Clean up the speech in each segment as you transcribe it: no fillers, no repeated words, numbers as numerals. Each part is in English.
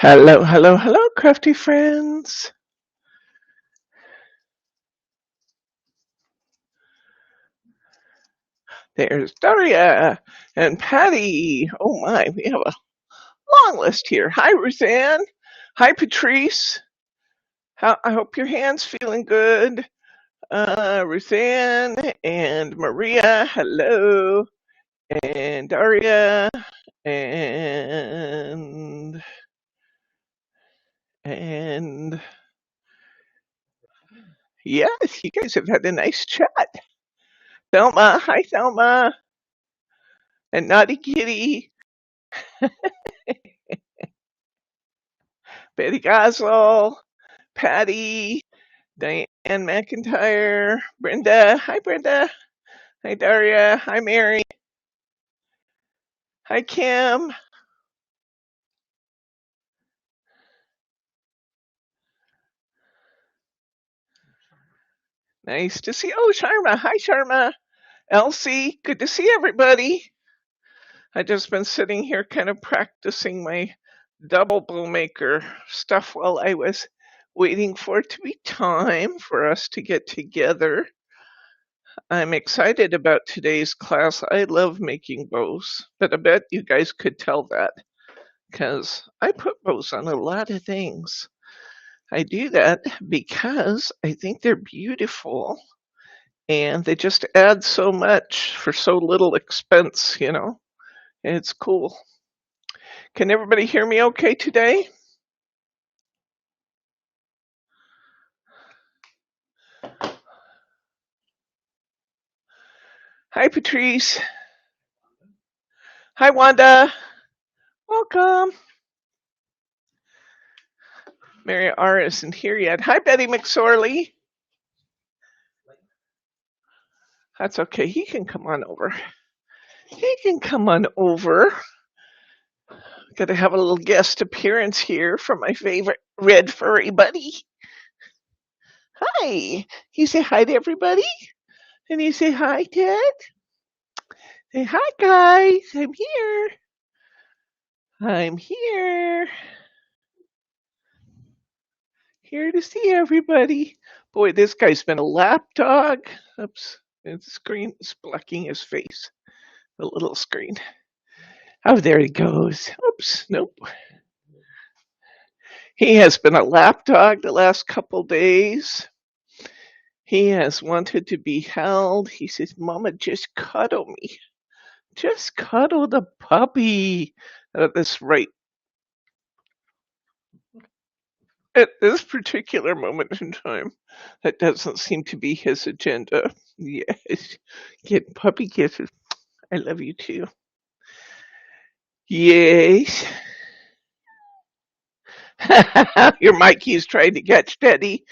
Hello, hello, hello, crafty friends. There's Daria and Patty. Oh my, we have a long list here. Hi, Roseanne. Hi, Patrice. I hope your hand's feeling good. Roseanne and Maria. Hello. And Daria. And and yes, you guys have had a nice chat. Thelma. Hi, Thelma. And Naughty Kitty. Betty Goswell. Patty, Diane McIntyre, Brenda. Hi, Brenda. Hi, Daria. Hi, Mary. Hi, Kim. Nice to see. Oh, Sharma. Hi, Sharma. Elsie. Good to see everybody. I've just been sitting here kind of practicing my double bowmaker stuff while I was waiting for it to be time for us to get together. I'm excited about today's class. I love making bows, but I bet you guys could tell that because I put bows on a lot of things. I do that because I think they're beautiful and they just add so much for so little expense, you know? It's cool. Can everybody hear me okay today? Hi, Patrice. Hi, Wanda. Welcome. Mary R. isn't here yet. Hi, Betty McSorley. That's okay. He can come on over. He can come on over. Got to have a little guest appearance here from my favorite red furry buddy. Hi. You say hi to everybody? And you say hi, Ted? Say hi, guys. I'm here. I'm here. Here to see everybody. Boy, this guy's been a lapdog. Oops. The screen is blocking his face. The little screen. Oh, there he goes. Oops. Nope. He has been a lapdog the last couple days. He has wanted to be held. He says, Mama, just cuddle me. Just cuddle the puppy. At this at this particular moment in time, that doesn't seem to be his agenda. Yes, get puppy kisses. I love you too. Yes. Your Mikey is trying to catch Teddy.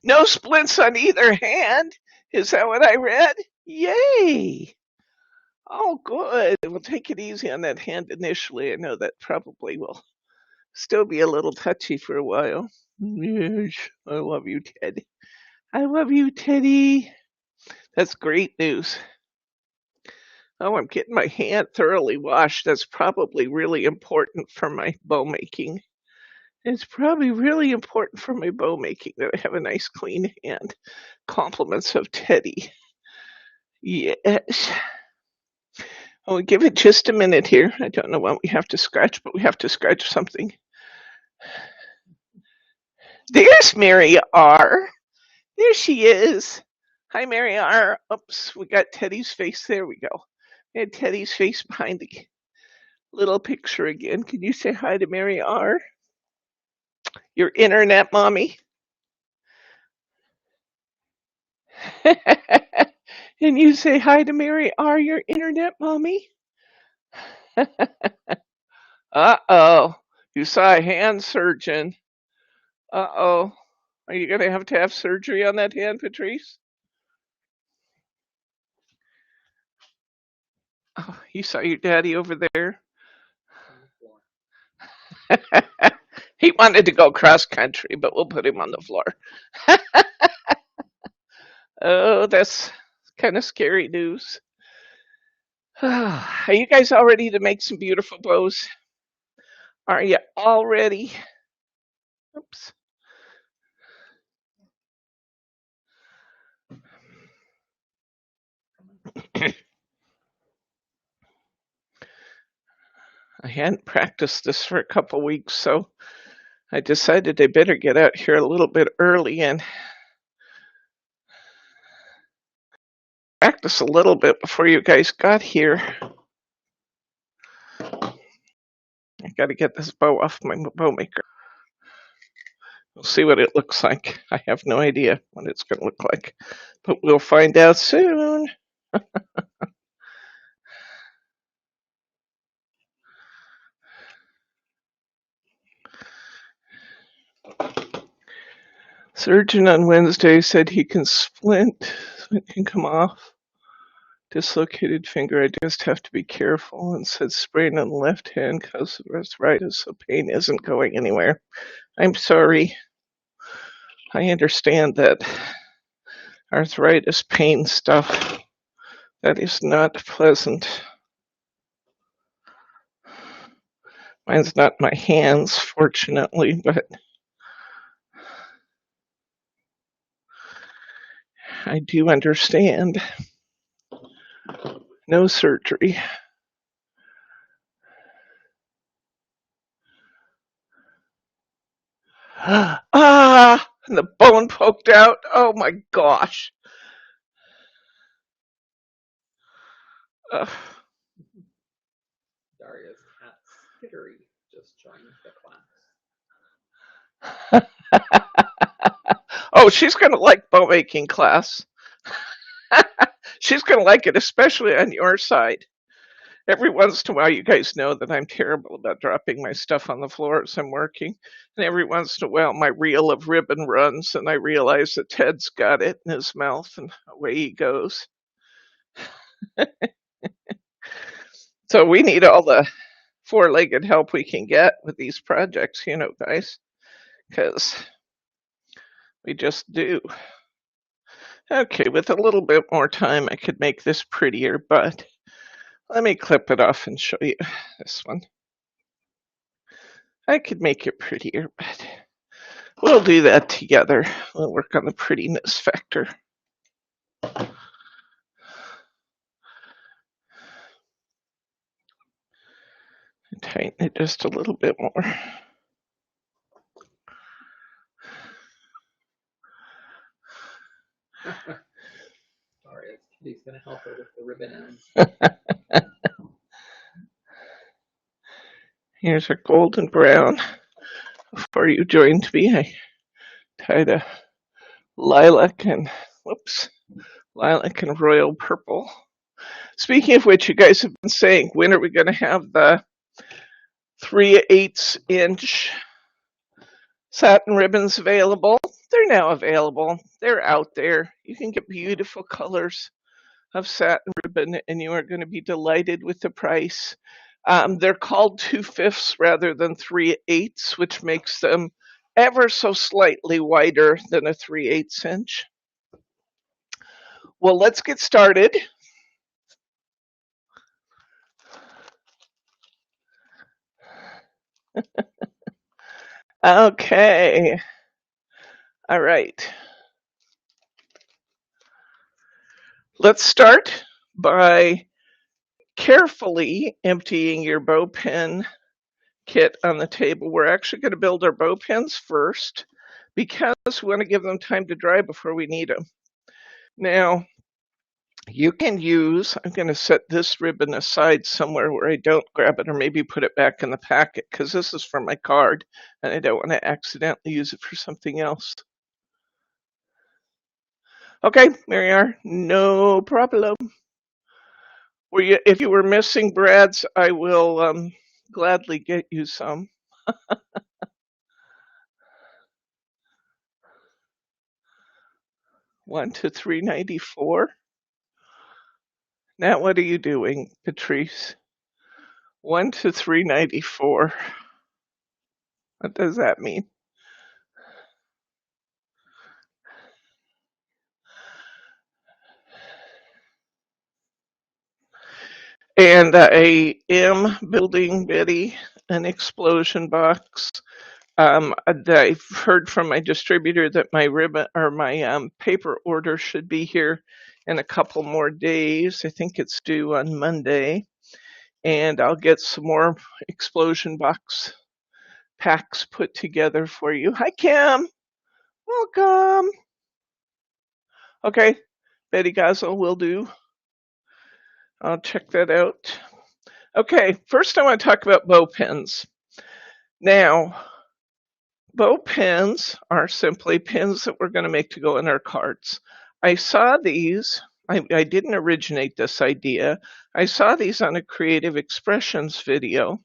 No splints on either hand. Is that what I read? Yay. Oh, good. We'll take it easy on that hand initially. I know that probably will still be a little touchy for a while. Yes, I love you, Ted. I love you, Teddy. That's great news. Oh, I'm getting my hand thoroughly washed. That's probably really important for my bow making. It's probably really important for my bow making that I have a nice clean hand. Compliments of Teddy. Yes. Oh, give it just a minute here. I don't know what we have to scratch, but we have to scratch something. There's Mary R. There she is. Hi, Mary R. Oops, we got Teddy's face. There we go. We had Teddy's face behind the little picture again. Can you say hi to Mary R? Your internet mommy? And you say hi to Mary R, your internet mommy? Uh-oh. You saw a hand surgeon. Uh-oh. Are you going to have surgery on that hand, Patrice? Oh, you saw your daddy over there? He wanted to go cross country, but we'll put him on the floor. Oh, that's kind of scary news. Are you guys all ready to make some beautiful bows? Are you all ready? Oops. I hadn't practiced this for a couple weeks, so I decided I better get out here a little bit early and practice a little bit before you guys got here. I gotta get this bow off my bowmaker. We'll see what it looks like. I have no idea what it's gonna look like, but we'll find out soon. Surgeon on Wednesday said he can splint, so it can come off. Dislocated finger, I just have to be careful, and said sprain on the left hand causes arthritis, so pain isn't going anywhere. I'm sorry. I understand that arthritis pain stuff, that is not pleasant. Mine's not my hands, fortunately, but I do understand. No surgery. Ah, and the bone poked out. Oh my gosh. Daria's cat Skittery just joined the class. Oh, she's going to like bow making class. She's going to like it, especially on your side. Every once in a while, you guys know that I'm terrible about dropping my stuff on the floor as I'm working. And every once in a while, my reel of ribbon runs, and I realize that Ted's got it in his mouth, and away he goes. So we need all the four-legged help we can get with these projects, you know, guys, because we just do. Okay, with a little bit more time, I could make this prettier, but let me clip it off and show you this one. I could make it prettier, but we'll do that together. We'll work on the prettiness factor. Tighten it just a little bit more. Sorry, Kitty's going to help her with the ribbon end. Here's our golden brown. Before you joined me, I tied a lilac and royal purple. Speaking of which, you guys have been saying, when are we going to have the 3/8 inch satin ribbons available? They're now available. They're out there. You can get beautiful colors of satin ribbon, and you are going to be delighted with the price. They're called 2/5 rather than 3/8, which makes them ever so slightly wider than a 3/8 inch. Well, let's get started. Okay. All right. Let's start by carefully emptying your bow pen kit on the table. We're actually going to build our bow pens first because we want to give them time to dry before we need them. Now, you can use, I'm going to set this ribbon aside somewhere where I don't grab it, or maybe put it back in the packet, because this is for my card and I don't want to accidentally use it for something else. Okay, there you are. No problem. If you were missing brads, I will gladly get you some. 1 to 394. Now what are you doing, Patrice? 1 to 394. What does that mean? And I am building, Betty, an explosion box. I've heard from my distributor that my ribbon or my paper order should be here in a couple more days. I think it's due on Monday, and I'll get some more explosion box packs put together for you. Hi, Kim. Welcome. Okay, Betty Gazel will do. I'll check that out. Okay, first I want to talk about bow pins. Now, bow pins are simply pins that we're going to make to go in our cards. I saw these. I didn't originate this idea. I saw these on a Creative Expressions video,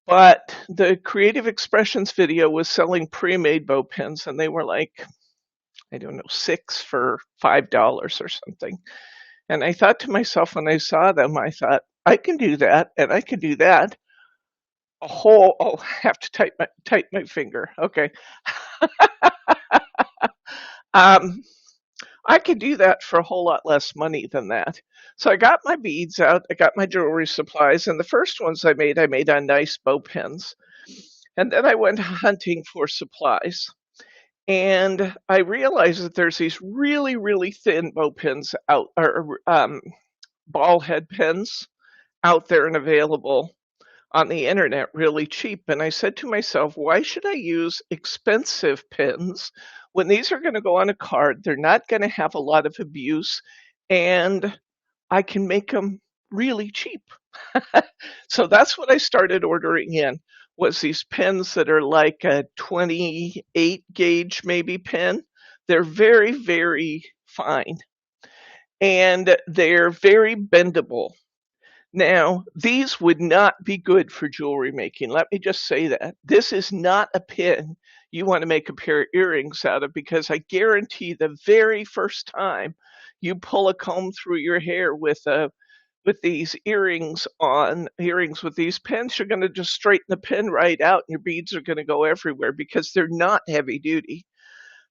but the Creative Expressions video was selling pre-made bow pins, and they were like, I don't know, 6 for $5 or something. And I thought to myself when I saw them, I thought, I can do that, and I can do that. I have to type my finger. Okay. I could do that for a whole lot less money than that. So I got my beads out, I got my jewelry supplies, and the first ones I made on nice bow pins. And then I went hunting for supplies. And I realized that there's these really, really thin bow pins out, or ball head pins out there and available on the internet really cheap. And I said to myself, why should I use expensive pins when these are going to go on a card? They're not going to have a lot of abuse, and I can make them really cheap. So that's what I started ordering in, was these pins that are like a 28 gauge maybe pin. They're very, very fine, and they're very bendable. Now, these would not be good for jewelry making. Let me just say that. This is not a pin you want to make a pair of earrings out of, because I guarantee the very first time you pull a comb through your hair with these earrings with these pins, you're going to just straighten the pin right out and your beads are going to go everywhere, because they're not heavy duty.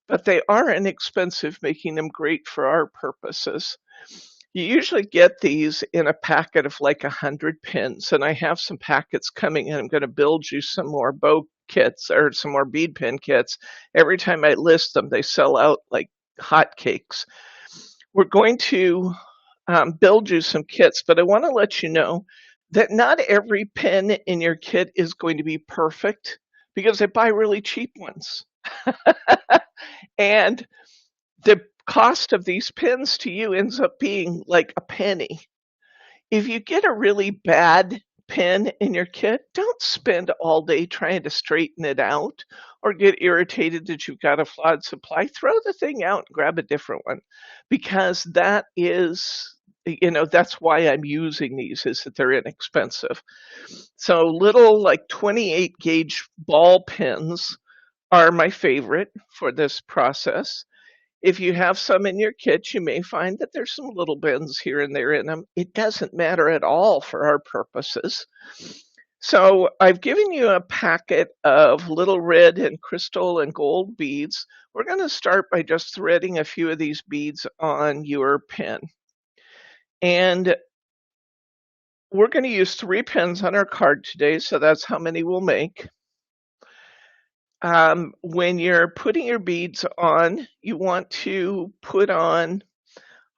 But they are inexpensive, making them great for our purposes. You usually get these in a packet of like 100 pins, and I have some packets coming, and I'm going to build you some more bow kits or some more bead pin kits. Every time I list them, they sell out like hotcakes. We're going to build you some kits, but I want to let you know that not every pin in your kit is going to be perfect, because I buy really cheap ones. And the cost of these pins to you ends up being like a penny. If you get a really bad pin in your kit, don't spend all day trying to straighten it out or get irritated that you've got a flawed supply. Throw the thing out and grab a different one, because that is, that's why I'm using these, is that they're inexpensive. So little like 28 gauge ball pins are my favorite for this process. If you have some in your kit, you may find that there's some little bends here and there in them. It doesn't matter at all for our purposes. So I've given you a packet of little red and crystal and gold beads. We're going to start by just threading a few of these beads on your pin. And we're going to use 3 pins on our card today, so that's how many we'll make. When you're putting your beads on, you want to put on,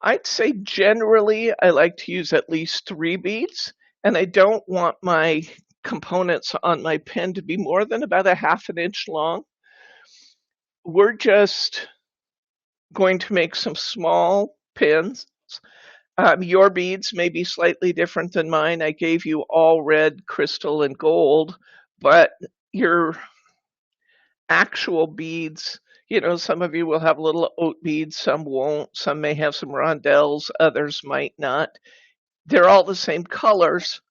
I'd say generally I like to use at least 3 beads, and I don't want my components on my pin to be more than about a ½ inch long. We're just going to make some small pins. Your beads may be slightly different than mine. I gave you all red, crystal, and gold, but your actual beads, some of you will have little oat beads, some won't, some may have some rondelles, others might not. They're all the same colors,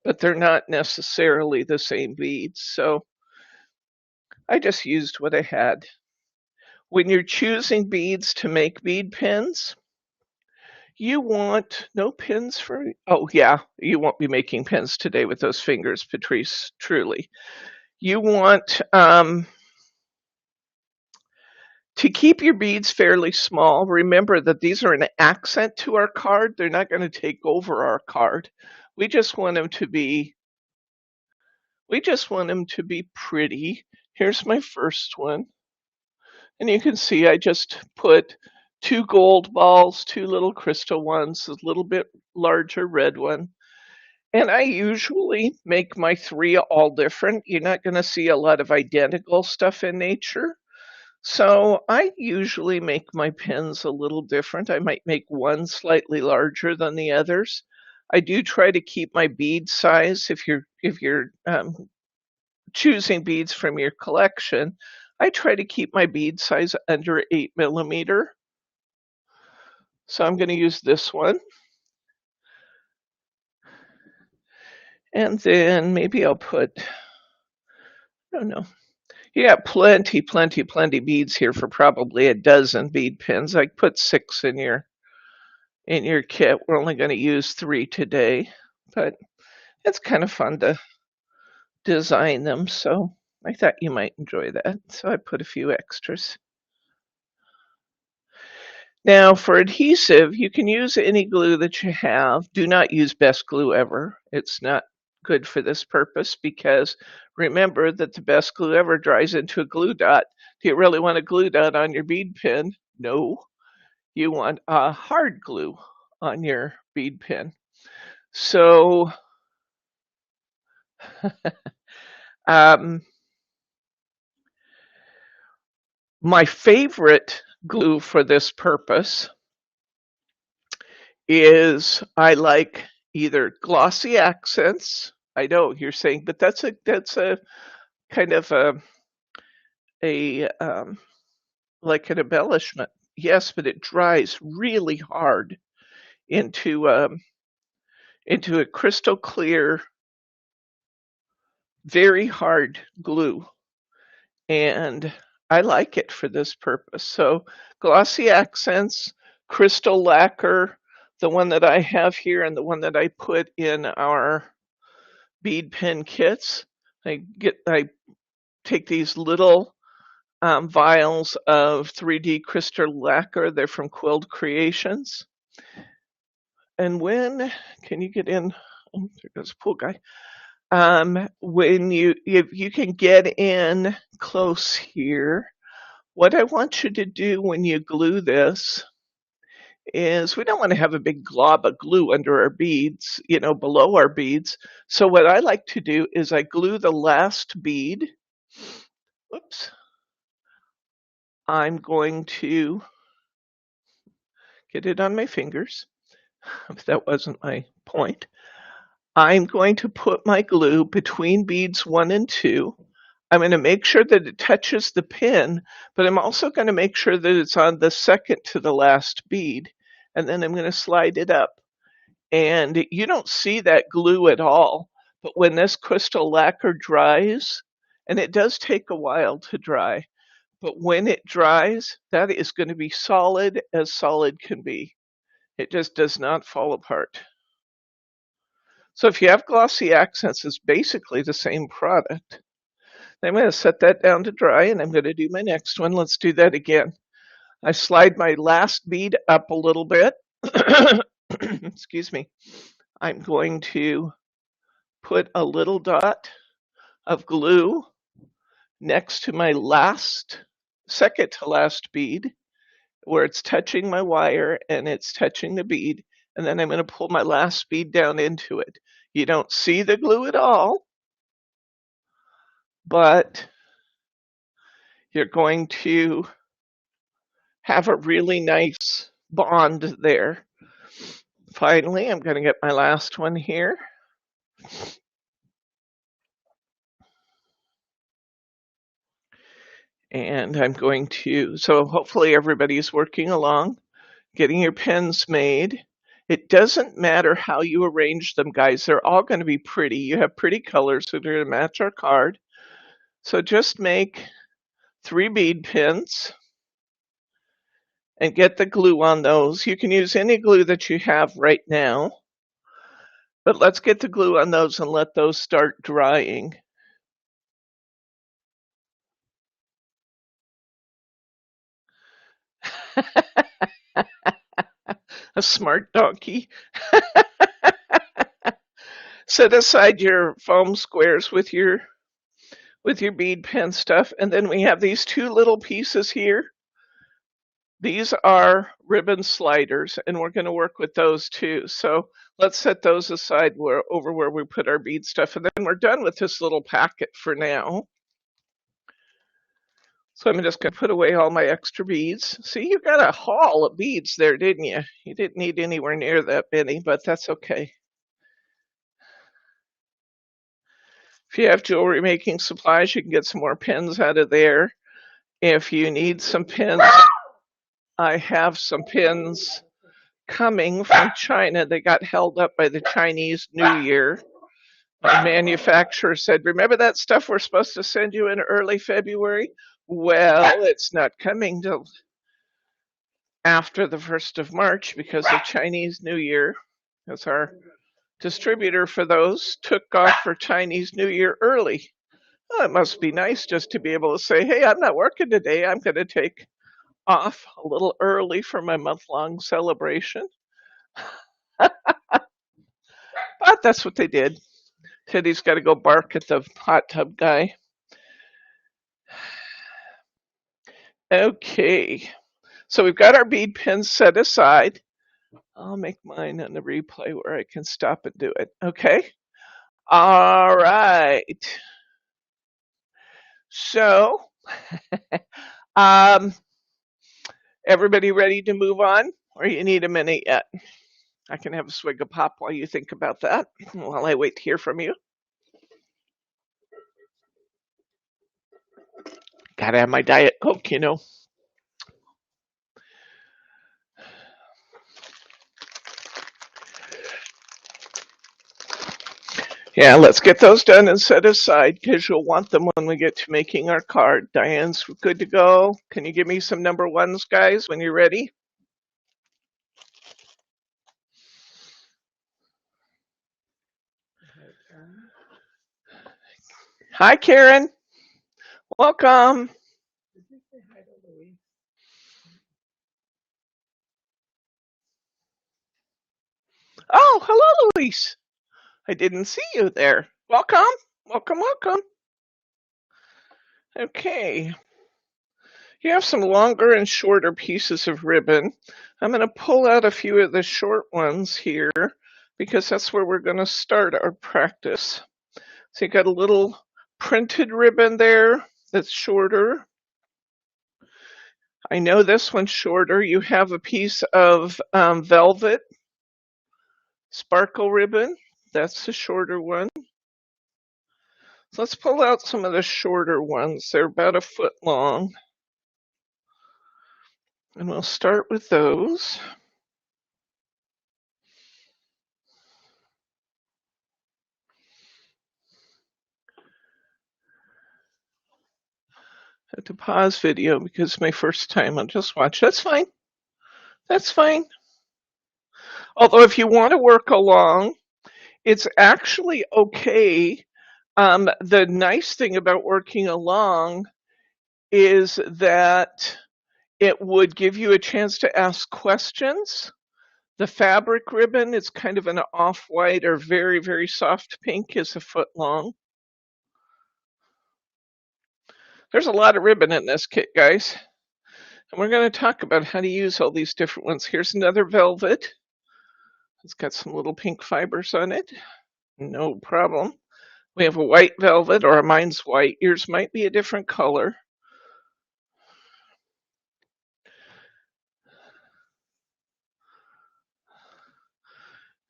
but they're not necessarily the same beads. So I just used what I had. When you're choosing beads to make bead pins, you want no pins for, oh yeah, you won't be making pins today with those fingers, Patrice, truly. You want to keep your beads fairly small. Remember that these are an accent to our card. They're not going to take over our card. We just want them to be We just want them to be pretty. Here's my first one. And you can see I just put 2 gold balls, 2 little crystal ones, a little bit larger red one. And I usually make my 3 all different. You're not going to see a lot of identical stuff in nature. So I usually make my pens a little different. I might make one slightly larger than the others. I do try to keep my bead size. If you're choosing beads from your collection, I try to keep my bead size under 8mm. So I'm going to use this one. And then maybe I'll put, I don't know. You got plenty beads here for probably a dozen bead pins. I put 6 in your kit. We're only going to use 3 today, but it's kind of fun to design them. So I thought you might enjoy that. So I put a few extras. Now for adhesive, you can use any glue that you have. Do not use best glue ever. It's not good for this purpose because remember that the best glue ever dries into a glue dot. Do you really want a glue dot on your bead pin? No. You want a hard glue on your bead pin. So my favorite glue for this purpose is I like either Glossy accents. I know you're saying, but that's a kind of a like an embellishment. Yes, but it dries really hard into a crystal clear, very hard glue, and I like it for this purpose. So Glossy accents, crystal lacquer, the one that I have here and the one that I put in our bead pin kits. I take these little vials of 3D crystal lacquer. They're from Quilled Creations. And can you get in? Oh, there goes the pool guy. If you can get in close here, what I want you to do when you glue this is we don't want to have a big glob of glue under our beads, below our beads. So what I like to do is I glue the last bead. Whoops. I'm going to get it on my fingers. That wasn't my point. I'm going to put my glue between beads 1 and 2. I'm going to make sure that it touches the pin, but I'm also going to make sure that it's on the second to the last bead. And then I'm going to slide it up. And you don't see that glue at all, but when this crystal lacquer dries, and it does take a while to dry, but when it dries, that is going to be solid as solid can be. It just does not fall apart. So if you have glossy accents, it's basically the same product. I'm going to set that down to dry, and I'm going to do my next one. Let's do that again. I slide my last bead up a little bit. Excuse me. I'm going to put a little dot of glue next to my second to last bead, where it's touching my wire and it's touching the bead, and then I'm going to pull my last bead down into it. You don't see the glue at all, but you're going to have a really nice bond there. Finally, I'm going to get my last one here. And I'm going to, so hopefully everybody's working along, getting your pens made. It doesn't matter how you arrange them, guys. They're all going to be pretty. You have pretty colors, so they're going to match our card. So just make 3 bead pins and get the glue on those. You can use any glue that you have right now, but let's get the glue on those and let those start drying. A smart donkey. set aside your foam squares with your bead pen stuff, and then we have these two little pieces here. These are ribbon sliders, and we're going to work with those too. So let's set those aside over where we put our bead stuff, and then we're done with this little packet for now. So I'm just going to put away all my extra beads. See, you got a haul of beads there, didn't you? You didn't need anywhere near that many, but that's okay. If you have jewelry making supplies, you can get some more pins out of there. If you need some pins, I have some pins coming from China. They got held up by the Chinese New Year. My manufacturer said, remember that stuff we're supposed to send you in early February? Well, it's not coming till after the 1st of March because of Chinese New Year. As our distributor for those took off for Chinese New Year early. Well, it must be nice just to be able to say, hey, I'm not working today. I'm going to take off a little early for my month-long celebration. But that's what they did. Teddy's got to go bark at the hot tub guy. Okay, so we've got our bead pins set aside. I'll make mine on the replay where I can stop and do it. Okay. All right. So, everybody ready to move on, or you need a minute yet? I can have a swig of pop while you think about that, while I wait to hear from you. Gotta have my Diet Coke, you know. Yeah, let's get those done and set aside because you'll want them when we get to making our card. Diane's good to go. Can you give me some number ones, guys, when you're ready? Hi, Karen. Welcome. Did you say hi to Louise? Oh, hello, Louise. I didn't see you there. Welcome. Welcome, welcome. Okay. You have some longer and shorter pieces of ribbon. I'm going to pull out a few of the short ones here because that's where we're going to start our practice. So you got a little printed ribbon there that's shorter. I know this one's shorter. You have a piece of velvet sparkle ribbon. That's the shorter one. So let's pull out some of the shorter ones. They're about 1 foot long. And we'll start with those. I had to pause video because it's my first time. I'll just watch. That's fine. That's fine. Although if you want to work along, it's actually okay. The nice thing about working along is that it would give you a chance to ask questions. The fabric ribbon is kind of an off-white or very, very soft pink, is 1 foot long. There's a lot of ribbon in this kit, guys. And we're going to talk about how to use all these different ones. Here's another velvet. It's got some little pink fibers on it. No problem. We have a white velvet, or mine's white. Yours might be a different color.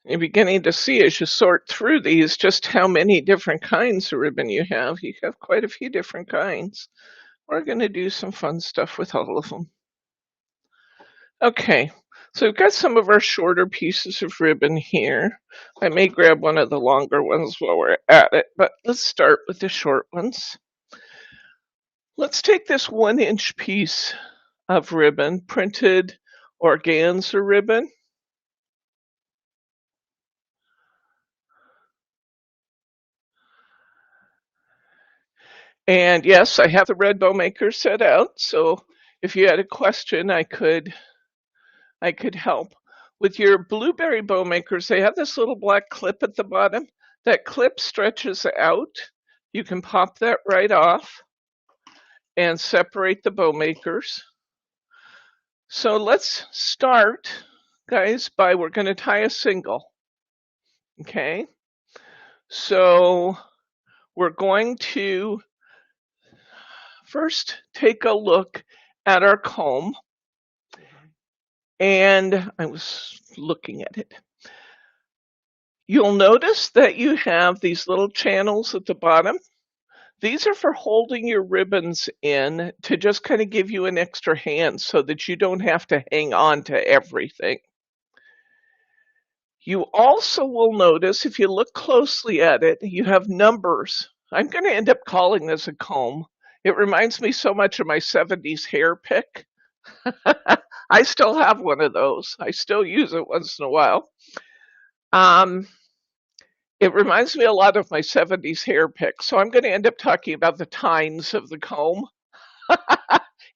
You're beginning to see as you sort through these just how many different kinds of ribbon you have. You have quite a few different kinds. We're going to do some fun stuff with all of them. Okay, so we've got some of our shorter pieces of ribbon here. I may grab one of the longer ones while we're at it, but let's start with the short ones. Let's take this 1-inch piece of ribbon, printed organza ribbon. And yes, I have the red bowmaker set out, so if you had a question, I could help. With your BlueBerry bowmakers, they have this little black clip at the bottom. That clip stretches out. You can pop that right off and separate the bow makers. So let's start, guys, by we're going to tie a single. Okay, so we're going to first take a look at our comb. And I was looking at it. You'll notice that you have these little channels at the bottom. These are for holding your ribbons in to just kind of give you an extra hand so that you don't have to hang on to everything. You also will notice, if you look closely at it, you have numbers. I'm going to end up calling this a comb. It reminds me so much of my 70s hair pick. I still have one of those. I still use it once in a while. It reminds me a lot of my 70s hair pick, so I'm going to end up talking about the tines of the comb.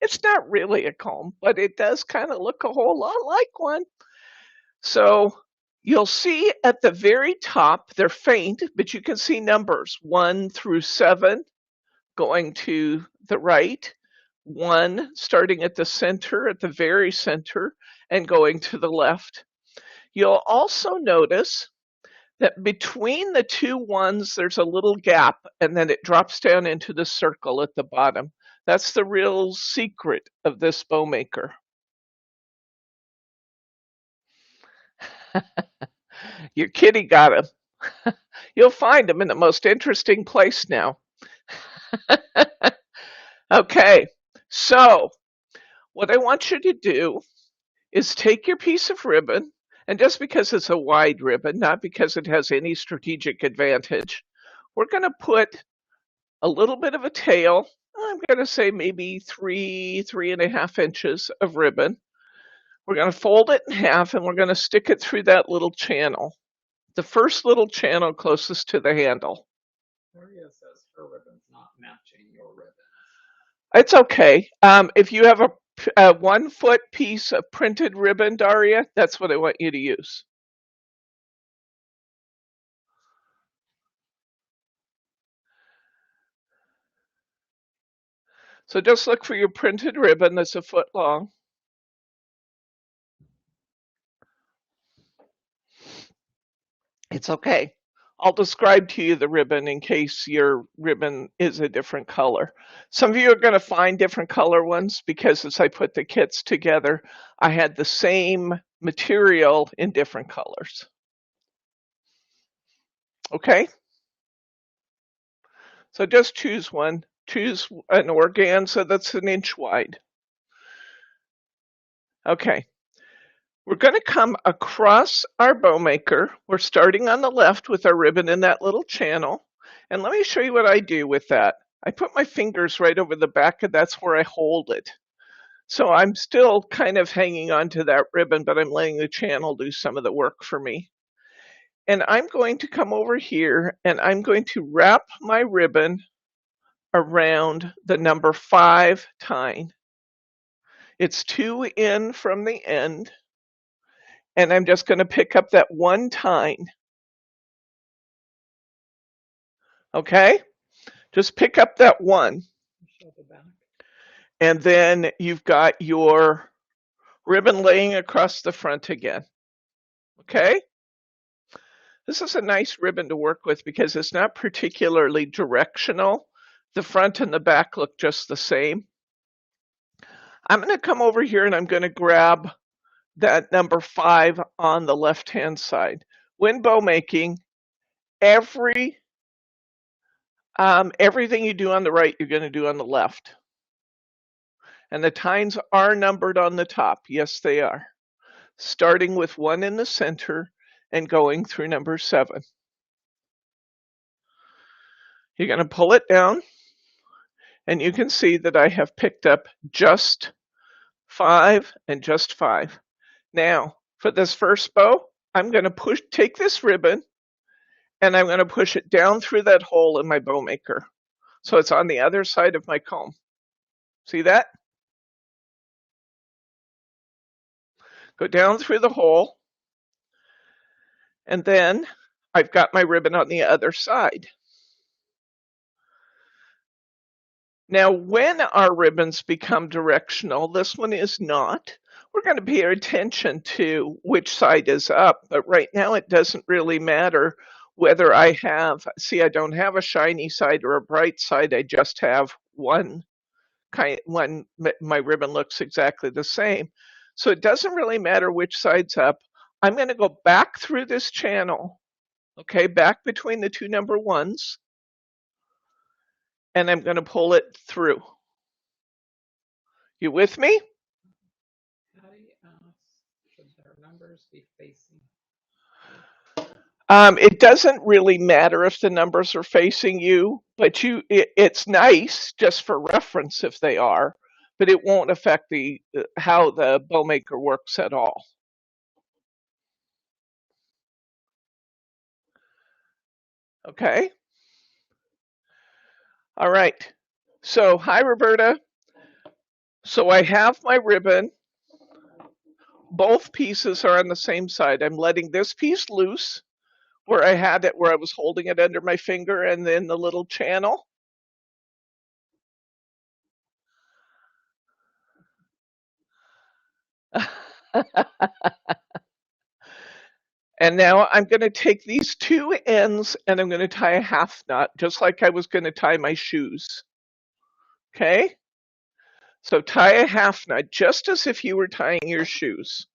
It's not really a comb, but it does kind of look a whole lot like one. So you'll see at the very top, they're faint, but you can see numbers 1 through 7 going to the right, 1 starting at the center, at the very center, and going to the left. You'll also notice that between the two ones, there's a little gap, and then it drops down into the circle at the bottom. That's the real secret of this bow maker. Your kitty got him. You'll find him in the most interesting place now. Okay, so what I want you to do is take your piece of ribbon, and just because it's a wide ribbon, not because it has any strategic advantage, we're going to put a little bit of a tail. I'm going to say maybe 3.5 inches of ribbon. We're going to fold it in half, and we're going to stick it through that little channel, the first little channel closest to the handle. Maria says her ribbon's not matching your ribbon. It's okay. If you have a 1 foot piece of printed ribbon, Daria, that's what I want you to use. So just look for your printed ribbon that's 1 foot long. It's okay. I'll describe to you the ribbon in case your ribbon is a different color. Some of you are going to find different color ones because as I put the kits together, I had the same material in different colors. Okay? So just choose one. Choose an organza that's 1 inch wide. Okay. We're going to come across our bow maker. We're starting on the left with our ribbon in that little channel. And let me show you what I do with that. I put my fingers right over the back, and that's where I hold it. So I'm still kind of hanging on to that ribbon, but I'm letting the channel do some of the work for me. And I'm going to come over here, and I'm going to wrap my ribbon around the number 5 tine. It's 2 in from the end. And I'm just going to pick up that 1 tine. Okay? Just pick up that 1. And then you've got your ribbon laying across the front again. Okay? This is a nice ribbon to work with because it's not particularly directional. The front and the back look just the same. I'm going to come over here and I'm going to grab that number 5 on the left-hand side. When bow making, everything you do on the right, you're going to do on the left. And the tines are numbered on the top. Yes, they are. Starting with 1 in the center and going through number 7. You're going to pull it down, and you can see that I have picked up just 5 and just 5. Now, for this first bow, I'm going to take this ribbon, and I'm going to push it down through that hole in my bow maker. So it's on the other side of my comb. See that? Go down through the hole, and then I've got my ribbon on the other side. Now, when our ribbons become directional, this one is not. We're going to pay attention to which side is up, but right now it doesn't really matter whether I have, see, I don't have a shiny side or a bright side. I just have one my ribbon looks exactly the same. So it doesn't really matter which side's up. I'm going to go back through this channel, okay, back between the two number ones, and I'm going to pull it through. You with me? How do you ask, should their numbers be facing? It doesn't really matter if the numbers are facing you, but it's nice just for reference if they are, but it won't affect how the bowmaker works at all. Okay. All right. So, hi, Roberta. So I have my ribbon. Both pieces are on the same side. I'm letting this piece loose where I had it, where I was holding it under my finger and then the little channel. And now I'm going to take these two ends and I'm going to tie a half knot, just like I was going to tie my shoes. Okay? So tie a half knot, just as if you were tying your shoes.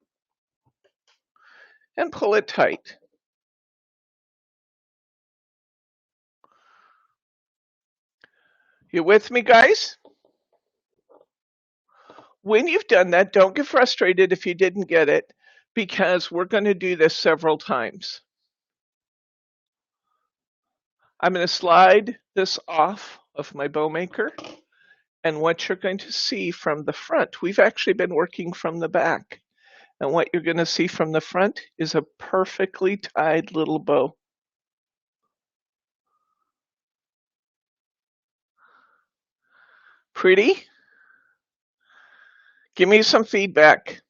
And pull it tight. You with me, guys? When you've done that, don't get frustrated if you didn't get it, because we're going to do this several times. I'm going to slide this off of my bowmaker, and what you're going to see from the front, we've actually been working from the back, and what you're going to see from the front is a perfectly tied little bow. Pretty? Give me some feedback.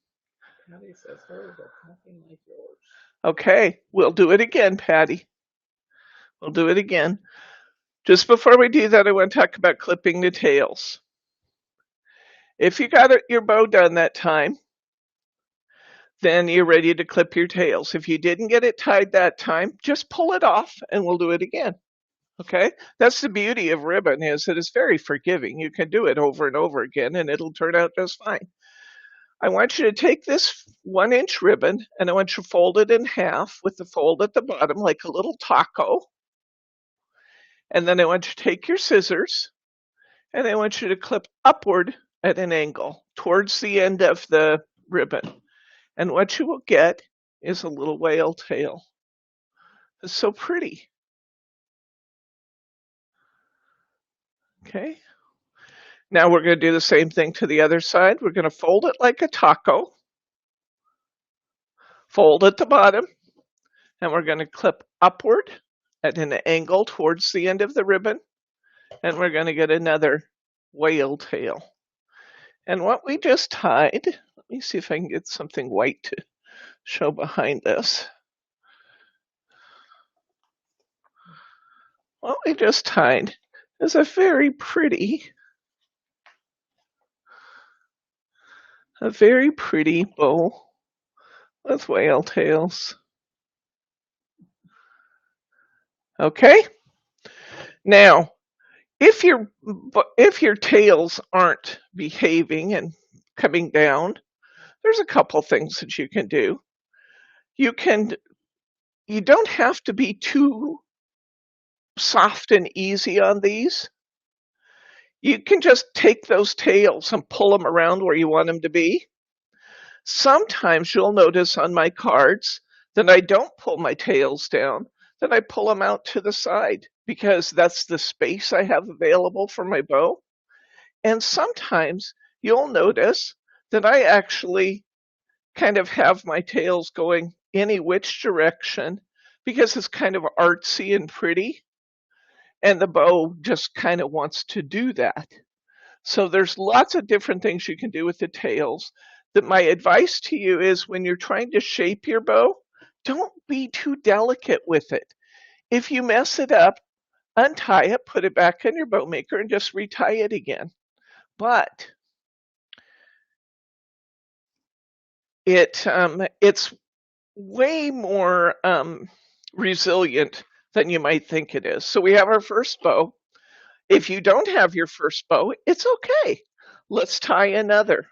Patty says hers look nothing like yours. Okay, we'll do it again, Patty. We'll do it again. Just before we do that, I want to talk about clipping the tails. If you got your bow done that time, then you're ready to clip your tails. If you didn't get it tied that time, just pull it off and we'll do it again. Okay? That's the beauty of ribbon, is that it's very forgiving. You can do it over and over again and it'll turn out just fine. I want you to take this 1-inch ribbon and I want you to fold it in half with the fold at the bottom like a little taco. And then I want you to take your scissors and I want you to clip upward at an angle towards the end of the ribbon. And what you will get is a little whale tail. It's so pretty. Okay. Now we're going to do the same thing to the other side. We're going to fold it like a taco. Fold at the bottom. And we're going to clip upward at an angle towards the end of the ribbon. And we're going to get another whale tail. And what we just tied, let me see if I can get something white to show behind this. What we just tied is a very pretty bow with whale tails. Okay? Now, if your tails aren't behaving and coming down, there's a couple things that you can do. You don't have to be too soft and easy on these. You can just take those tails and pull them around where you want them to be. Sometimes you'll notice on my cards that I don't pull my tails down, that I pull them out to the side because that's the space I have available for my bow. And sometimes you'll notice that I actually kind of have my tails going any which direction because it's kind of artsy and pretty. And the bow just kind of wants to do that. So there's lots of different things you can do with the tails. That my advice to you is when you're trying to shape your bow, don't be too delicate with it. If you mess it up, untie it, put it back in your bow maker, and just retie it again. But it's way more resilient than you might think it is. So we have our first bow. If you don't have your first bow, it's okay. Let's tie another.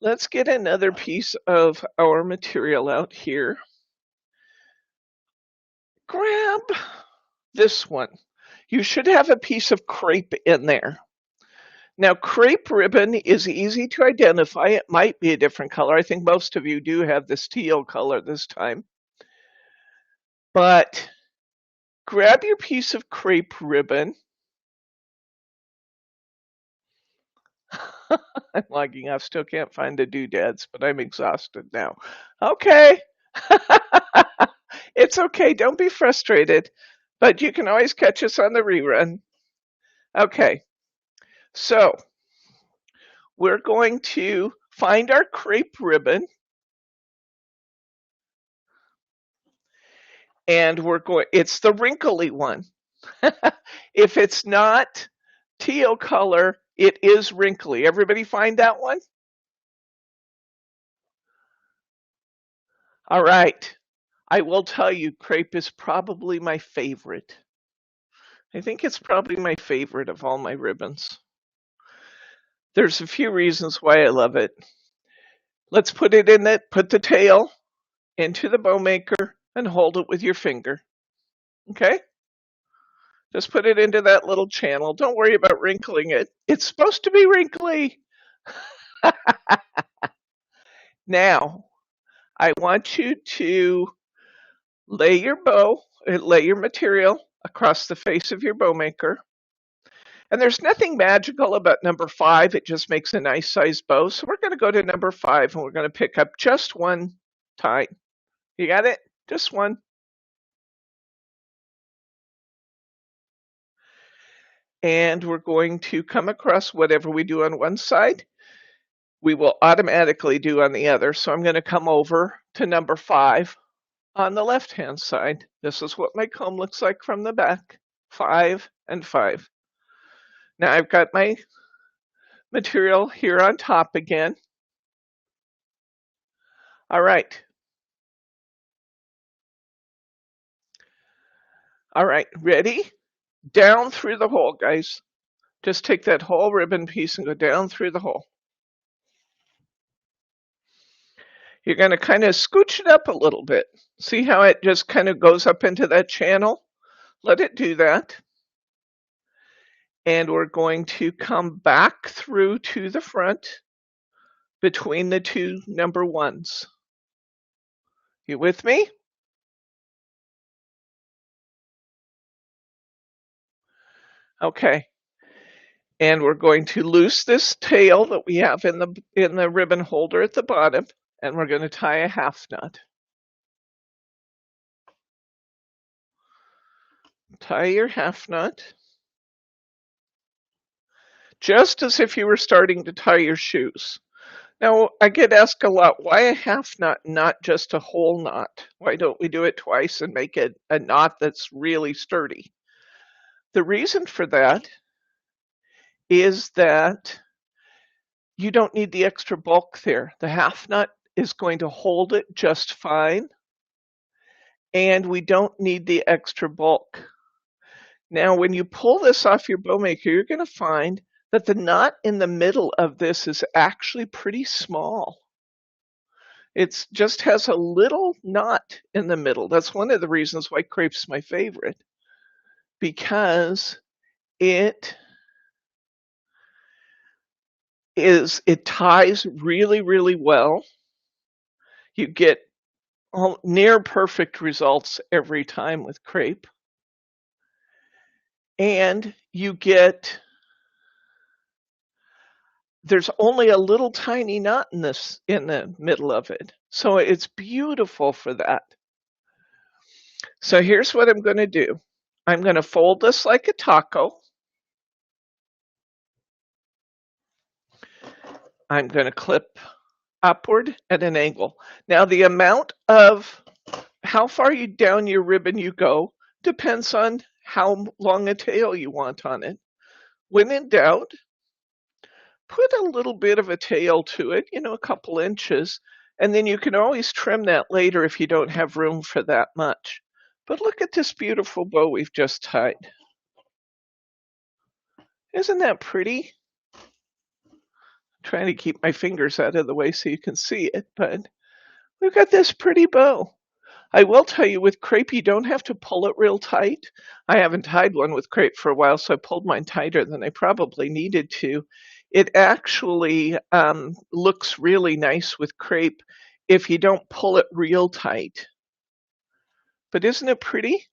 Let's get another piece of our material out here. Grab this one. You should have a piece of crepe in there. Now, crepe ribbon is easy to identify. It might be a different color. I think most of you do have this teal color this time. But grab your piece of crepe ribbon. I'm logging off, still can't find the doodads, but I'm exhausted now. Okay. It's okay, don't be frustrated, but you can always catch us on the rerun. Okay, so we're going to find our crepe ribbon, and it's the wrinkly one. If it's not teal color, it is wrinkly. Everybody find that one? All right. I will tell you, crepe is probably my favorite. I think it's probably my favorite of all my ribbons. There's a few reasons why I love it. Let's put it in it, put the tail into the bow maker and hold it with your finger. Okay? Just put it into that little channel. Don't worry about wrinkling it. It's supposed to be wrinkly. Now, I want you to lay your material across the face of your bow maker. And there's nothing magical about number 5. It just makes a nice size bow. So we're going to go to number 5 and we're going to pick up just one tie. You got it? Just one. And we're going to come across whatever we do on one side, we will automatically do on the other. So I'm going to come over to number 5 on the left-hand side. This is what my comb looks like from the back. 5 and 5. Now I've got my material here on top again. All right. All right, ready? Down through the hole, guys. Just take that whole ribbon piece and go down through the hole. You're going to kind of scooch it up a little bit. See how it just kind of goes up into that channel? Let it do that. And we're going to come back through to the front between the two number 1s. You with me? Okay. And we're going to loose this tail that we have in the ribbon holder at the bottom, and we're going to tie a half knot. Tie your half knot, just as if you were starting to tie your shoes. Now, I get asked a lot, why a half knot, not just a whole knot? Why don't we do it twice and make it a knot that's really sturdy? The reason for that is that you don't need the extra bulk there. The half knot is going to hold it just fine, and we don't need the extra bulk. Now, when you pull this off your bow maker, you're going to find that the knot in the middle of this is actually pretty small. It just has a little knot in the middle. That's one of the reasons why crepe's my favorite, because it ties really, really well. You get near perfect results every time with crepe. And there's only a little tiny knot in the middle of it. So it's beautiful for that. So here's what I'm going to do. I'm going to fold this like a taco. I'm going to clip upward at an angle. Now the amount of how far down your ribbon you go depends on how long a tail you want on it. When in doubt, put a little bit of a tail to it, a couple inches, and then you can always trim that later if you don't have room for that much. But look at this beautiful bow we've just tied. Isn't that pretty? I'm trying to keep my fingers out of the way so you can see it, but we've got this pretty bow. I will tell you, with crepe, you don't have to pull it real tight. I haven't tied one with crepe for a while, so I pulled mine tighter than I probably needed to. It actually looks really nice with crepe if you don't pull it real tight. But isn't it pretty?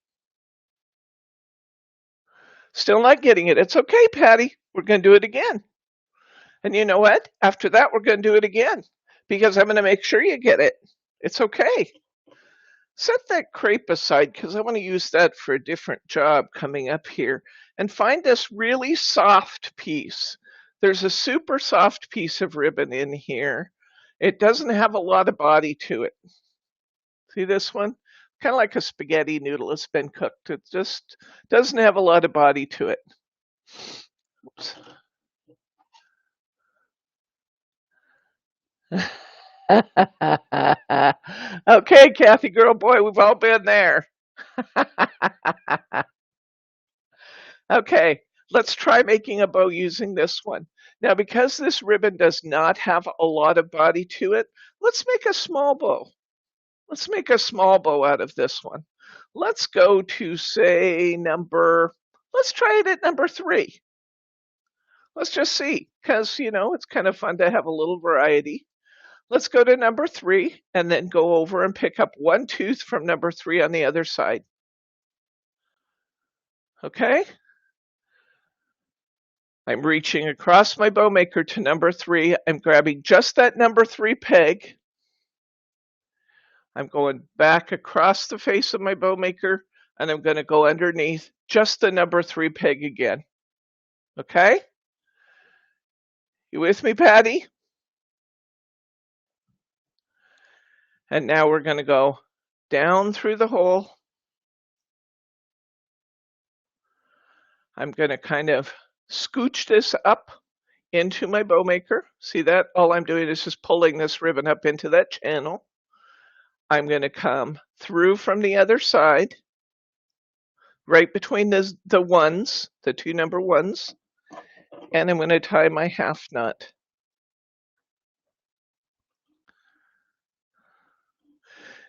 Still not getting it. It's okay, Patty. We're going to do it again. And you know what? After that, we're going to do it again because I'm going to make sure you get it. It's okay. Set that crepe aside because I want to use that for a different job coming up here. And find this really soft piece. There's a super soft piece of ribbon in here. It doesn't have a lot of body to it. See this one? Kind of like a spaghetti noodle that's been cooked. It just doesn't have a lot of body to it. Oops. Okay, Kathy girl, boy, we've all been there. Okay, let's try making a bow using this one. Now, because this ribbon does not have a lot of body to it, let's make a small bow. Let's make a small bow out of this one. Let's go to, say, let's try it at number 3. Let's just see, because, it's kind of fun to have a little variety. Let's go to number 3 and then go over and pick up one tooth from number 3 on the other side. Okay? I'm reaching across my bowmaker to number 3. I'm grabbing just that number 3 peg. I'm going back across the face of my bowmaker and I'm going to go underneath just the number 3 peg again. Okay? You with me, Patty? And now we're going to go down through the hole. I'm going to kind of scooch this up into my bowmaker. See that? All I'm doing is just pulling this ribbon up into that channel. I'm going to come through from the other side, right between the ones, the 2 number ones, and I'm going to tie my half knot.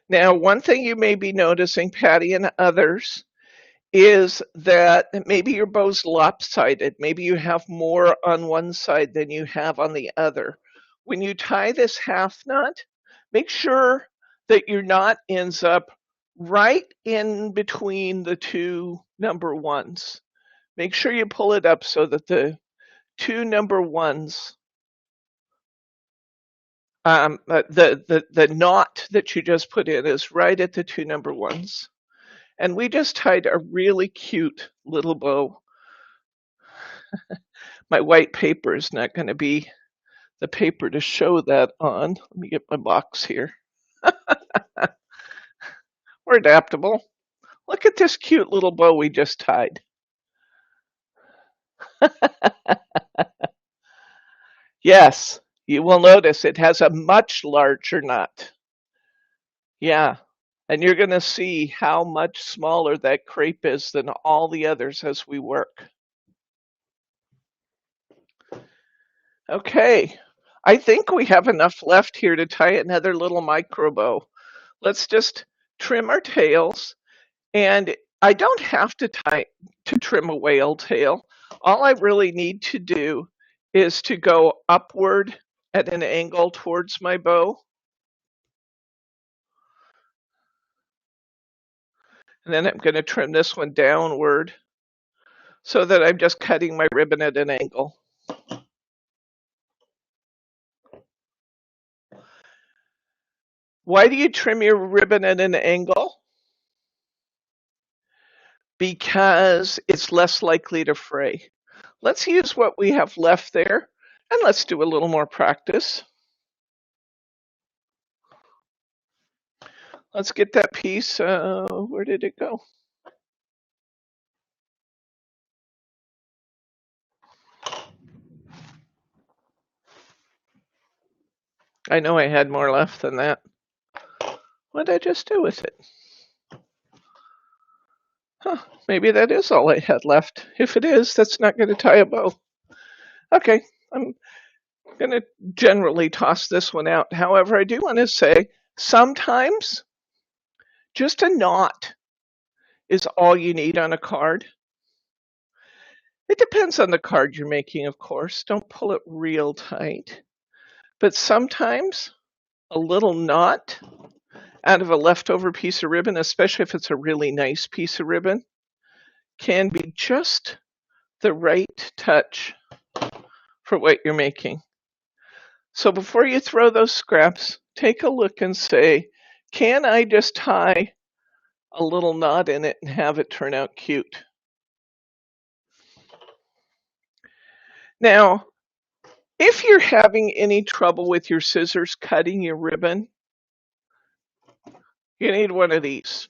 Now, one thing you may be noticing, Patty and others, is that maybe your bow's lopsided. Maybe you have more on one side than you have on the other. When you tie this half knot, make sure that your knot ends up right in between the 2 number ones. Make sure you pull it up so that the 2 number ones, the knot that you just put in is right at the 2 number ones. And we just tied a really cute little bow. My white paper is not going to be the paper to show that on. Let me get my box here. We're adaptable. Look at this cute little bow we just tied. Yes, you will notice it has a much larger knot. Yeah, and you're going to see how much smaller that crepe is than all the others as we work. Okay, I think we have enough left here to tie another little micro bow. Let's just trim our tails, and I don't have to trim a whale tail. All I really need to do is to go upward at an angle towards my bow. And then I'm going to trim this one downward so that I'm just cutting my ribbon at an angle. Why do you trim your ribbon at an angle? Because it's less likely to fray. Let's use what we have left there and let's do a little more practice. Let's get that piece, where did it go? I know I had more left than that. What did I just do with it? Huh, maybe that is all I had left. If it is, that's not going to tie a bow. Okay, I'm going to generally toss this one out. However, I do want to say sometimes just a knot is all you need on a card. It depends on the card you're making, of course. Don't pull it real tight. But sometimes a little knot out of a leftover piece of ribbon, especially if it's a really nice piece of ribbon, can be just the right touch for what you're making. So before you throw those scraps, take a look and say, can I just tie a little knot in it and have it turn out cute? Now, if you're having any trouble with your scissors cutting your ribbon, you need one of these.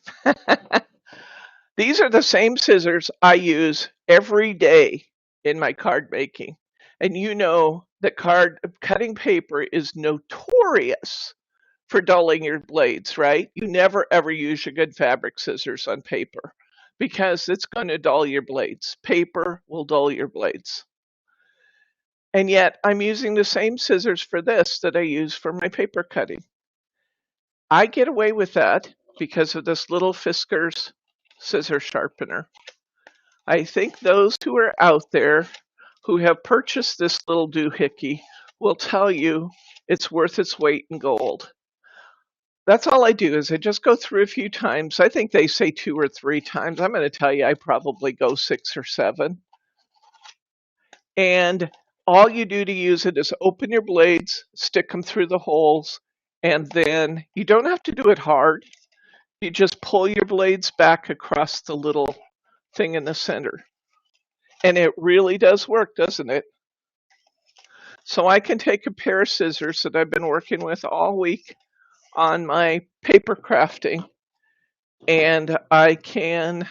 These are the same scissors I use every day in my card making. And you know that card cutting paper is notorious for dulling your blades, right? You never ever use your good fabric scissors on paper because it's going to dull your blades. Paper will dull your blades. And yet I'm using the same scissors for this that I use for my paper cutting. I get away with that because of this little Fiskars scissor sharpener. I think those who are out there who have purchased this little doohickey will tell you it's worth its weight in gold. That's all I do is I just go through a few times. I think they say 2 or 3 times. I'm going to tell you I probably go 6 or 7. And all you do to use it is open your blades, stick them through the holes, and then you don't have to do it hard. You just pull your blades back across the little thing in the center. And it really does work, doesn't it? So I can take a pair of scissors that I've been working with all week on my paper crafting, and I can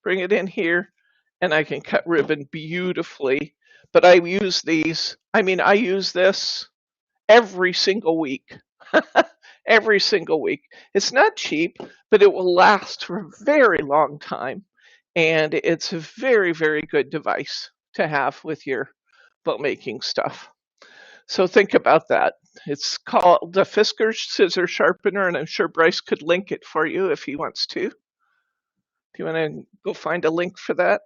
bring it in here and I can cut ribbon beautifully. But I use I use this every single week. Every single week. It's not cheap, but it will last for a very long time. And it's a very, very good device to have with your boat making stuff. So think about that. It's called the Fiskars Scissor Sharpener, and I'm sure Bryce could link it for you if he wants to. Do you want to go find a link for that?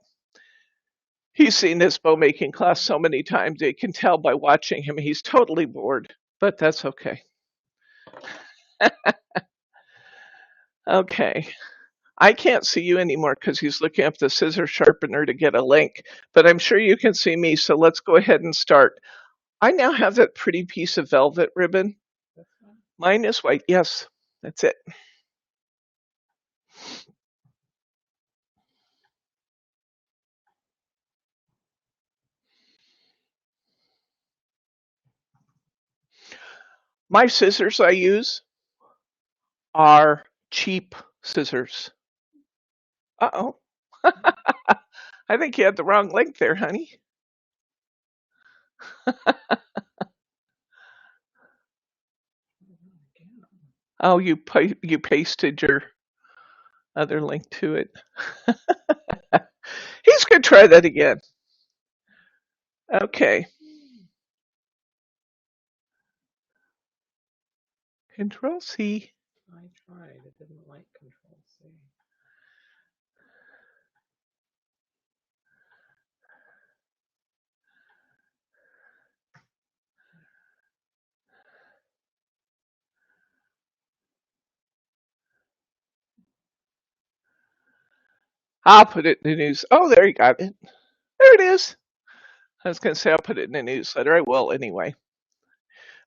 He's seen this bow making class so many times, you can tell by watching him he's totally bored, but that's okay. Okay. I can't see you anymore because he's looking up the scissor sharpener to get a link, but I'm sure you can see me, so let's go ahead and start. I now have that pretty piece of velvet ribbon. Mine is white. Yes, that's it. My scissors I use are cheap scissors. Uh-oh. I think you had the wrong link there, honey. Oh, you pasted your other link to it. He's going to try that again. Okay. Control C. I tried. It didn't like Control C. I'll put it in the news. Oh, there you got it. There it is. I was going to say I'll put it in the newsletter. I will anyway.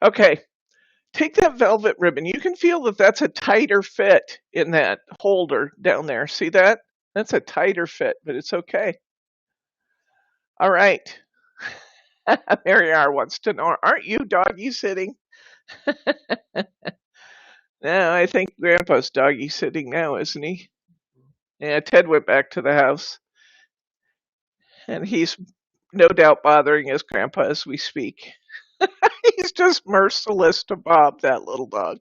Okay. Take that velvet ribbon. You can feel that that's a tighter fit in that holder down there. See that? That's a tighter fit, but it's okay. All right. Mary R wants to know, aren't you doggy sitting? No, I think Grandpa's doggy sitting now, isn't he? Yeah, Ted went back to the house. And he's no doubt bothering his grandpa as we speak. He's just merciless to Bob, that little dog.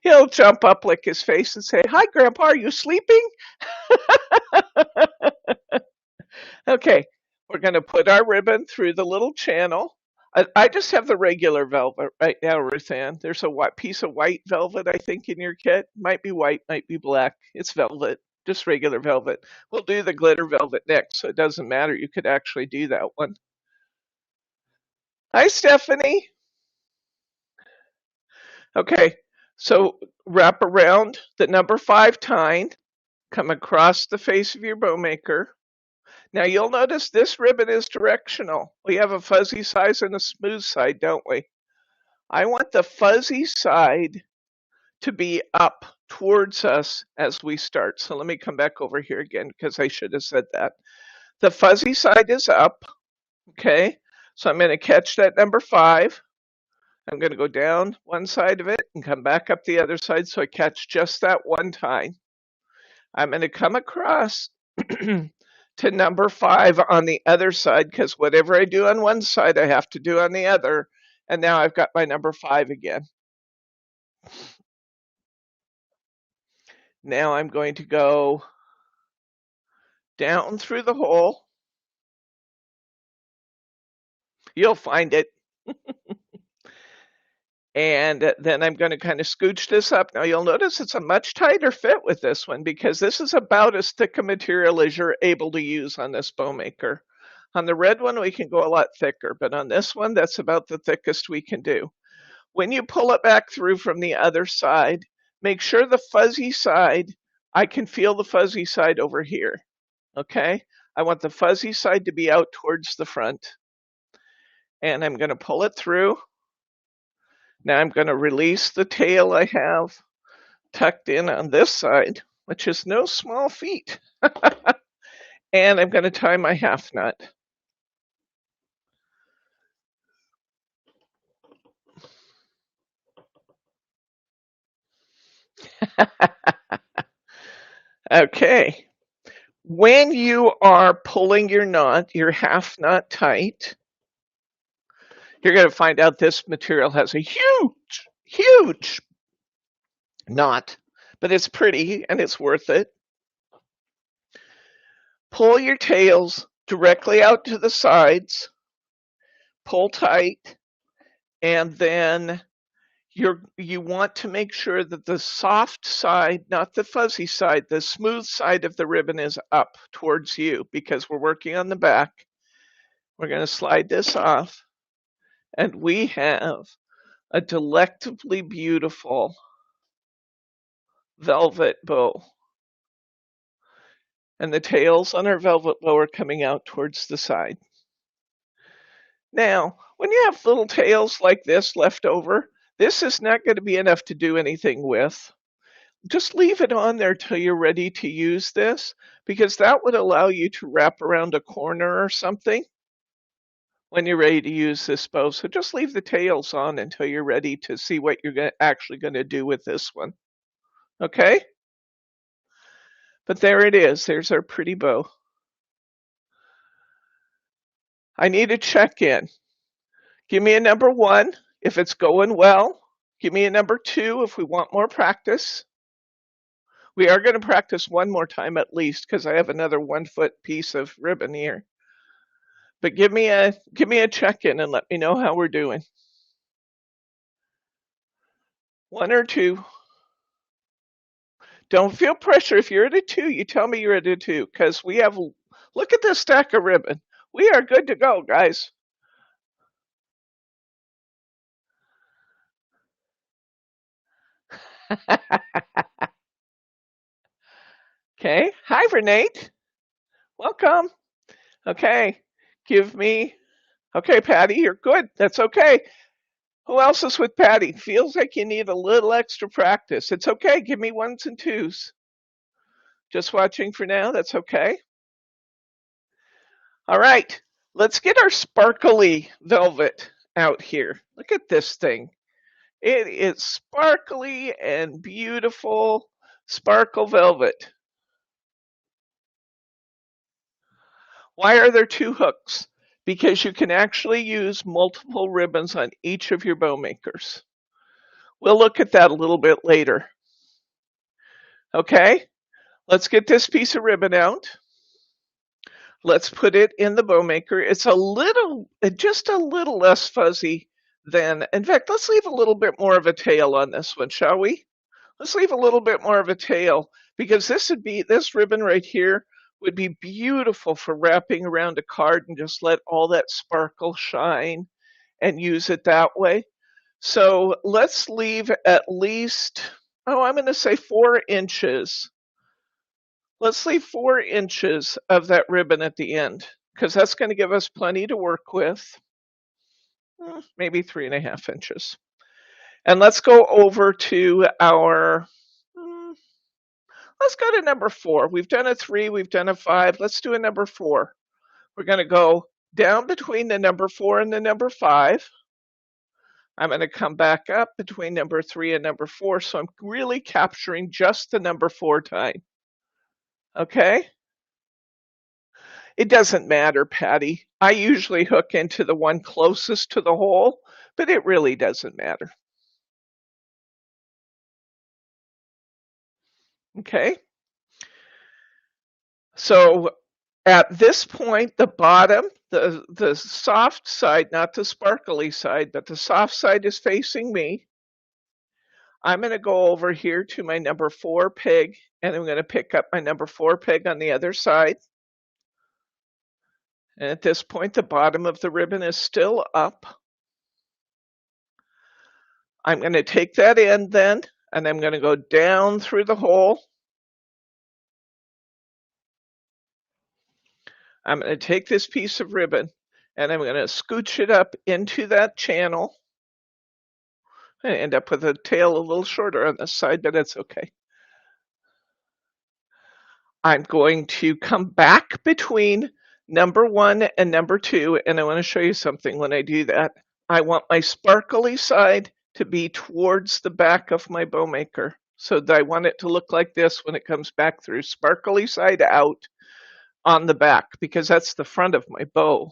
He'll jump up, lick his face, and say, "Hi, Grandpa, are you sleeping?" Okay, we're going to put our ribbon through the little channel. I just have the regular velvet right now, Ruthann. There's a piece of white velvet, I think, in your kit. Might be white, might be black. It's velvet, just regular velvet. We'll do the glitter velvet next, so it doesn't matter. You could actually do that one. Hi, Stephanie. Okay, so wrap around the number 5 tine, come across the face of your bowmaker. Now you'll notice this ribbon is directional. We have a fuzzy side and a smooth side, don't we? I want the fuzzy side to be up towards us as we start. So let me come back over here again because I should have said that. The fuzzy side is up, okay? So I'm going to catch that number 5. I'm going to go down one side of it and come back up the other side so I catch just that one time. I'm going to come across to number 5 on the other side because whatever I do on one side, I have to do on the other. And now I've got my number 5 again. Now I'm going to go down through the hole. You'll find it. And then I'm going to kind of scooch this up. Now you'll notice it's a much tighter fit with this one because this is about as thick a material as you're able to use on this bowmaker. On the red one, we can go a lot thicker, but on this one, that's about the thickest we can do. When you pull it back through from the other side, make sure the fuzzy side, I can feel the fuzzy side over here, okay? I want the fuzzy side to be out towards the front. And I'm going to pull it through. Now I'm going to release the tail I have tucked in on this side, which is no small feat. And I'm going to tie my half nut. Okay. When you are pulling your knot, your half knot tight, you're going to find out this material has a huge, huge knot, but it's pretty and it's worth it. Pull your tails directly out to the sides, pull tight, and then you want to make sure that the soft side, not the fuzzy side, the smooth side of the ribbon is up towards you because we're working on the back. We're going to slide this off, and we have a delectably beautiful velvet bow. And the tails on our velvet bow are coming out towards the side. Now, when you have little tails like this left over, this is not going to be enough to do anything with. Just leave it on there till you're ready to use this, because that would allow you to wrap around a corner or something when you're ready to use this bow. So just leave the tails on until you're ready to see what you're actually going to do with this one. Okay? But there it is. There's our pretty bow. I need a check-in. Give me a number 1 if it's going well. Give me a number 2 if we want more practice. We are going to practice one more time at least because I have another 1 foot piece of ribbon here. But give me a check-in and let me know how we're doing. 1 or 2. Don't feel pressure. If you're at a 2, you tell me you're at a 2 because we have, look at this stack of ribbon. We are good to go, guys. Okay. Hi, Renate. Welcome. Okay. Okay, Patty, you're good. That's okay. Who else is with Patty? Feels like you need a little extra practice. It's okay. Give me 1s and 2s. Just watching for now. That's okay. All right. Let's get our sparkly velvet out here. Look at this thing. It is sparkly and beautiful sparkle velvet. Why are there 2 hooks? because you can actually use multiple ribbons on each of your bow makers. We'll look at that a little bit later. Okay, let's get this piece of ribbon out. Let's put it in the bow maker. It's just a little less fuzzy than, in fact, let's leave a little bit more of a tail on this one, shall we? Let's leave a little bit more of a tail, because this ribbon right here would be beautiful for wrapping around a card and just let all that sparkle shine and use it that way. So let's leave at least, I'm going to say 4 inches. Let's leave 4 inches of that ribbon at the end, because that's going to give us plenty to work with. Maybe 3.5 inches. And let's go over to our, let's go to number 4. We've done a 3, we've done a 5. Let's do a number 4. We're going to go down between the number 4 and the number 5. I'm going to come back up between number 3 and number 4, so I'm really capturing just the number 4 time. Okay? It doesn't matter, Patty. I usually hook into the one closest to the hole, but it really doesn't matter. Okay? So at this point, the bottom, the soft side, not the sparkly side, but the soft side is facing me. I'm going to go over here to my number 4 peg, and I'm going to pick up my number 4 peg on the other side. And at this point, the bottom of the ribbon is still up. I'm going to take that end then, and I'm going to go down through the hole. I'm going to take this piece of ribbon, and I'm going to scooch it up into that channel. I end up with a tail a little shorter on this side, but that's okay. I'm going to come back between number 1 and number 2, and I want to show you something when I do that. I want my sparkly side to be towards the back of my bow maker. So I want it to look like this when it comes back through, sparkly side out on the back, because that's the front of my bow.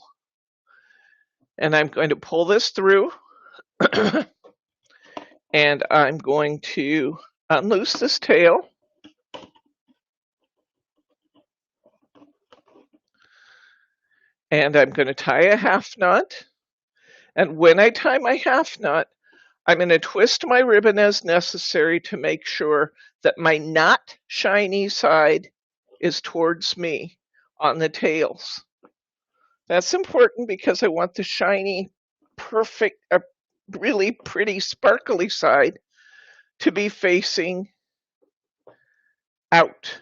And I'm going to pull this through. And I'm going to unloose this tail. And I'm going to tie a half knot. And when I tie my half knot, I'm going to twist my ribbon as necessary to make sure that my not shiny side is towards me on the tails. That's important because I want the shiny, perfect, really pretty, sparkly side to be facing out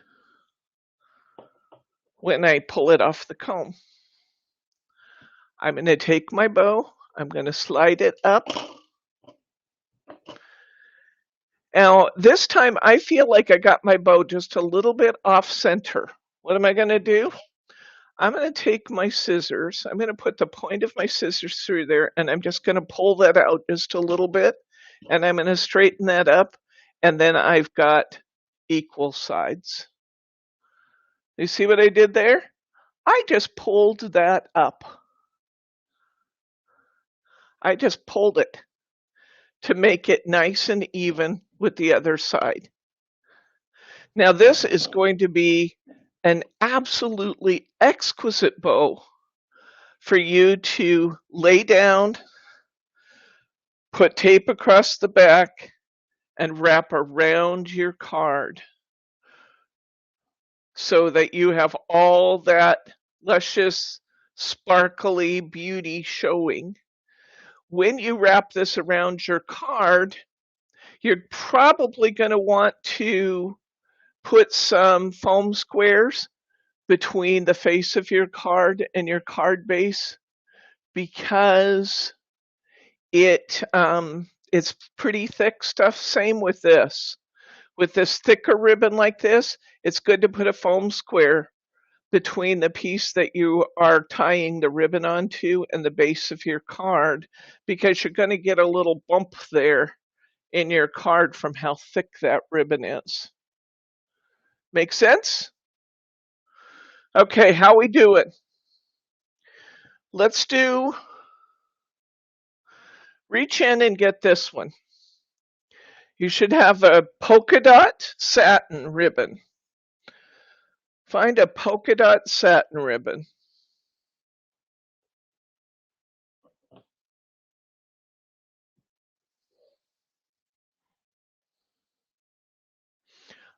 when I pull it off the comb. I'm going to take my bow, I'm going to slide it up. Now, this time I feel like I got my bow just a little bit off center. What am I going to do? I'm going to take my scissors, I'm going to put the point of my scissors through there, and I'm just going to pull that out just a little bit, and I'm going to straighten that up, and then I've got equal sides. You see what I did there? I just pulled that up. I just pulled it to make it nice and even with the other side. Now this is going to be an absolutely exquisite bow for you to lay down, put tape across the back, and wrap around your card so that you have all that luscious, sparkly beauty showing. When you wrap this around your card, you're probably going to want to put some foam squares between the face of your card and your card base, because it's pretty thick stuff. Same with this. With this thicker ribbon like this, it's good to put a foam square between the piece that you are tying the ribbon onto and the base of your card, because you're going to get a little bump there in your card from how thick that ribbon is. Make sense? Okay, how we doing? Let's do, reach in and get this one. You should have a polka dot satin ribbon. Find a polka dot satin ribbon.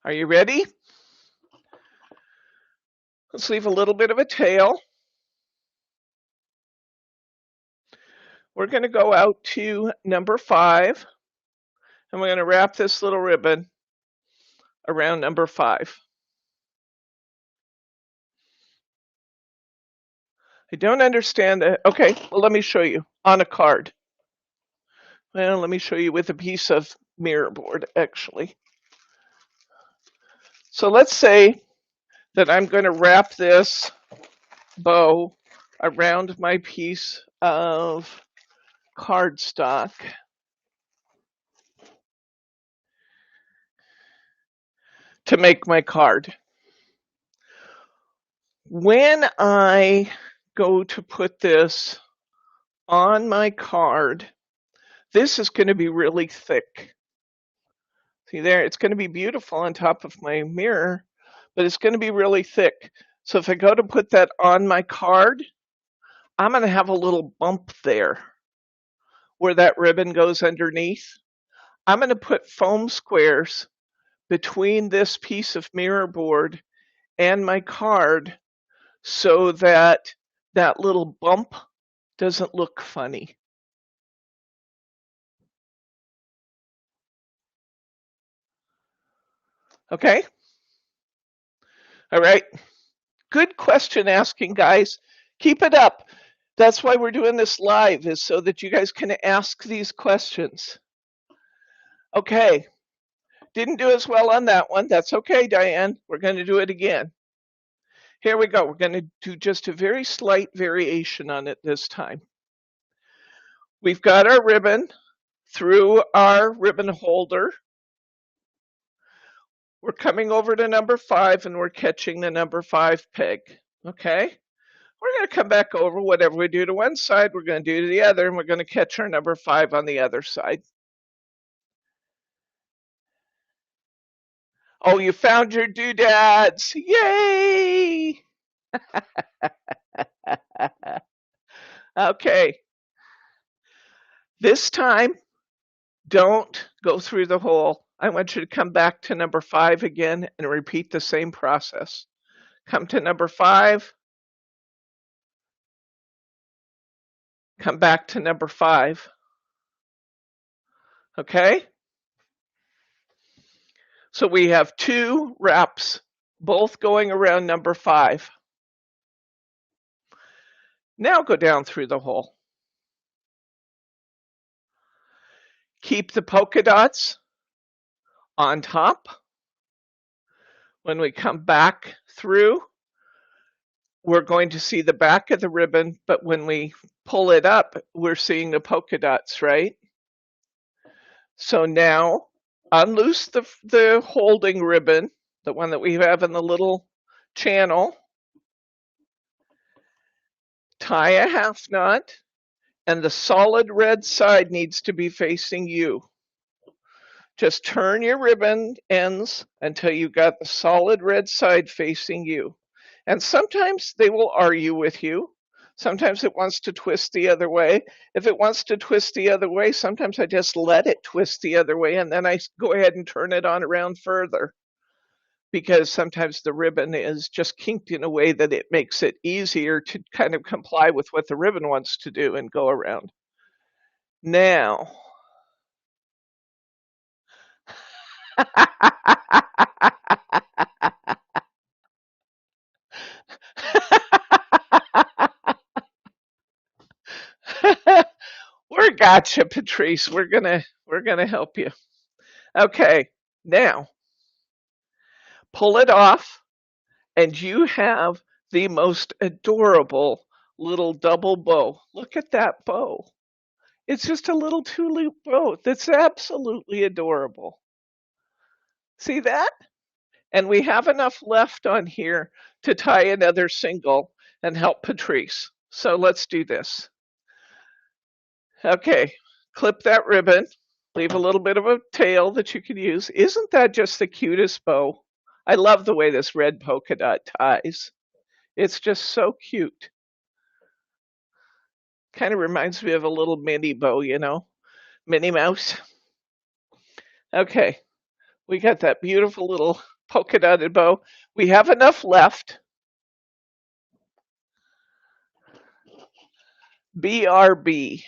Are you ready? Let's leave a little bit of a tail. We're going to go out to number 5, and we're going to wrap this little ribbon around number 5. I don't understand it. Okay, well, let me show you on a card. Well, let me show you with a piece of mirror board, actually. So let's say that I'm going to wrap this bow around my piece of cardstock. To make my card. When I go to put this on my card, this is going to be really thick. See there, it's going to be beautiful on top of my mirror, but it's going to be really thick. So if I go to put that on my card, I'm going to have a little bump there where that ribbon goes underneath. I'm going to put foam squares between this piece of mirror board and my card so that that little bump doesn't look funny. Okay? All right. Good question asking, guys. Keep it up. That's why we're doing this live, is so that you guys can ask these questions. Okay. Didn't do as well on that one. That's okay, Diane. We're going to do it again. Here we go. We're going to do just a very slight variation on it this time. We've got our ribbon through our ribbon holder. We're coming over to number 5 and we're catching the number 5 peg. Okay? We're going to come back over. Whatever we do to one side, we're going to do to the other, and we're going to catch our number 5 on the other side. Oh, you found your doodads. Yay! Okay. This time, don't go through the hole. I want you to come back to number 5 again and repeat the same process. Come to number 5. Come back to number 5. Okay? So we have 2 wraps, both going around number 5. Now go down through the hole. Keep the polka dots on top. When we come back through, we're going to see the back of the ribbon, but when we pull it up, we're seeing the polka dots, right? So now unloose the holding ribbon, the one that we have in the little channel, tie a half knot, and the solid red side needs to be facing you. Just turn your ribbon ends until you've got the solid red side facing you. And sometimes they will argue with you. Sometimes it wants to twist the other way. If it wants to twist the other way, sometimes I just let it twist the other way and then I go ahead and turn it on around further. Because sometimes the ribbon is just kinked in a way that it makes it easier to kind of comply with what the ribbon wants to do and go around. Now, we're gotcha, Patrice. We're gonna help you. Okay, now pull it off, and you have the most adorable little double bow. Look at that bow. It's just a little 2-loop bow. That's absolutely adorable. See that? And we have enough left on here to tie another single and help Patrice. So let's do this. Okay, clip that ribbon. Leave a little bit of a tail that you can use. Isn't that just the cutest bow? I love the way this red polka dot ties. It's just so cute. Kind of reminds me of a little mini bow, you know, Minnie Mouse. Okay, we got that beautiful little polka dotted bow. We have enough left. BRB.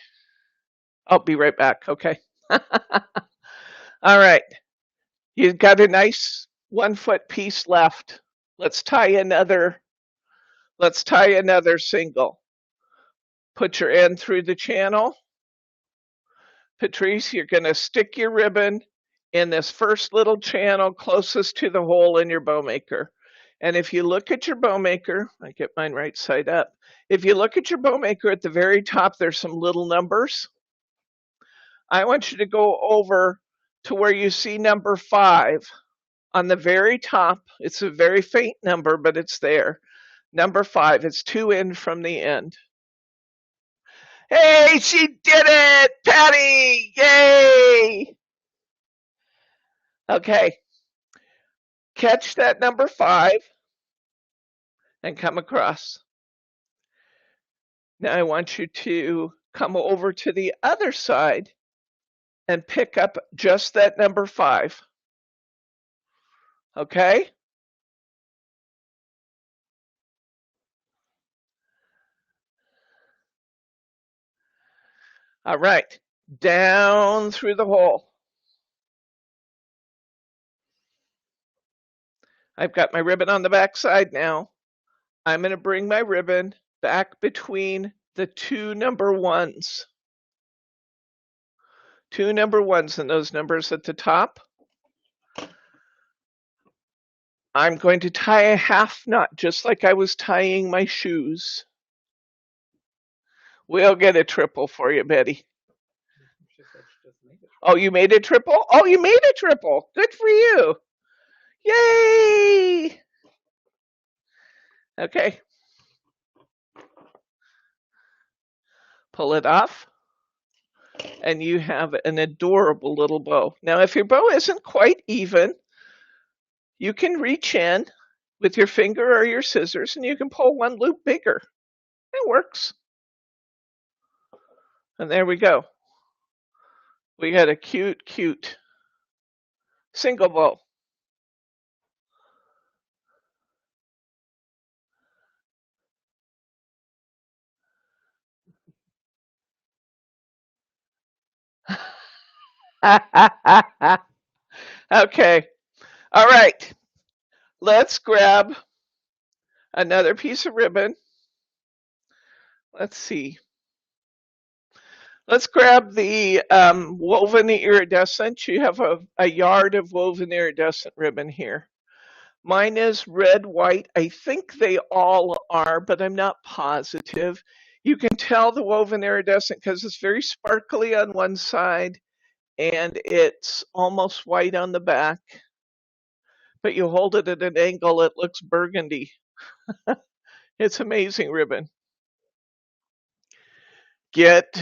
I'll be right back, okay? All right, you've got a nice 1 foot piece left. Let's tie another single. Put your end through the channel. Patrice, you're gonna stick your ribbon in this first little channel closest to the hole in your bowmaker. And if you look at your bowmaker, I get mine right side up. If you look at your bowmaker at the very top, there's some little numbers. I want you to go over to where you see number 5 on the very top. It's a very faint number, but it's there. Number 5, it's 2 in from the end. Hey, she did it! Patty! Yay! Okay. Catch that number 5 and come across. Now I want you to come over to the other side and pick up just that number 5. Okay? All right. Down through the hole. I've got my ribbon on the back side now. I'm going to bring my ribbon back between the 2 number 1s. 2 number 1s and those numbers at the top. I'm going to tie a half knot just like I was tying my shoes. We'll get a triple for you, Betty. Oh, you made a triple? Oh, you made a triple. Good for you. Yay! Okay. Pull it off. And you have an adorable little bow. Now, if your bow isn't quite even, you can reach in with your finger or your scissors and you can pull 1 loop bigger. It works. And there we go. We got a cute, cute single bow. Okay. All right. Let's grab another piece of ribbon. Let's see. Let's grab the woven iridescent. You have a yard of woven iridescent ribbon here. Mine is red, white. I think they all are, but I'm not positive. You can tell the woven iridescent because it's very sparkly on one side and it's almost white on the back. But you hold it at an angle, it looks burgundy. It's amazing ribbon. Get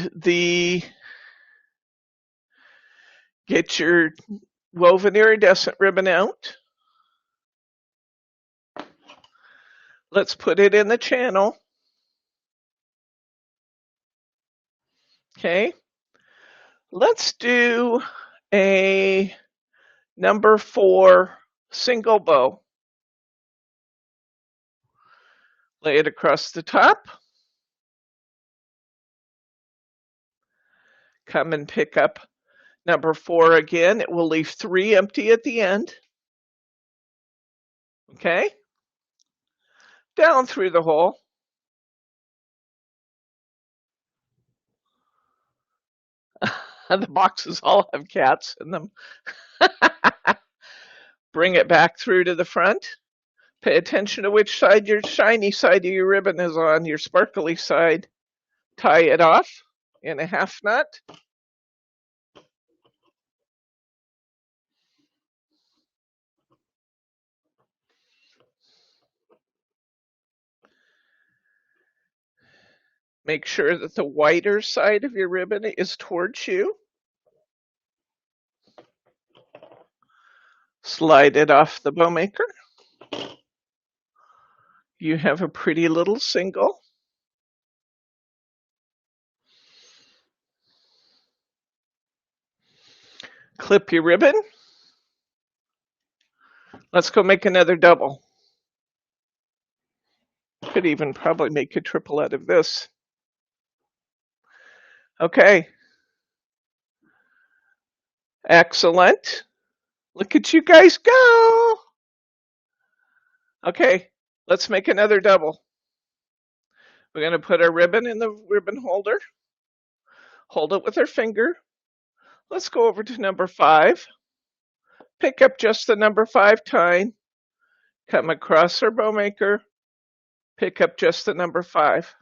your woven iridescent ribbon out. Let's put it in the channel. Okay. Let's do a number 4 single bow. Lay it across the top. Come and pick up number 4 again. It will leave 3 empty at the end. Okay. Down through the hole. The boxes all have cats in them. Bring it back through to the front. Pay attention to which side your shiny side of your ribbon is on, your sparkly side. Tie it off in a half knot. Make sure that the wider side of your ribbon is towards you. Slide it off the bowmaker. You have a pretty little single. Clip your ribbon. Let's go make another double. Could even probably make a triple out of this. Okay. Excellent. Look at you guys go. Okay, let's make another double. We're going to put our ribbon in the ribbon holder. Hold it with our finger. Let's go over to number 5. Pick up just the number 5 tine. Come across our bowmaker. Pick up just the number 5.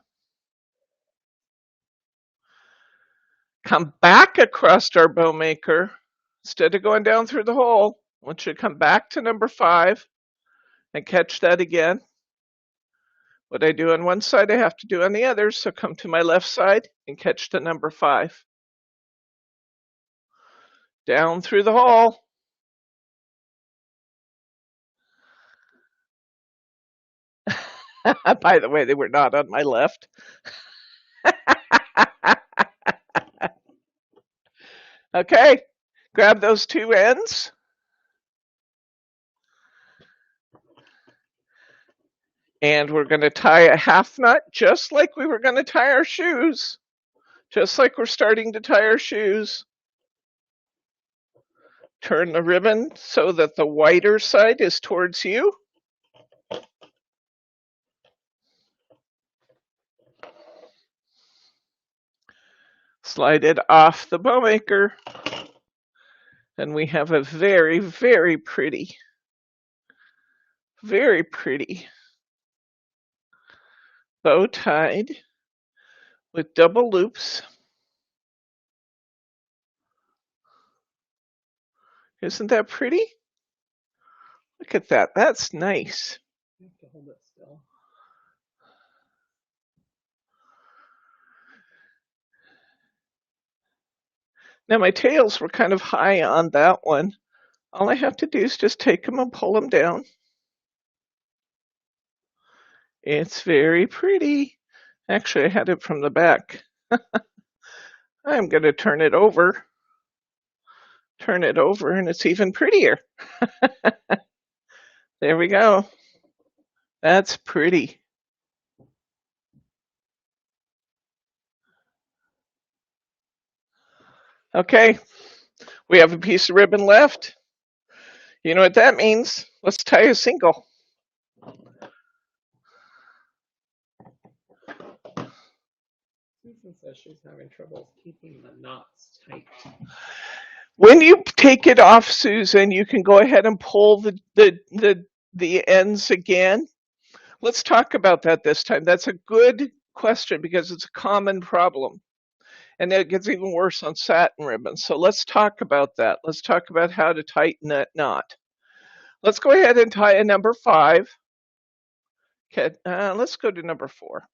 Come back across our bowmaker. Instead of going down through the hole, I want you to come back to number 5 and catch that again. What I do on one side, I have to do on the other, so come to my left side and catch the number 5. Down through the hole. By the way, they were not on my left. Okay, grab those 2 ends. And we're going to tie a half knot just like we were going to tie our shoes. Just like we're starting to tie our shoes. Turn the ribbon so that the wider side is towards you. Slide it off the bowmaker. And we have a very, very pretty bow tied with double loops. Isn't that pretty? Look at that. That's nice. You have to hold it still. Now my tails were kind of high on that one. All I have to do is just take them and pull them down. It's very pretty. Actually, I had it from the back. I'm going to turn it over. Turn it over and it's even prettier. There we go. That's pretty. Okay, we have a piece of ribbon left. You know what that means? Let's tie a single. Susan says she's having trouble keeping the knots tight. When you take it off, Susan, you can go ahead and pull the ends again. Let's talk about that this time. That's a good question because it's a common problem. And it gets even worse on satin ribbon. So let's talk about that. Let's talk about how to tighten that knot. Let's go ahead and tie a number 5. Okay, let's go to number 4.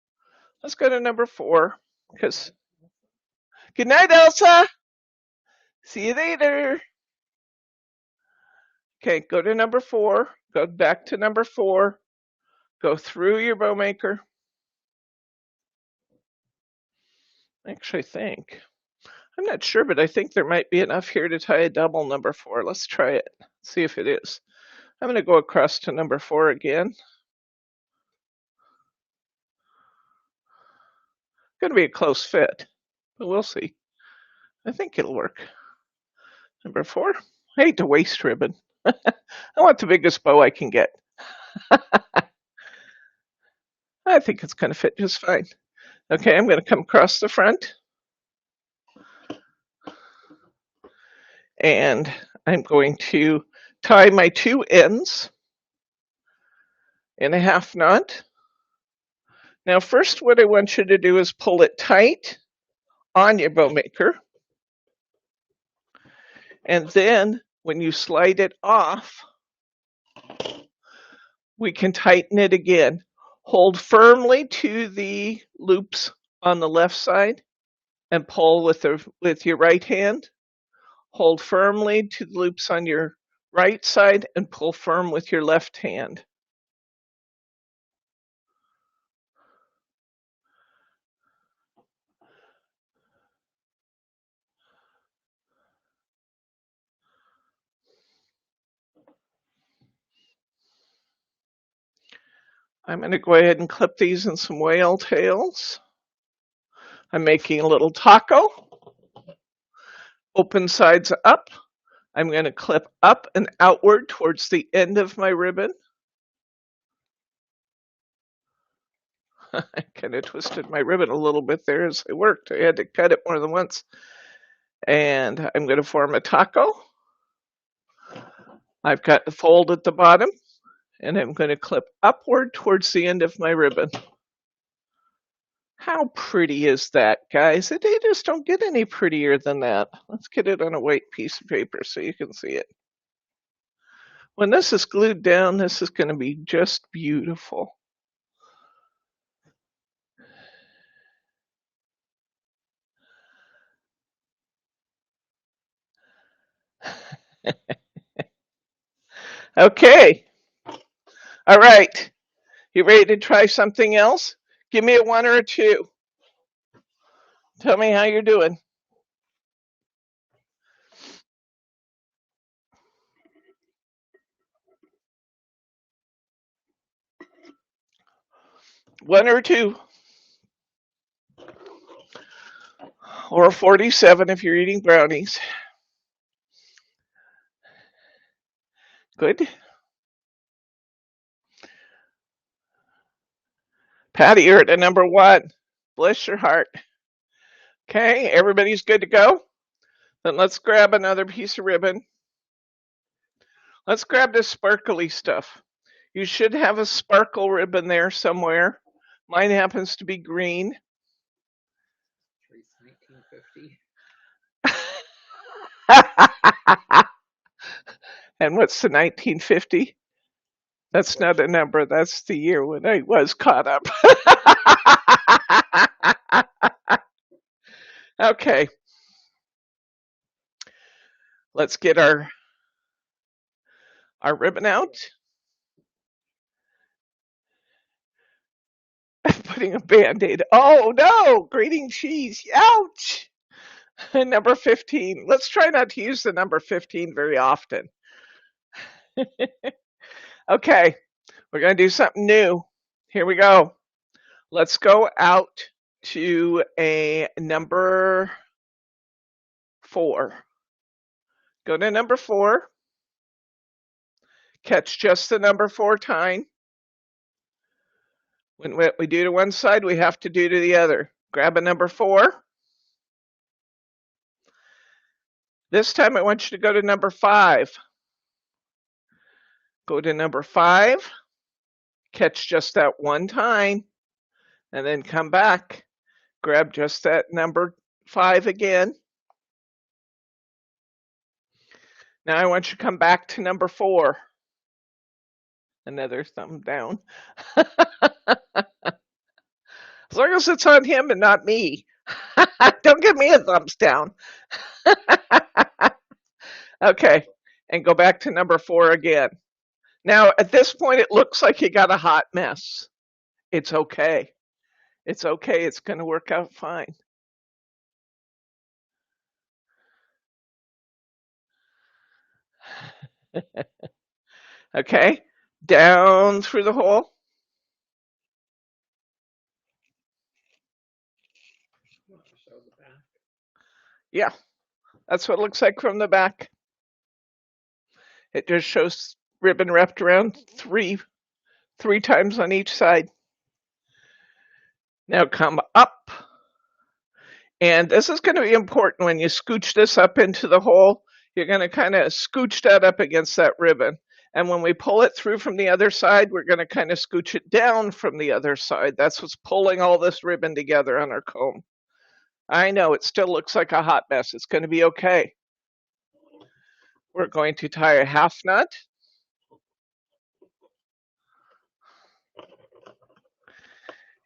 Let's go to number 4 because. Good night, Elsa. See you later. Okay, go to number 4. Go back to number 4. Go through your bowmaker. I actually think. I'm not sure, but I think there might be enough here to tie a double number 4. Let's try it. See if it is. I'm going to go across to number 4 again. Going to be a close fit, but we'll see. I think it'll work. Number 4. I hate to waste ribbon. I want the biggest bow I can get. I think it's going to fit just fine. Okay, I'm going to come across the front. And I'm going to tie my 2 ends in a half knot. Now first what I want you to do is pull it tight on your bowmaker. And then when you slide it off, we can tighten it again. Hold firmly to the loops on the left side and pull with your right hand. Hold firmly to the loops on your right side and pull firm with your left hand. I'm going to go ahead and clip these in some whale tails. I'm making a little taco. Open sides up. I'm going to clip up and outward towards the end of my ribbon. I kind of twisted my ribbon a little bit there as I worked. I had to cut it more than once. And I'm going to form a taco. I've got the fold at the bottom, and I'm going to clip upward towards the end of my ribbon. How pretty is that, guys? They just don't get any prettier than that. Let's get it on a white piece of paper so you can see it. When this is glued down, this is going to be just beautiful. Okay. All right. You ready to try something else? Give me a 1 or a 2. Tell me how you're doing. One or 2. Or 47 if you're eating brownies. Good. Patty, you're at a number 1. Bless your heart. Okay, everybody's good to go? Then let's grab another piece of ribbon. Let's grab this sparkly stuff. You should have a sparkle ribbon there somewhere. Mine happens to be green. 1950. And what's the 1950? That's not a number. That's the year when I was caught up. Okay. Let's get our ribbon out. I'm putting a Band-Aid. Oh no, grating cheese. Ouch. Number 15. Let's try not to use the number 15 very often. Okay, we're going to do something new. Here we go. Let's go out to a number 4. Go to number 4. Catch just the number 4 time. When what we do to one side, we have to do to the other. Grab a number 4. This time I want you to go to number 5. Go to number 5. Catch just that one time. And then come back. Grab just that number 5 again. Now I want you to come back to number 4. Another thumb down. As long as it's on him and not me. Don't give me a thumbs down. Okay, and go back to number 4 again. Now, at this point, it looks like you got a hot mess. It's okay. It's okay. It's going to work out fine. Okay, down through the hole. Yeah, that's what it looks like from the back. It just shows ribbon wrapped around three times on each side. Now come up. And this is going to be important when you scooch this up into the hole. You're going to kind of scooch that up against that ribbon. And when we pull it through from the other side, we're going to kind of scooch it down from the other side. That's what's pulling all this ribbon together on our comb. I know it still looks like a hot mess. It's going to be okay. We're going to tie a half knot.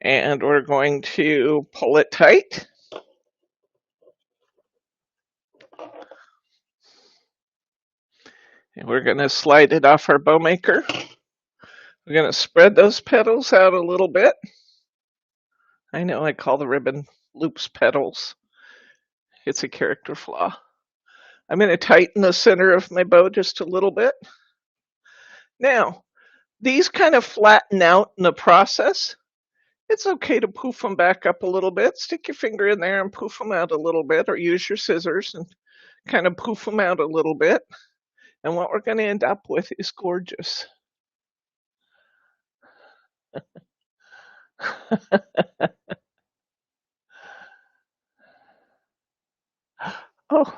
And we're going to pull it tight. And we're going to slide it off our bowmaker. We're going to spread those petals out a little bit. I know I call the ribbon loops petals. It's a character flaw. I'm going to tighten the center of my bow just a little bit. Now, these kind of flatten out in the process. It's okay to poof them back up a little bit. Stick your finger in there and poof them out a little bit, or use your scissors and kind of poof them out a little bit. And what we're going to end up with is gorgeous. Oh.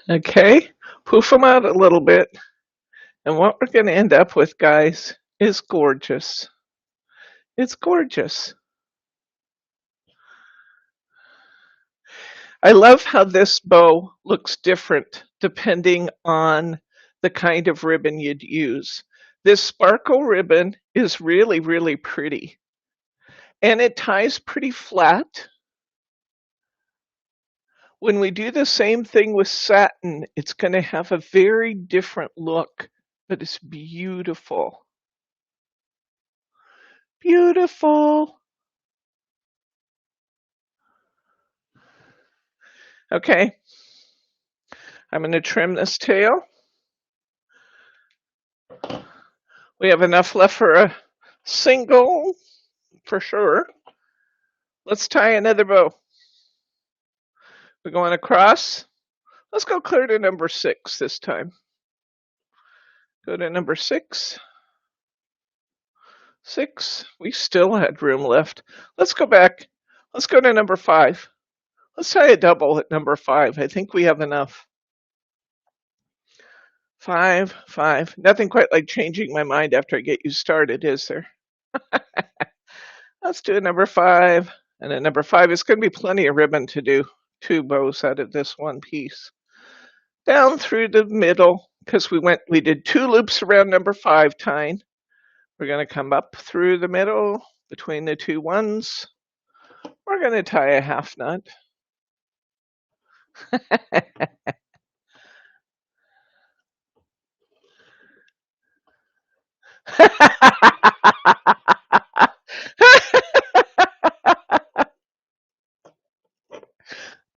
Okay, poof them out a little bit. And what we're going to end up with, guys, is gorgeous. It's gorgeous. I love how this bow looks different depending on the kind of ribbon you'd use. This sparkle ribbon is really, really pretty. And it ties pretty flat. When we do the same thing with satin, it's going to have a very different look, but it's beautiful. Beautiful. Okay, I'm going to trim this tail. We have enough left for a single, for sure. Let's tie another bow. We're going across. Let's go clear to number 6 this time. Go to number 6. 6. We still had room left. Let's go back. Let's go to number 5. Let's tie a double at number 5. I think we have enough. 5, 5. Nothing quite like changing my mind after I get you started, is there? Let's do a number 5. And at number 5, it's going to be plenty of ribbon to do 2 bows out of this one piece. Down through the middle, because we did 2 loops around number 5 tying. We're going to come up through the middle between the 2 ones. We're going to tie a half knot.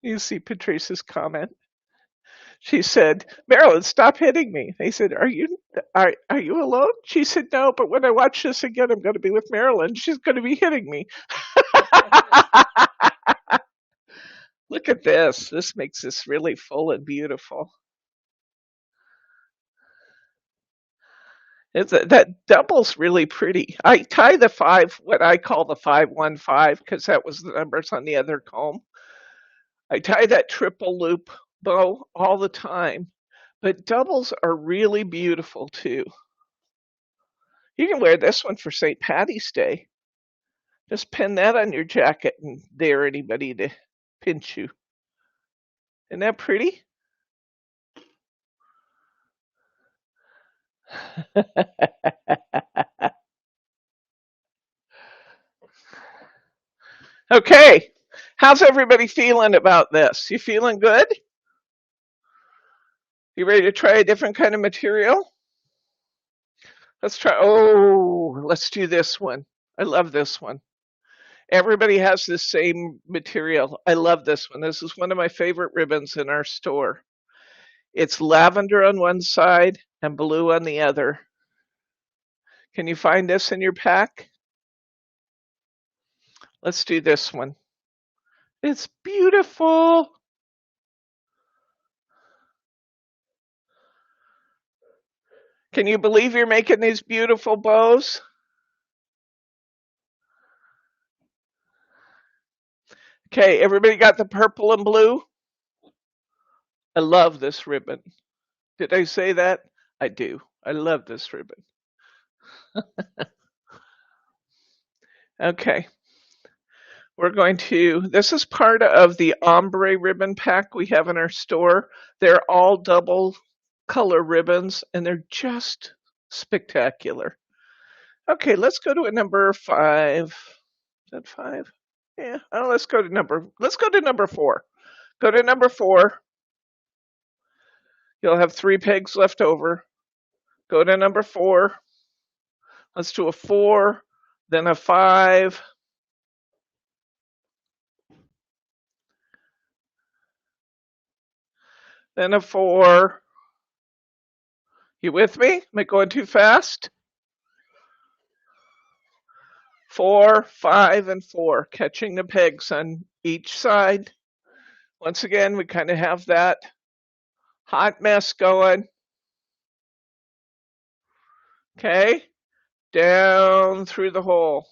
You see Patrice's comment. She said, "Marilyn, stop hitting me." They said, are you alone?" She said, "No, but when I watch this again, I'm going to be with Marilyn. She's going to be hitting me." Look at this. This makes this really full and beautiful. That double's really pretty. I tie the 5, what I call the 515, because that was the numbers on the other comb. I tie that triple loop bow all the time, but doubles are really beautiful too. You can wear this one for St. Patty's Day. Just pin that on your jacket and dare anybody to pinch you. Isn't that pretty? Okay, how's everybody feeling about this? You feeling good? You ready to try a different kind of material? Let's do this one. I love this one. Everybody has the same material. I love this one. This is one of my favorite ribbons in our store. It's lavender on one side and blue on the other. Can you find this in your pack? Let's do this one. It's beautiful. Can you believe you're making these beautiful bows? Okay, everybody got the purple and blue? I love this ribbon. Did I say that? I do. I love this ribbon. Okay. We're going to, this is part of the ombre ribbon pack we have in our store. They're all double color ribbons and they're just spectacular. Okay, let's go to a number 5. Is that 5? Yeah. Oh, let's go to number 4. Go to number 4. You'll have 3 pegs left over. Go to number 4. Let's do a 4, then a 5. Then a 4. You with me? Am I going too fast? 4, 5, and 4, catching the pegs on each side. Once again, we kind of have that hot mess going. Okay, down through the hole.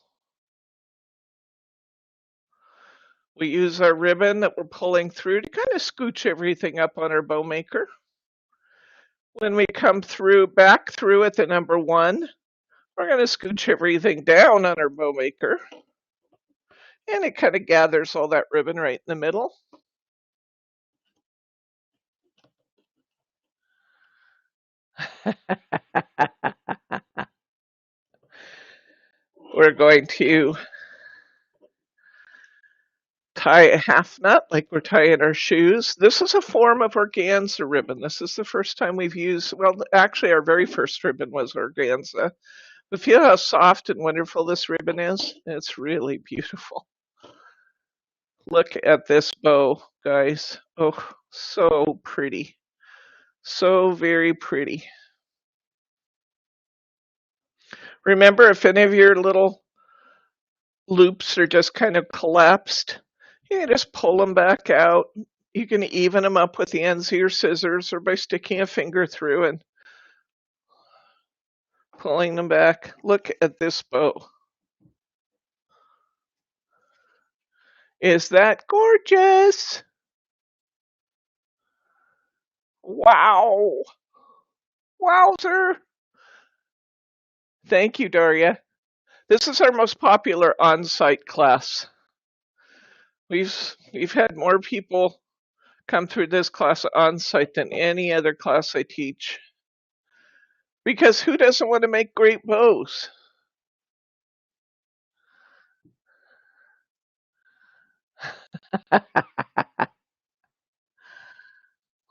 We use our ribbon that we're pulling through to kind of scooch everything up on our bowmaker. When we come through, back through at the number 1, we're going to scooch everything down on our bowmaker. And it kind of gathers all that ribbon right in the middle. We're going to tie a half knot like we're tying our shoes. This is a form of organza ribbon. This is the first time we've used, well, actually our very first ribbon was organza. But feel how soft and wonderful this ribbon is? It's really beautiful. Look at this bow, guys. Oh, so pretty. So very pretty. Remember, if any of your little loops are just kind of collapsed, you can just pull them back out. You can even them up with the ends of your scissors or by sticking a finger through and pulling them back. Look at this bow. Is that gorgeous? Wow. Wowzer. Thank you, Daria. This is our most popular on-site class. We've had more people come through this class on-site than any other class I teach. Because who doesn't want to make great bows?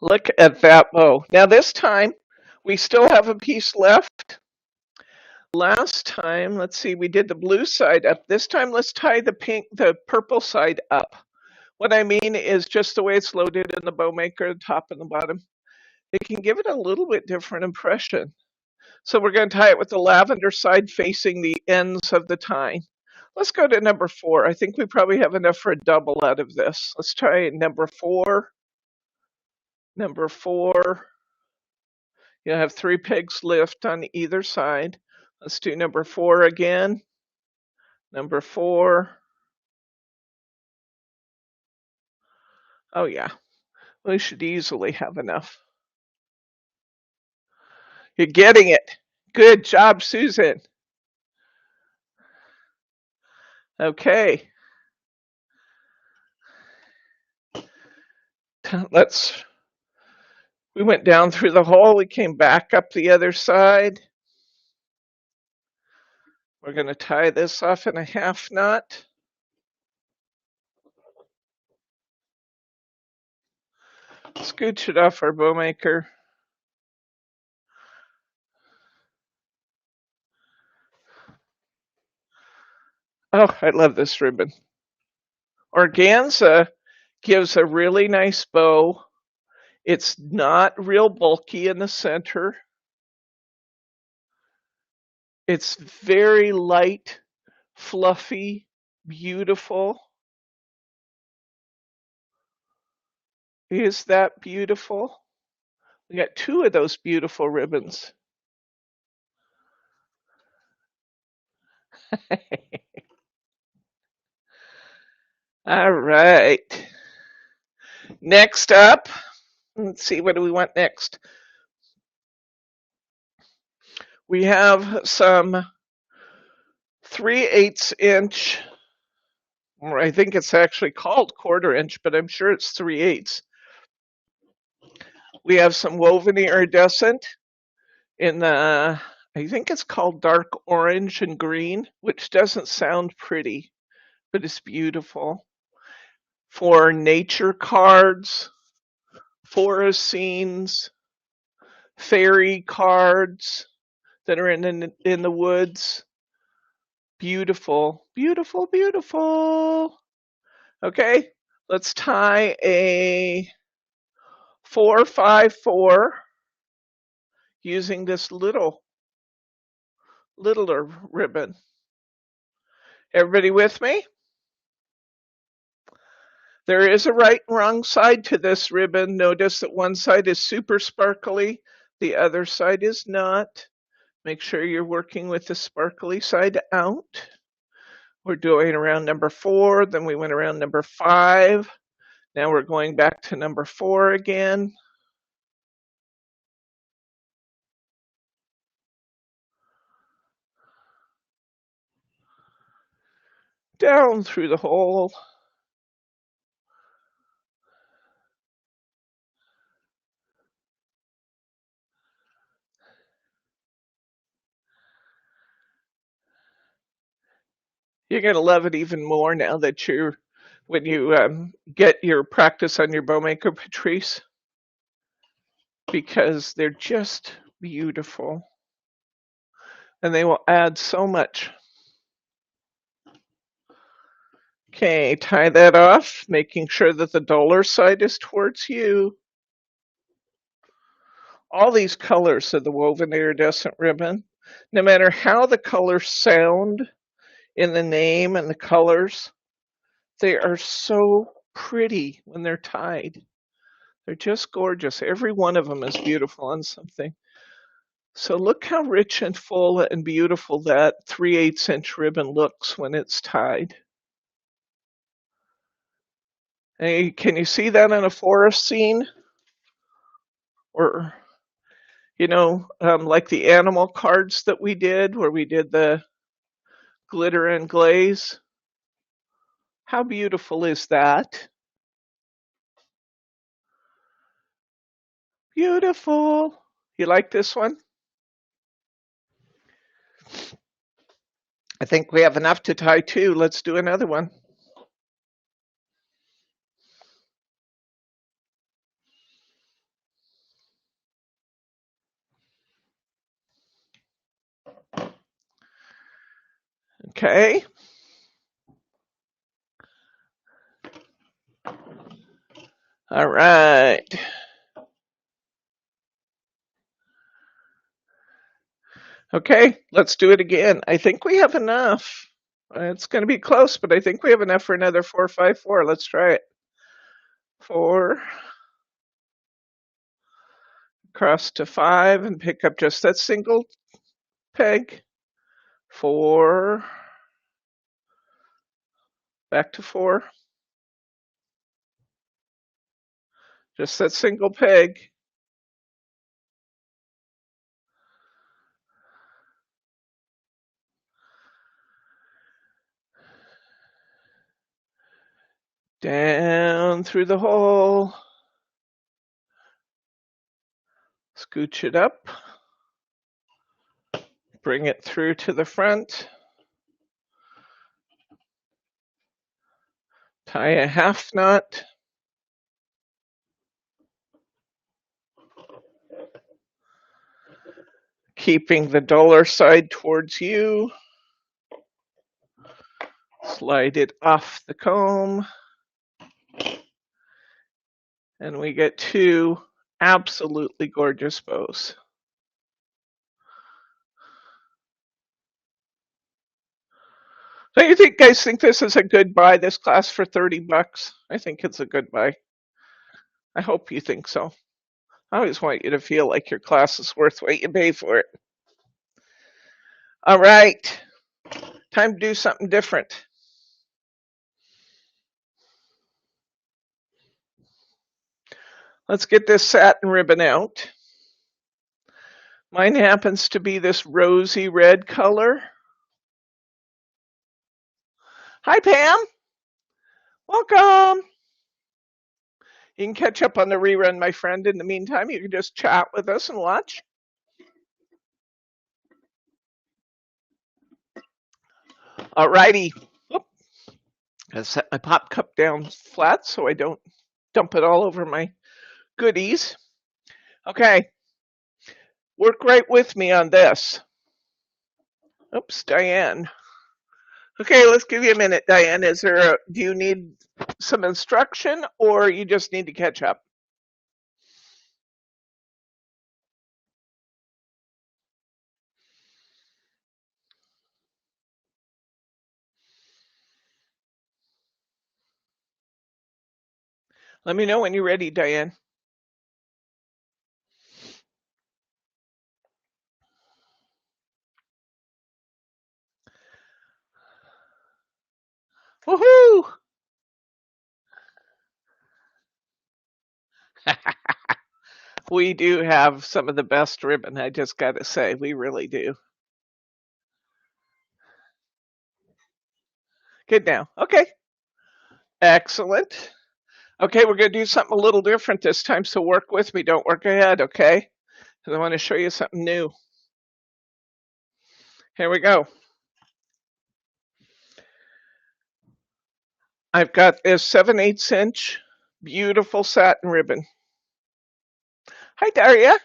Look at that bow. Now this time, we still have a piece left. Last time, let's see, we did the blue side up. This time, let's tie the purple side up. What I mean is just the way it's loaded in the bowmaker, the top and the bottom. It can give it a little bit different impression. So we're going to tie it with the lavender side facing the ends of the tine. Let's go to number 4. I think we probably have enough for a double out of this. Let's try number 4. Number 4. You'll have 3 pegs left on either side. Let's do number 4 again. Number 4. Oh yeah, we should easily have enough. You're getting it. Good job, Susan. Okay. We went down through the hole. We came back up the other side. We're going to tie this off in a half knot. Scooch it off our bowmaker. Oh, I love this ribbon. Organza gives a really nice bow. It's not real bulky in the center. It's very light, fluffy, beautiful. Is that beautiful? We got 2 of those beautiful ribbons. All right. Next up, let's see, what do we want next? We have some 3/8 inch or I think it's actually called 1/4 inch, but I'm sure it's 3/8. We have some woven iridescent in the, I think it's called dark orange and green, which doesn't sound pretty, but it's beautiful. For nature cards, forest scenes, fairy cards that are in the woods. Beautiful, beautiful, beautiful. Okay, let's tie a 4-5-4 using this littler ribbon. Everybody with me? There is a right and wrong side to this ribbon. Notice that one side is super sparkly, the other side is not. Make sure you're working with the sparkly side out. We're doing around number 4, then we went around number 5. Now we're going back to number 4 again. Down through the hole. You're going to love it even more now that when you get your practice on your bowmaker, Patrice, because they're just beautiful. And they will add so much. Okay, tie that off, making sure that the duller side is towards you. All these colors of the woven iridescent ribbon, no matter how the colors sound in the name and the colors, they are so pretty when they're tied. They're just gorgeous. Every one of them is beautiful on something. So look how rich and full and beautiful that 3/8 inch ribbon looks when it's tied. Hey, can you see that in a forest scene? Or, like the animal cards that we did, where we did the glitter and glaze. How beautiful is that? Beautiful. You like this one? I think we have enough to tie 2. Let's do another one. Okay. All right. Okay, let's do it again. I think we have enough. It's going to be close, but I think we have enough for another 4-5-4. Let's try it. 4, cross to 5 and pick up just that single peg. 4, back to 4. Just that single peg. Down through the hole. Scooch it up. Bring it through to the front. Tie a half knot. Keeping the duller side towards you. Slide it off the comb. And we get 2 absolutely gorgeous bows. Don't you guys think this is a good buy, this class for $30? I think it's a good buy. I hope you think so. I always want you to feel like your class is worth what you pay for it. All right, time to do something different. Let's get this satin ribbon out. Mine happens to be this rosy red color. Hi, Pam. welcome. You can catch up on the rerun, my friend. In the meantime, you can just chat with us and watch. Alrighty. I set my pop cup down flat so I don't dump it all over my goodies. Okay. Work right with me on this. Oops, Diane. Okay, let's give you a minute, Diane. Do you need some instruction or you just need to catch up? Let me know when you're ready, Diane. Woohoo! We do have some of the best ribbon, I just got to say. We really do. Good now. Okay. Excellent. Okay, we're going to do something a little different this time, so work with me. Don't work ahead, okay? Because I want to show you something new. Here we go. I've got this 7/8 inch beautiful satin ribbon. Hi, Daria.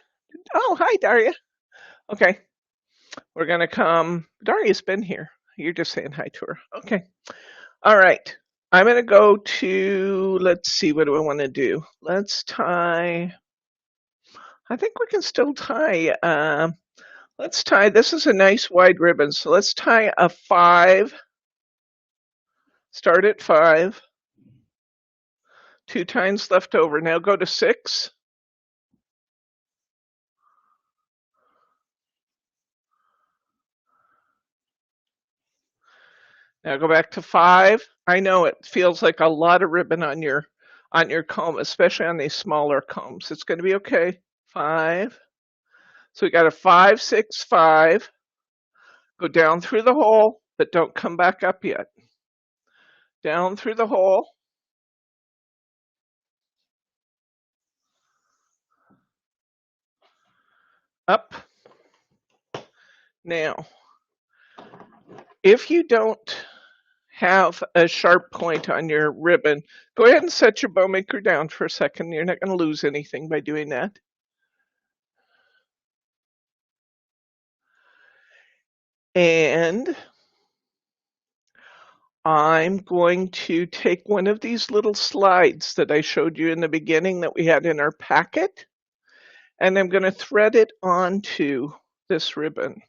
Oh, hi, Daria. Okay, we're going to come. Daria's been here. You're just saying hi to her. Okay. All right. I'm going to go to, let's see, what do I want to do? Let's tie. I think we can still tie. Let's tie. This is a nice wide ribbon. So let's tie a 5. Start at 5. 2 tines left over. Now go to 6. Now go back to 5. I know it feels like a lot of ribbon on your comb, especially on these smaller combs. It's going to be okay. 5. So we got a 5, 6, 5. Go down through the hole, but don't come back up yet. Down through the hole. Up. Now, if you don't have a sharp point on your ribbon, go ahead and set your bowmaker down for a second. You're not going to lose anything by doing that. And I'm going to take one of these little slides that I showed you in the beginning that we had in our packet, and I'm going to thread it onto this ribbon.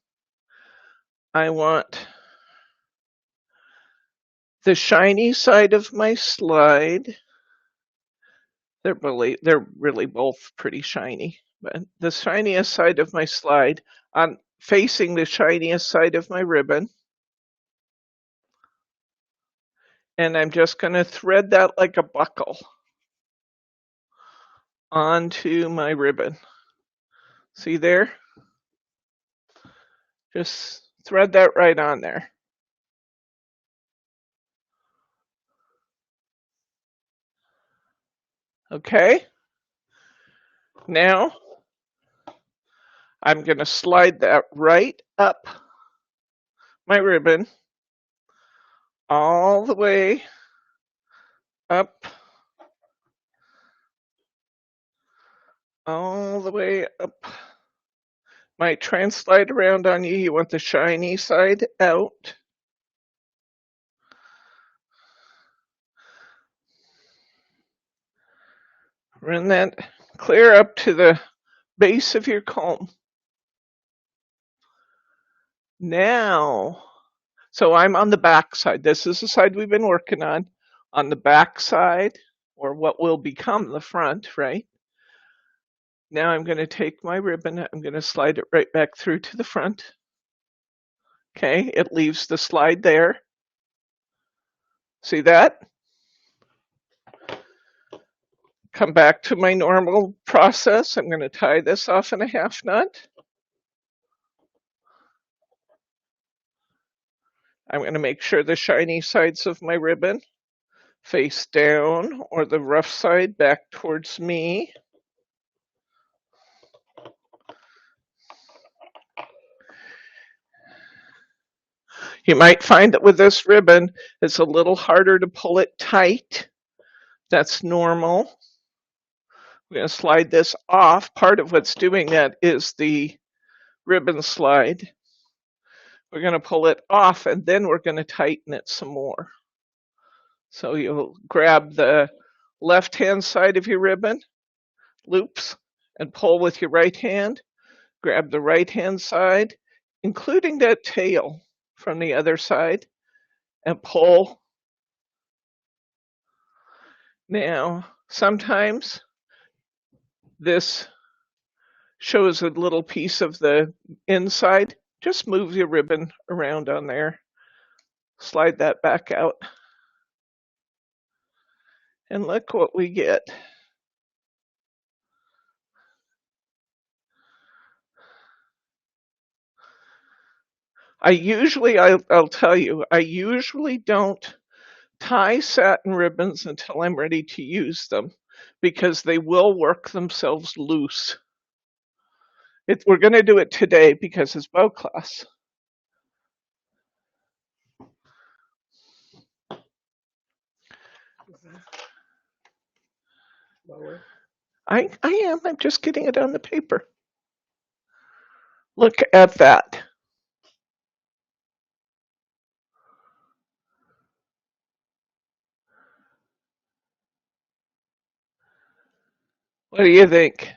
I want the shiny side of my slide. They're really both pretty shiny, but the shiniest side of my slide on facing the shiniest side of my ribbon. And I'm just going to thread that like a buckle onto my ribbon. See there? Just thread that right on there. Okay. Now I'm going to slide that right up my ribbon all the way up, all the way up. Might try and slide around on you. You want the shiny side out. Run that clear up to the base of your comb. Now, so I'm on the back side. This is the side we've been working on. On the back side, or what will become the front, right? Now I'm going to take my ribbon, I'm going to slide it right back through to the front. Okay, it leaves the slide there. See that? Come back to my normal process. I'm going to tie this off in a half knot. I'm going to make sure the shiny sides of my ribbon face down, or the rough side back towards me. You might find that with this ribbon, it's a little harder to pull it tight. That's normal. We're going to slide this off. Part of what's doing that is the ribbon slide. We're going to pull it off, and then we're going to tighten it some more. So you'll grab the left-hand side of your ribbon, loops, and pull with your right hand. Grab the right-hand side, including that tail from the other side, and pull. Now, sometimes this shows a little piece of the inside. Just move your ribbon around on there. Slide that back out. And look what we get. I'll tell you, I usually don't tie satin ribbons until I'm ready to use them because they will work themselves loose. We're going to do it today because it's bow class. Lower. I am. I'm just getting it on the paper. Look at that. What do you think?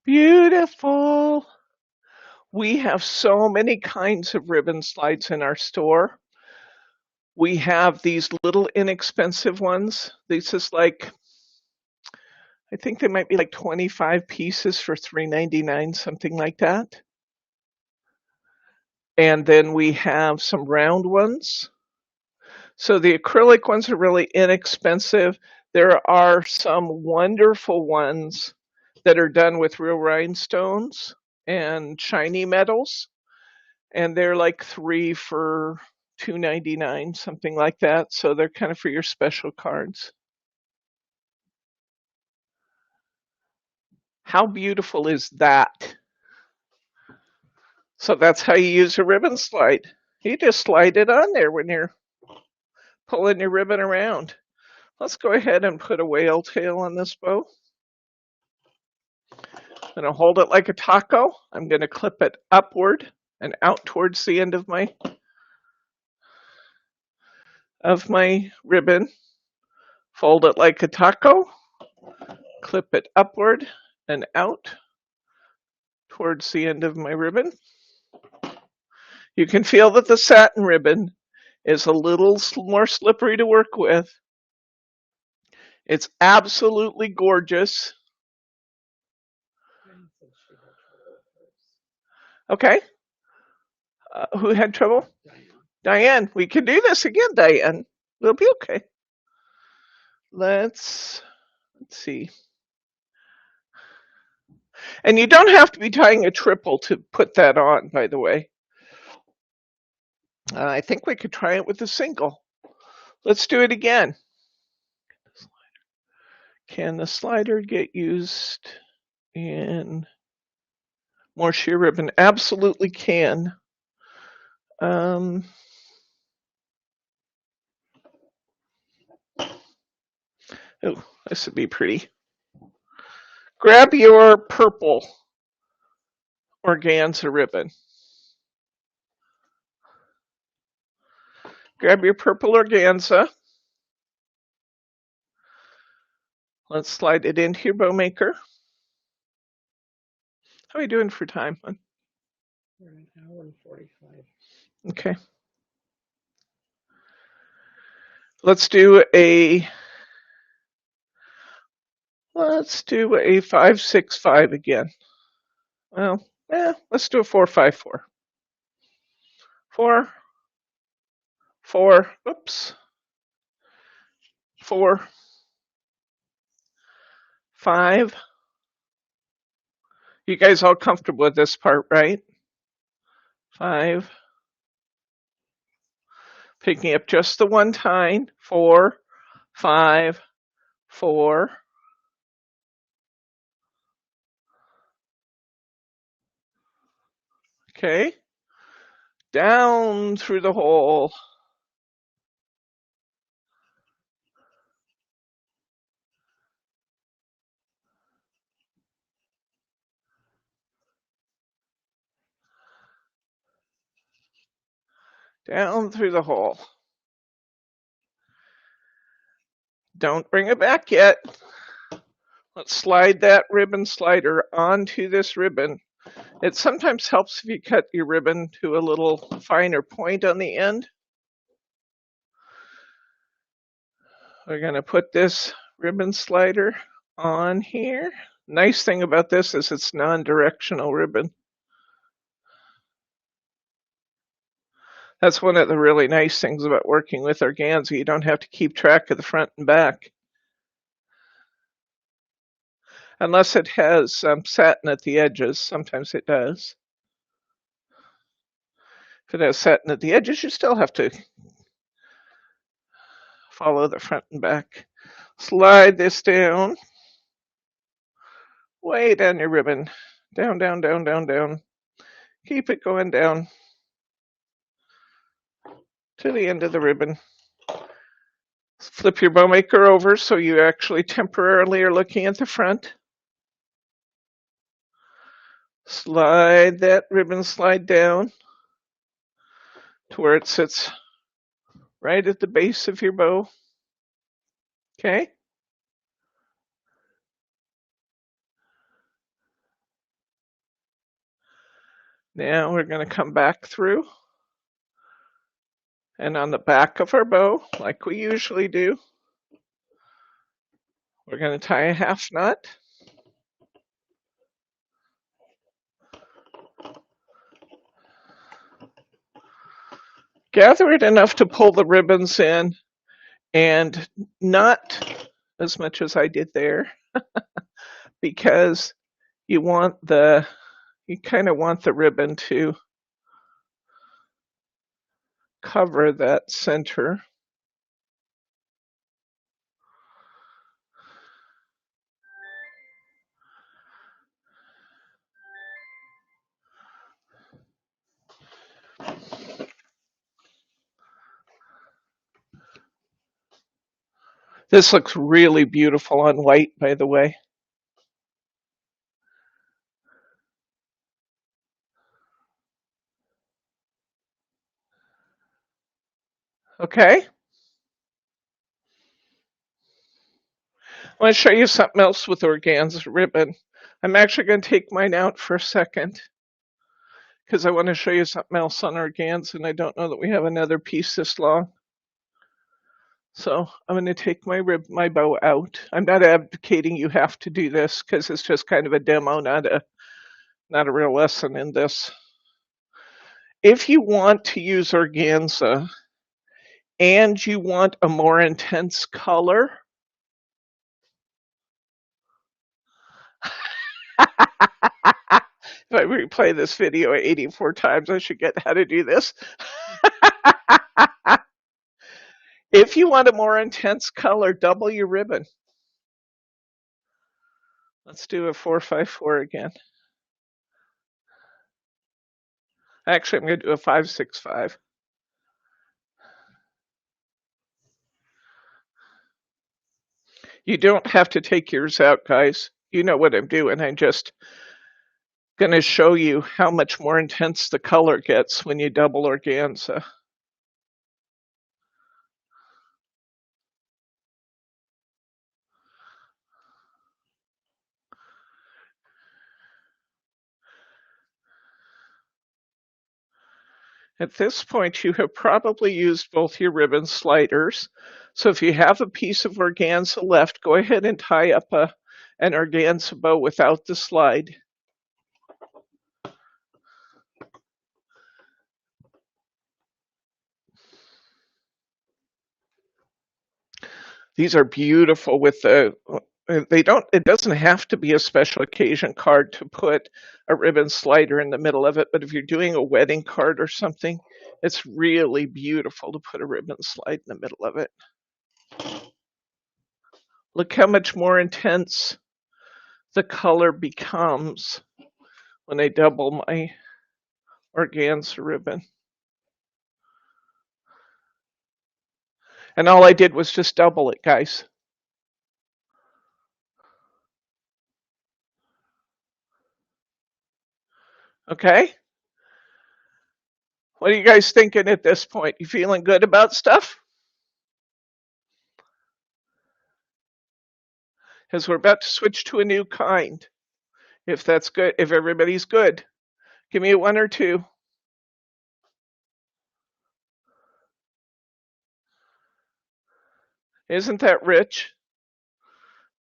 Beautiful. We have so many kinds of ribbon slides in our store. We have these little inexpensive ones. This is like, I think they might be like 25 pieces for $3.99, something like that. And then we have some round ones. So the acrylic ones are really inexpensive. There are some wonderful ones that are done with real rhinestones and shiny metals. And they're like 3 for $2.99, something like that. So they're kind of for your special cards. How beautiful is that? So that's how you use a ribbon slide. You just slide it on there when you're pulling your ribbon around. Let's go ahead and put a whale tail on this bow. I'm going to hold it like a taco. I'm going to clip it upward and out towards the end of my ribbon. Fold it like a taco. Clip it upward and out towards the end of my ribbon. You can feel that the satin ribbon is a little more slippery to work with. It's absolutely gorgeous. Okay. Who had trouble? Diane. We can do this again, Diane. We'll be okay. Let's see. And you don't have to be tying a triple to put that on, by the way. I think we could try it with a single. Let's do it again. Can the slider get used in more sheer ribbon? Absolutely can. Oh, this would be pretty. Grab your purple organza ribbon. Grab your purple organza. Let's slide it into your bowmaker. How are we doing for time, hon? We're an hour and 45. Okay. Let's do a 5-6-5 again. Well, let's do a 4-5-4. 4, 4, oops. 4, 5. You guys all comfortable with this part, right? 5, picking up just the one tine, 4, 5, 4, okay, down through the hole, down through the hole. Don't bring it back yet. Let's slide that ribbon slider onto this ribbon. It sometimes helps if you cut your ribbon to a little finer point on the end. We're going to put this ribbon slider on here. Nice thing about this is it's non-directional ribbon. That's one of the really nice things about working with organza. You don't have to keep track of the front and back. Unless it has satin at the edges. Sometimes it does. If it has satin at the edges, you still have to follow the front and back. Slide this down. Way down your ribbon. Down, down, down, down, down. Keep it going down to the end of the ribbon. Flip your bowmaker over so you actually temporarily are looking at the front. Slide that ribbon slide down to where it sits right at the base of your bow. Okay. Now we're going to come back through, and on the back of our bow, like we usually do, we're going to tie a half knot. Gather it enough to pull the ribbons in, and not as much as I did there, because you kind of want the ribbon to cover that center. This looks really beautiful on white, by the way. Okay. I want to show you something else with organza ribbon. I'm actually going to take mine out for a second because I want to show you something else on organza, and I don't know that we have another piece this long. So I'm going to take my bow out. I'm not advocating you have to do this because it's just kind of a demo, not a real lesson in this. If you want to use organza and you want a more intense color, if I replay this video 84 times, I should get how to do this. If you want a more intense color, double your ribbon. Let's do a 454 again. Actually, I'm going to do a 565. You don't have to take yours out, guys. You know what I'm doing. I'm just going to show you how much more intense the color gets when you double organza. At this point, you have probably used both your ribbon sliders. So if you have a piece of organza left, go ahead and tie up an organza bow without the slide. These are beautiful with the it doesn't have to be a special occasion card to put a ribbon slider in the middle of it, but if you're doing a wedding card or something, it's really beautiful to put a ribbon slide in the middle of it. Look how much more intense the color becomes when I double my organza ribbon. And all I did was just double it, guys. Okay? What are you guys thinking at this point? You feeling good about stuff? Because we're about to switch to a new kind. If that's good, if everybody's good. Give me a 1 or 2. Isn't that rich?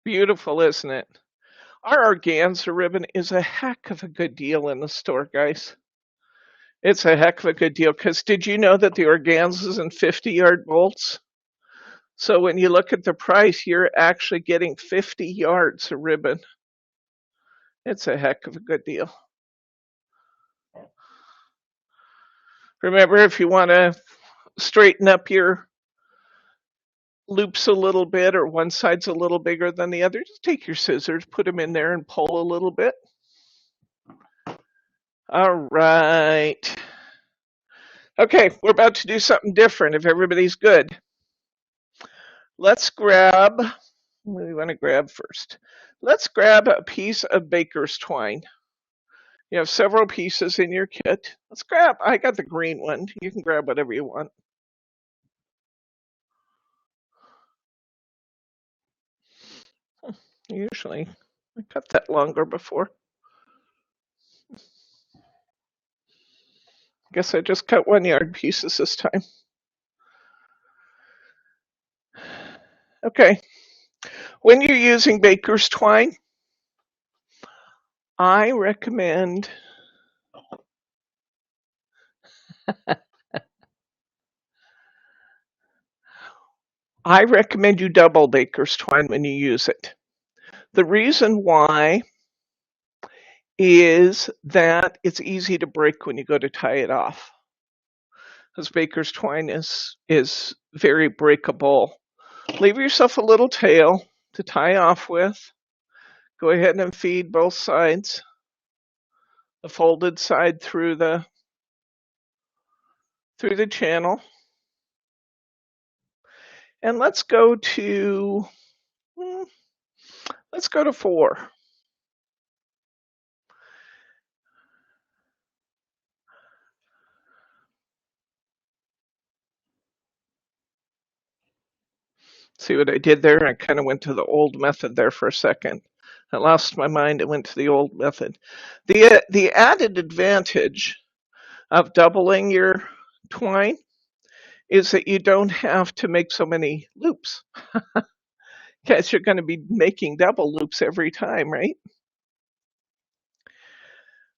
Beautiful, isn't it? Our organza ribbon is a heck of a good deal in the store, guys. It's a heck of a good deal, because did you know that the organza is in 50-yard bolts? So when you look at the price, you're actually getting 50 yards of ribbon. It's a heck of a good deal. Remember, if you want to straighten up your loops a little bit, or one side's a little bigger than the other, just take your scissors, put them in there and pull a little bit. All right. Okay, we're about to do something different if everybody's good. Let's grab, what do we want to grab first? Let's grab a piece of baker's twine. You have several pieces in your kit. Let's grab, I got the green one. You can grab whatever you want. Usually, I cut that longer before. Guess I just cut 1 yard pieces this time. Okay. When you're using baker's twine, I recommend you double baker's twine when you use it. The reason why is that it's easy to break when you go to tie it off. Because baker's twine is very breakable. Leave yourself a little tail to tie off with. Go ahead and feed both sides. The folded side through the channel. And let's go to 4. See what I did there? I kind of went to the old method there for a second. I lost my mind and went to the old method. The added advantage of doubling your twine is that you don't have to make so many loops. Because you're going to be making double loops every time, right?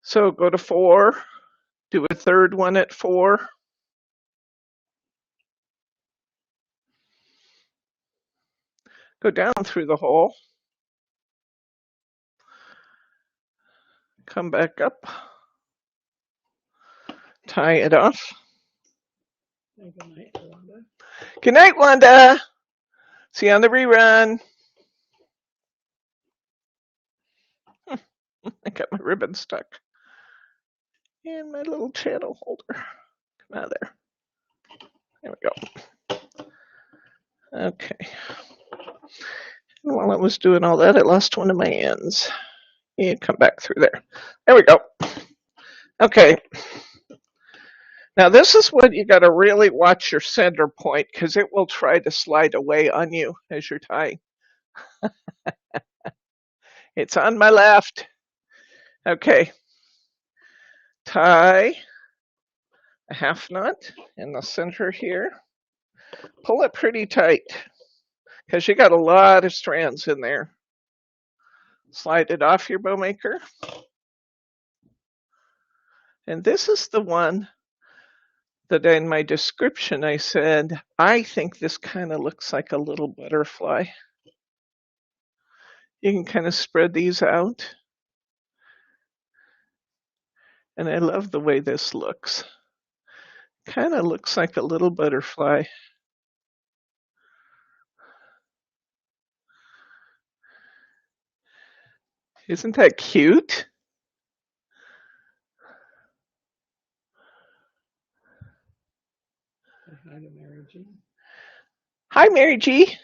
So go to 4, do a third one at 4. Go down through the hole. Come back up. Tie it off. Good night, Wanda. Good night, Wanda. See you on the rerun. I got my ribbon stuck in my little channel holder. Come out of there. There we go. Okay. And while I was doing all that, I lost one of my ends. Yeah, come back through there. There we go. Okay. Now this is when you got to really watch your center point, because it will try to slide away on you as you're tying. It's on my left. Okay. Tie a half knot in the center here. Pull it pretty tight, because you got a lot of strands in there. Slide it off your bowmaker. And this is the one that in my description I said, I think this kind of looks like a little butterfly. You can kind of spread these out. And I love the way this looks. Kind of looks like a little butterfly. Isn't that cute? Hi to Mary G. Hi, Mary G.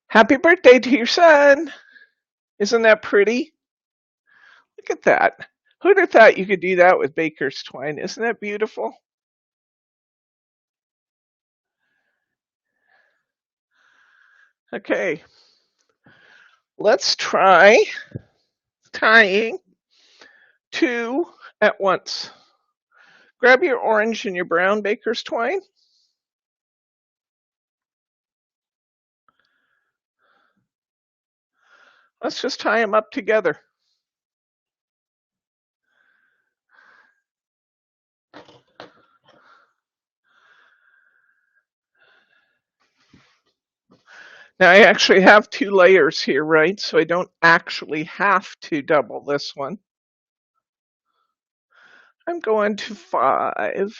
Happy birthday to your son. Isn't that pretty? Look at that. Who'd have thought you could do that with baker's twine? Isn't that beautiful? Okay. Let's try tying 2 at once. Grab your orange and your brown baker's twine. Let's just tie them up together. Now I actually have 2 layers here, right? So I don't actually have to double this one. I'm going to 5.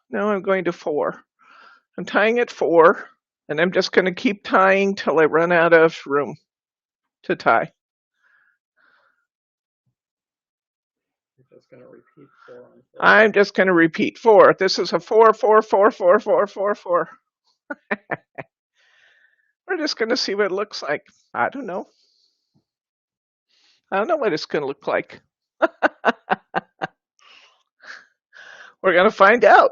No, I'm going to 4. I'm tying at 4, and I'm just going to keep tying till I run out of room to tie. You're just going to repeat 4 and 4. I'm just going to repeat 4. This is a 4, 4, 4, 4, 4, 4, 4. We're just going to see what it looks like. I don't know. I don't know what it's going to look like. We're going to find out.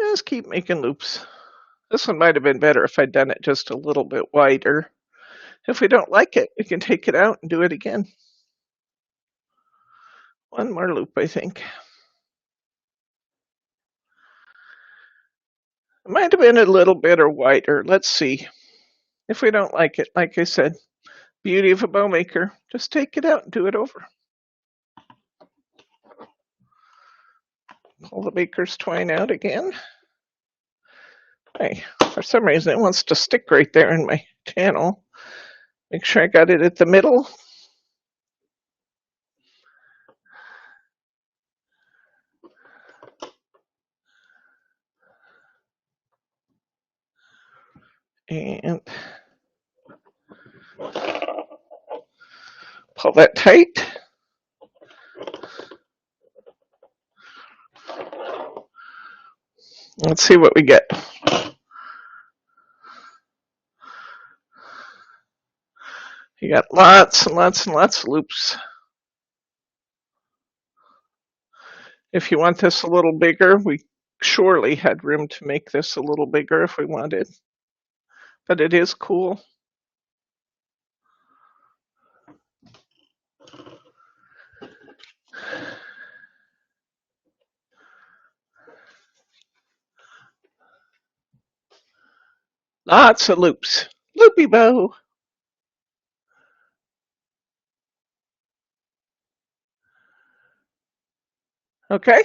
Just keep making loops. This one might have been better if I'd done it just a little bit wider. If we don't like it, we can take it out and do it again. One more loop, I think. It might have been a little bit or wider. Let's see. If we don't like it, like I said, beauty of a bow maker, just take it out and do it over. Pull the baker's twine out again. Hey, for some reason it wants to stick right there in my channel. Make sure I got it at the middle. And pull that tight. Let's see what we get. You got lots and lots and lots of loops. If you want this a little bigger, we surely had room to make this a little bigger if we wanted. But it is cool. Lots of loops. Loopy bow. Okay.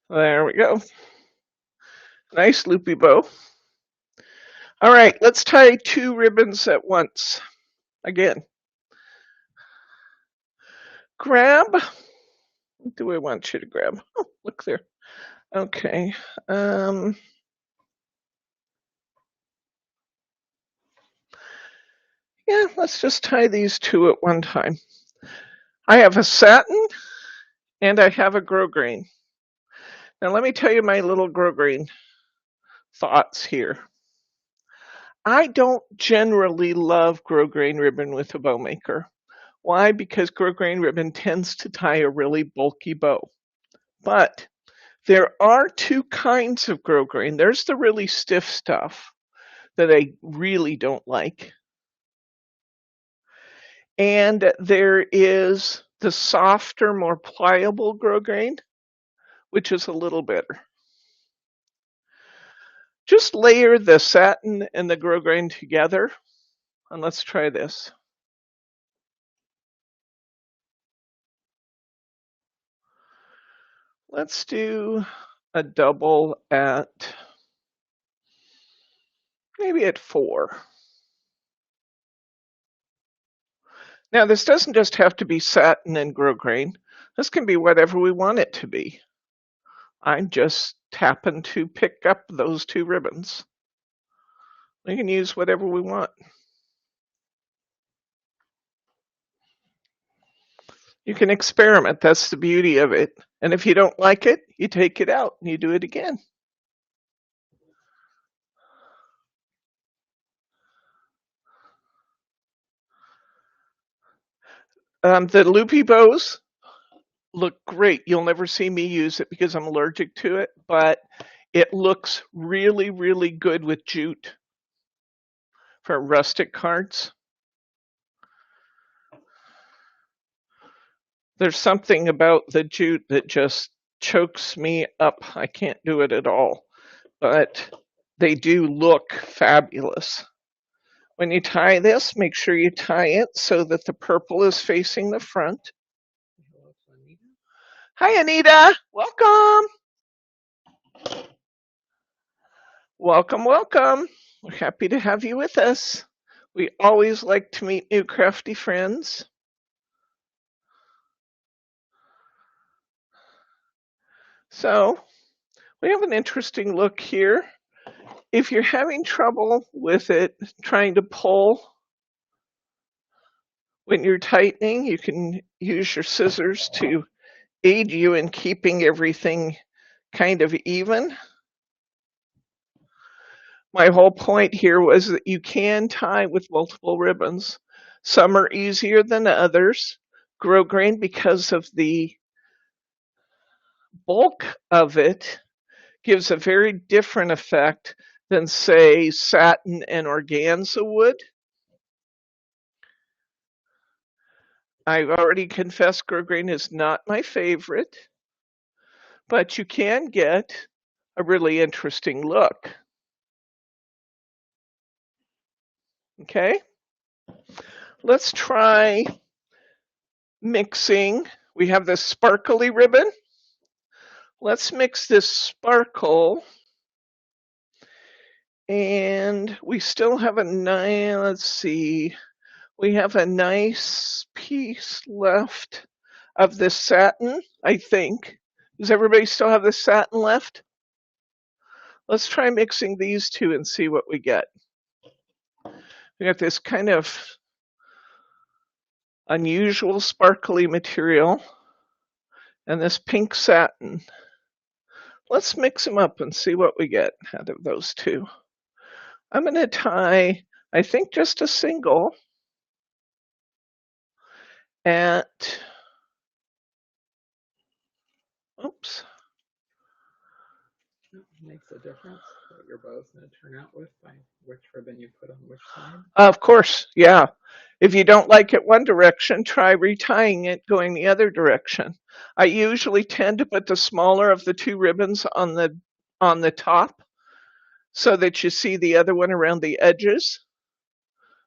There we go. Nice loopy bow. All right, let's tie 2 ribbons at once. Again. Grab. What do I want you to grab? Oh, look there. Okay. Yeah, let's just tie these 2 at one time. I have a satin and I have a grosgrain. Now let me tell you my little grosgrain thoughts here. I don't generally love grosgrain ribbon with a bow maker. Why? Because grosgrain ribbon tends to tie a really bulky bow. But there are 2 kinds of grosgrain. There's the really stiff stuff that I really don't like. And there is the softer, more pliable grosgrain, which is a little better. Just layer the satin and the grosgrain together, and let's try this. Let's do a double at maybe at 4. Now this doesn't just have to be satin and grosgrain. This can be whatever we want it to be. I'm just tapping to pick up those 2 ribbons. We can use whatever we want. You can experiment. That's the beauty of it. And if you don't like it, you take it out and you do it again. The loopy bows look great. You'll never see me use it because I'm allergic to it, but it looks really, really good with jute for rustic cards. There's something about the jute that just chokes me up. I can't do it at all, but they do look fabulous. When you tie this, make sure you tie it so that the purple is facing the front. Hi, Anita. Welcome. Welcome, welcome. We're happy to have you with us. We always like to meet new crafty friends. So we have an interesting look here. If you're having trouble with it, trying to pull when you're tightening, you can use your scissors to aid you in keeping everything kind of even. My whole point here was that you can tie with multiple ribbons. Some are easier than others. Grosgrain, because of the bulk of it, gives a very different effect than, say, satin and organza would. I've already confessed grosgrain is not my favorite, but you can get a really interesting look. Okay, let's try mixing. We have this sparkly ribbon. Let's mix this sparkle. And we still have a nice, let's see, we have a nice piece left of this satin, I think. Does everybody still have this satin left? Let's try mixing these two and see what we get. We got this kind of unusual sparkly material and this pink satin. Let's mix them up and see what we get out of those two. I'm going to tie, I think, just a single at, oops. Makes a difference what your bow is going to turn out with by which ribbon you put on which side. Of course, yeah. If you don't like it one direction, try retying it going the other direction. I usually tend to put the smaller of the 2 ribbons on the top so that you see the other one around the edges,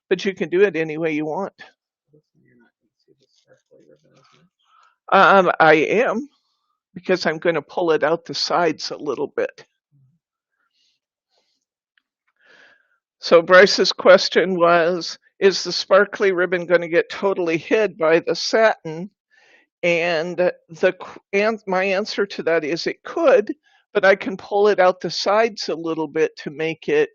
but you can do it any way you want. You're not going to see the sparkly ribbon as much. I am, because I'm going to pull it out the sides a little bit. So Bryce's question was, is the sparkly ribbon going to get totally hid by the satin? And my answer to that is it could, but I can pull it out the sides a little bit to make it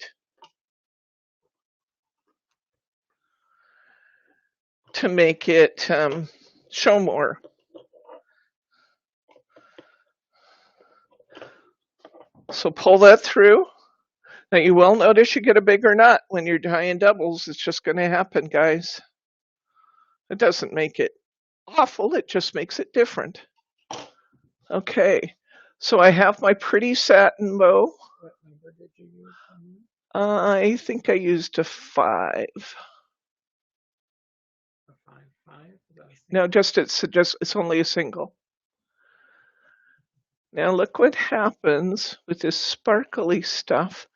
show more. So pull that through. Now you will notice you get a bigger knot when you're tying doubles. It's just going to happen, guys. It doesn't make it awful, it just makes it different. Okay, so I have my pretty satin bow. What number did you use on that? I think I used a 5. A 5-5? No, it's only a single. Now look what happens with this sparkly stuff.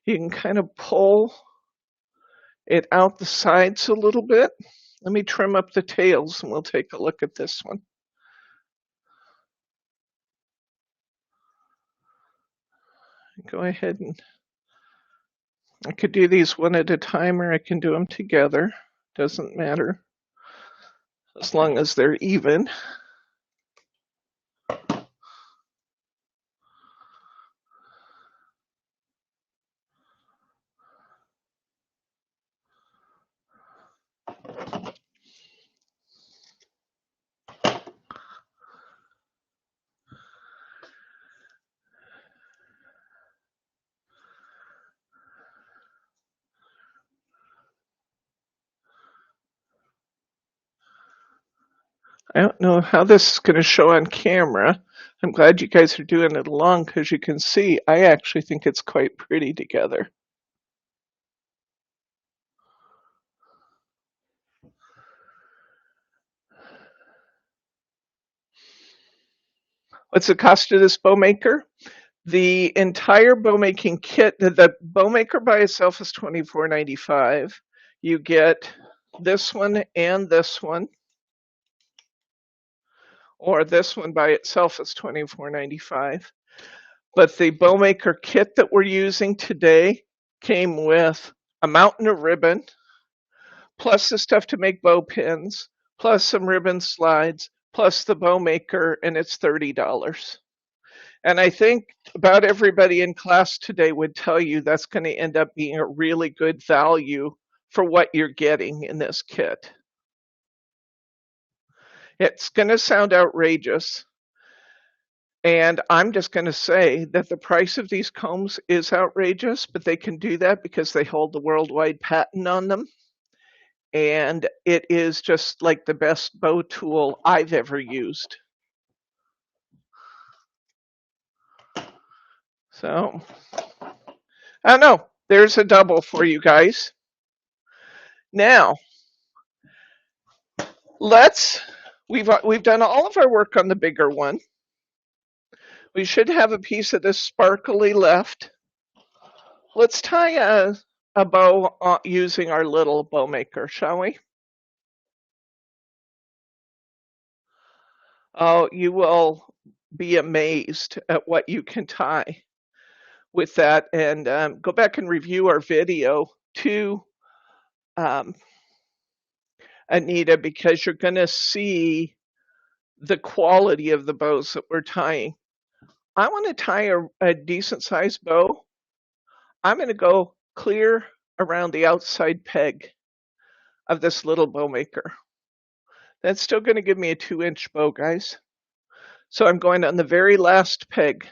You can kind of pull it out the sides a little bit. Let me trim up the tails and we'll take a look at this one. go ahead and I could do these one at a time or I can do them together. Doesn't matter as long as they're even. I don't know how this is going to show on camera. I'm glad you guys are doing it along because you can see I actually think it's quite pretty together. What's the cost of this bowmaker? The entire bowmaking kit, the bowmaker by itself is $24.95. You get this one and this one, or this one by itself is $24.95. But the bowmaker kit that we're using today came with a mountain of ribbon, plus the stuff to make bow pins, plus some ribbon slides, plus the bowmaker, and it's $30. And I think about everybody in class today would tell you that's going to end up being a really good value for what you're getting in this kit. It's going to sound outrageous, and I'm just going to say that the price of these combs is outrageous, but they can do that because they hold the worldwide patent on them. And it is just like the best bow tool I've ever used. So, I don't know. There's a double for you guys. Now, we've done all of our work on the bigger one. We should have a piece of this sparkly left. Let's tie a bow using our little bow maker, shall we? Oh, you will be amazed at what you can tie with that. And go back and review our video too, Anita, because you're going to see the quality of the bows that we're tying. I want to tie a decent sized bow. I'm going to go clear around the outside peg of this little bow maker. That's still going to give me a 2-inch bow, guys. So I'm going on the very last peg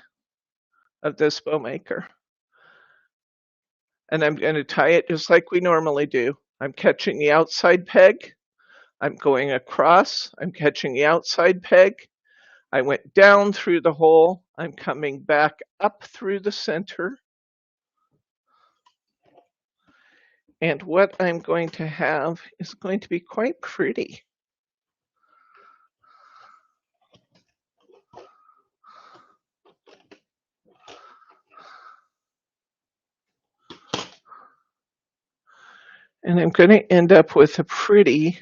of this bow maker. And I'm going to tie it just like we normally do. I'm catching the outside peg. I'm going across. I'm catching the outside peg. I went down through the hole. I'm coming back up through the center. And what I'm going to have is going to be quite pretty. And I'm going to end up with a pretty,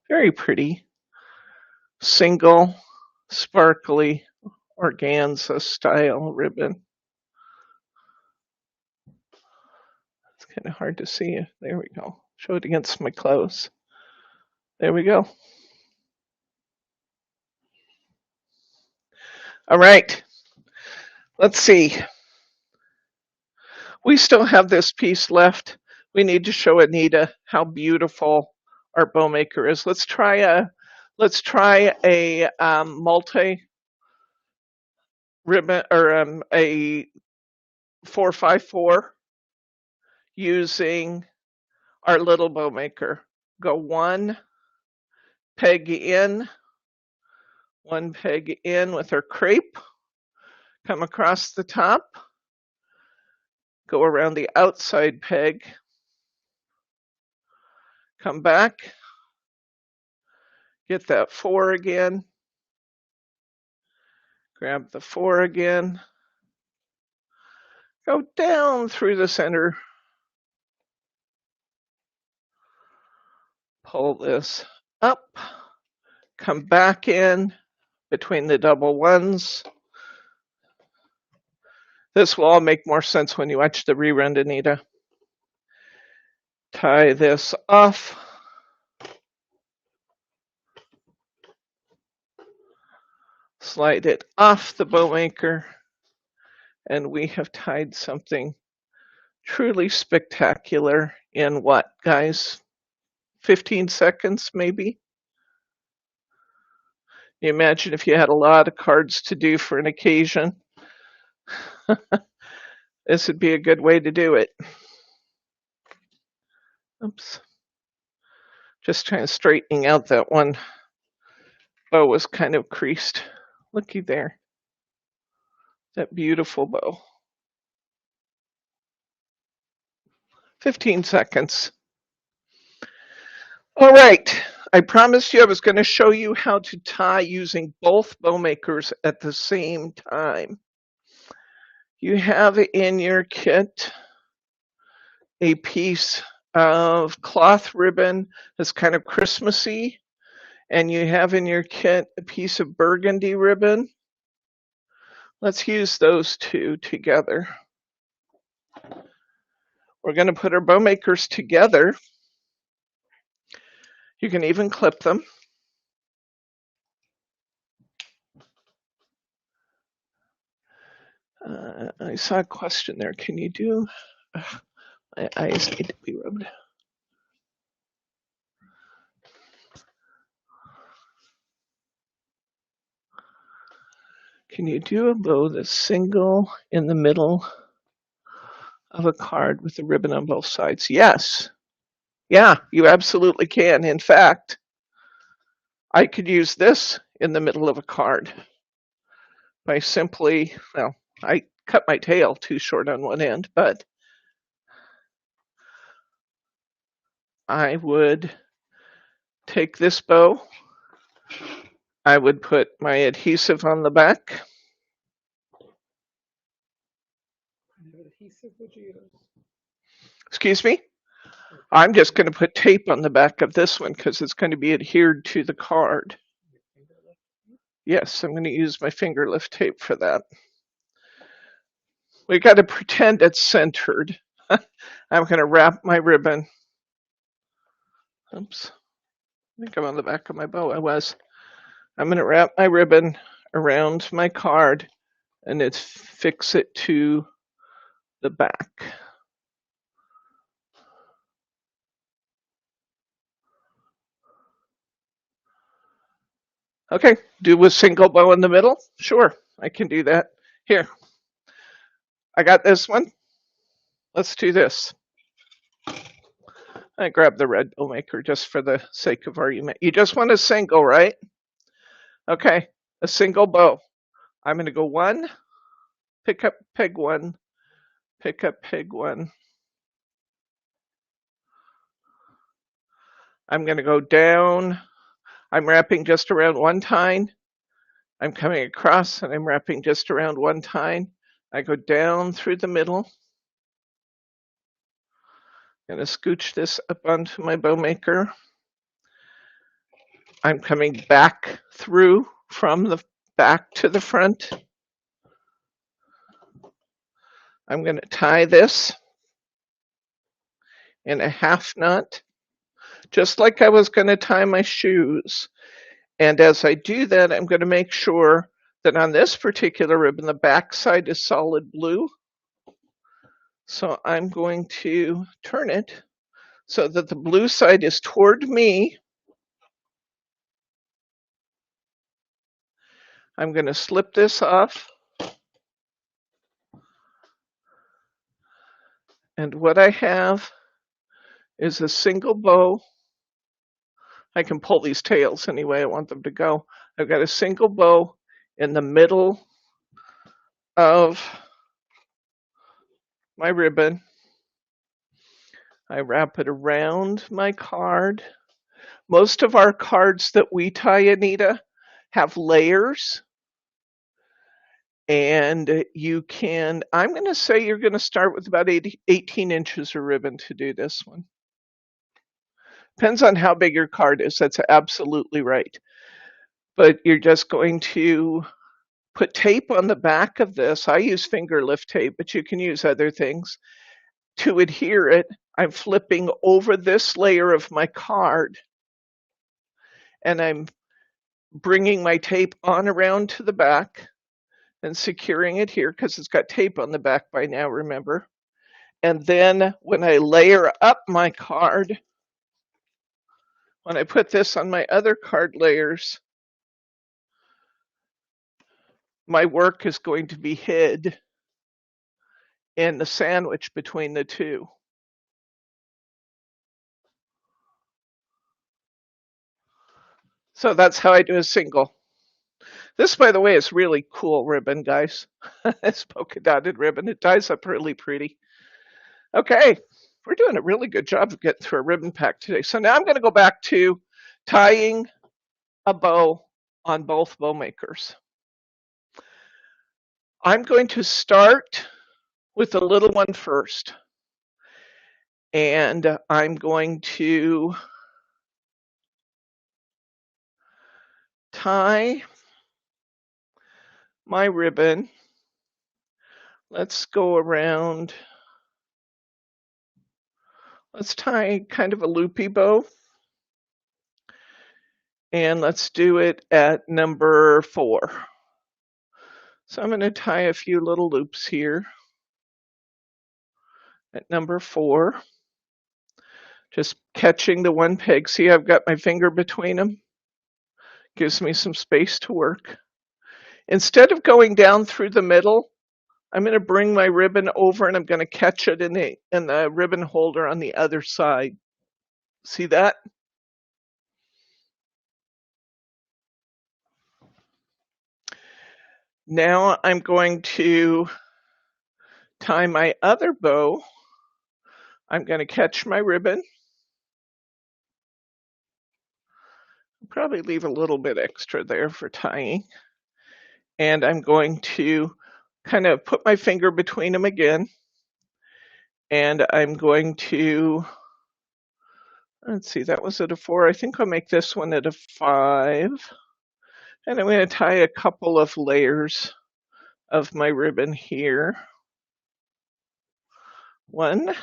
very pretty, single, sparkly, organza style ribbon. It's kind of hard to see. There we go. Show it against my clothes. There we go. All right. Let's see. We still have this piece left. We need to show Anita how beautiful our bow maker is. Let's try a multi ribbon or a 454 using our little bow maker. Go one peg in with our crepe. Come across the top. Go around the outside peg. Come back. Get that 4 again. Grab the 4 again. Go down through the center. Pull this up. Come back in between the double ones. This will all make more sense when you watch the rerun, Anita. Tie this off. Slide it off the bowmaker, and we have tied something truly spectacular in what, guys? 15 seconds, maybe? You imagine if you had a lot of cards to do for an occasion. This would be a good way to do it. Oops. Just trying to straightening out that one bow was kind of creased. Looky there. That beautiful bow. 15 seconds. All right. I promised you I was going to show you how to tie using both bow makers at the same time. You have in your kit a piece of cloth ribbon that's kind of Christmassy, and you have in your kit a piece of burgundy ribbon. Let's use those two together. We're going to put our bow makers together. You can even clip them. I saw a question there. Can you do? My eyes need to be rubbed. Can you do a bow that's single in the middle of a card with a ribbon on both sides? Yes. Yeah, you absolutely can. In fact, I could use this in the middle of a card by simply, well, I cut my tail too short on one end, but I would take this bow, I would put my adhesive on the back. What adhesive would you use? Excuse me? I'm just going to put tape on the back of this one because it's going to be adhered to the card. Yes, I'm going to use my finger lift tape for that. We got to pretend it's centered. I'm going to wrap my ribbon. Oops. I think I'm on the back of my bow. I was. I'm going to wrap my ribbon around my card and it's fix it to the back. Okay, do a single bow in the middle? Sure, I can do that. Here, I got this one. Let's do this. I grabbed the red bow maker just for the sake of argument. You just want a single, right? Okay, a single bow. I'm going to go one, pick up peg one, pick up peg one. I'm going to go down. I'm wrapping just around one tine. I'm coming across and I'm wrapping just around one tine. I go down through the middle. I'm going to scooch this up onto my bow maker. I'm coming back through from the back to the front. I'm going to tie this in a half knot, just like I was going to tie my shoes. And as I do that, I'm going to make sure that on this particular ribbon, the back side is solid blue. So I'm going to turn it so that the blue side is toward me. I'm going to slip this off. And what I have is a single bow. I can pull these tails any way I want them to go. I've got a single bow in the middle of my ribbon. I wrap it around my card. Most of our cards that we tie, Anita, have layers. And you can, I'm going to say you're going to start with about 18 inches of ribbon to do this one. Depends on how big your card is. That's absolutely right. But you're just going to put tape on the back of this. I use finger lift tape, but you can use other things to adhere it. I'm flipping over this layer of my card, and I'm bringing my tape on around to the back and securing it here because it's got tape on the back by now, remember? And then when I layer up my card, when I put this on my other card layers, my work is going to be hid in the sandwich between the two. So that's how I do a single. This, by the way, is really cool ribbon, guys. It's polka dotted ribbon. It ties up really pretty. Okay, we're doing a really good job of getting through a ribbon pack today. So now I'm going to go back to tying a bow on both bow makers. I'm going to start with the little one first. And I'm going to tie my ribbon. Let's go around. Let's tie kind of a loopy bow. And let's do it at number 4. So I'm going to tie a few little loops here at number 4. Just catching the one peg. See, I've got my finger between them. Gives me some space to work. Instead of going down through the middle, I'm going to bring my ribbon over and I'm going to catch it in the ribbon holder on the other side. See that? Now I'm going to tie my other bow. I'm going to catch my ribbon. Probably leave a little bit extra there for tying. And I'm going to kind of put my finger between them again. And I'm going to, let's see, that was at a 4. I think I'll make this one at a 5. And I'm going to tie a couple of layers of my ribbon here. 1.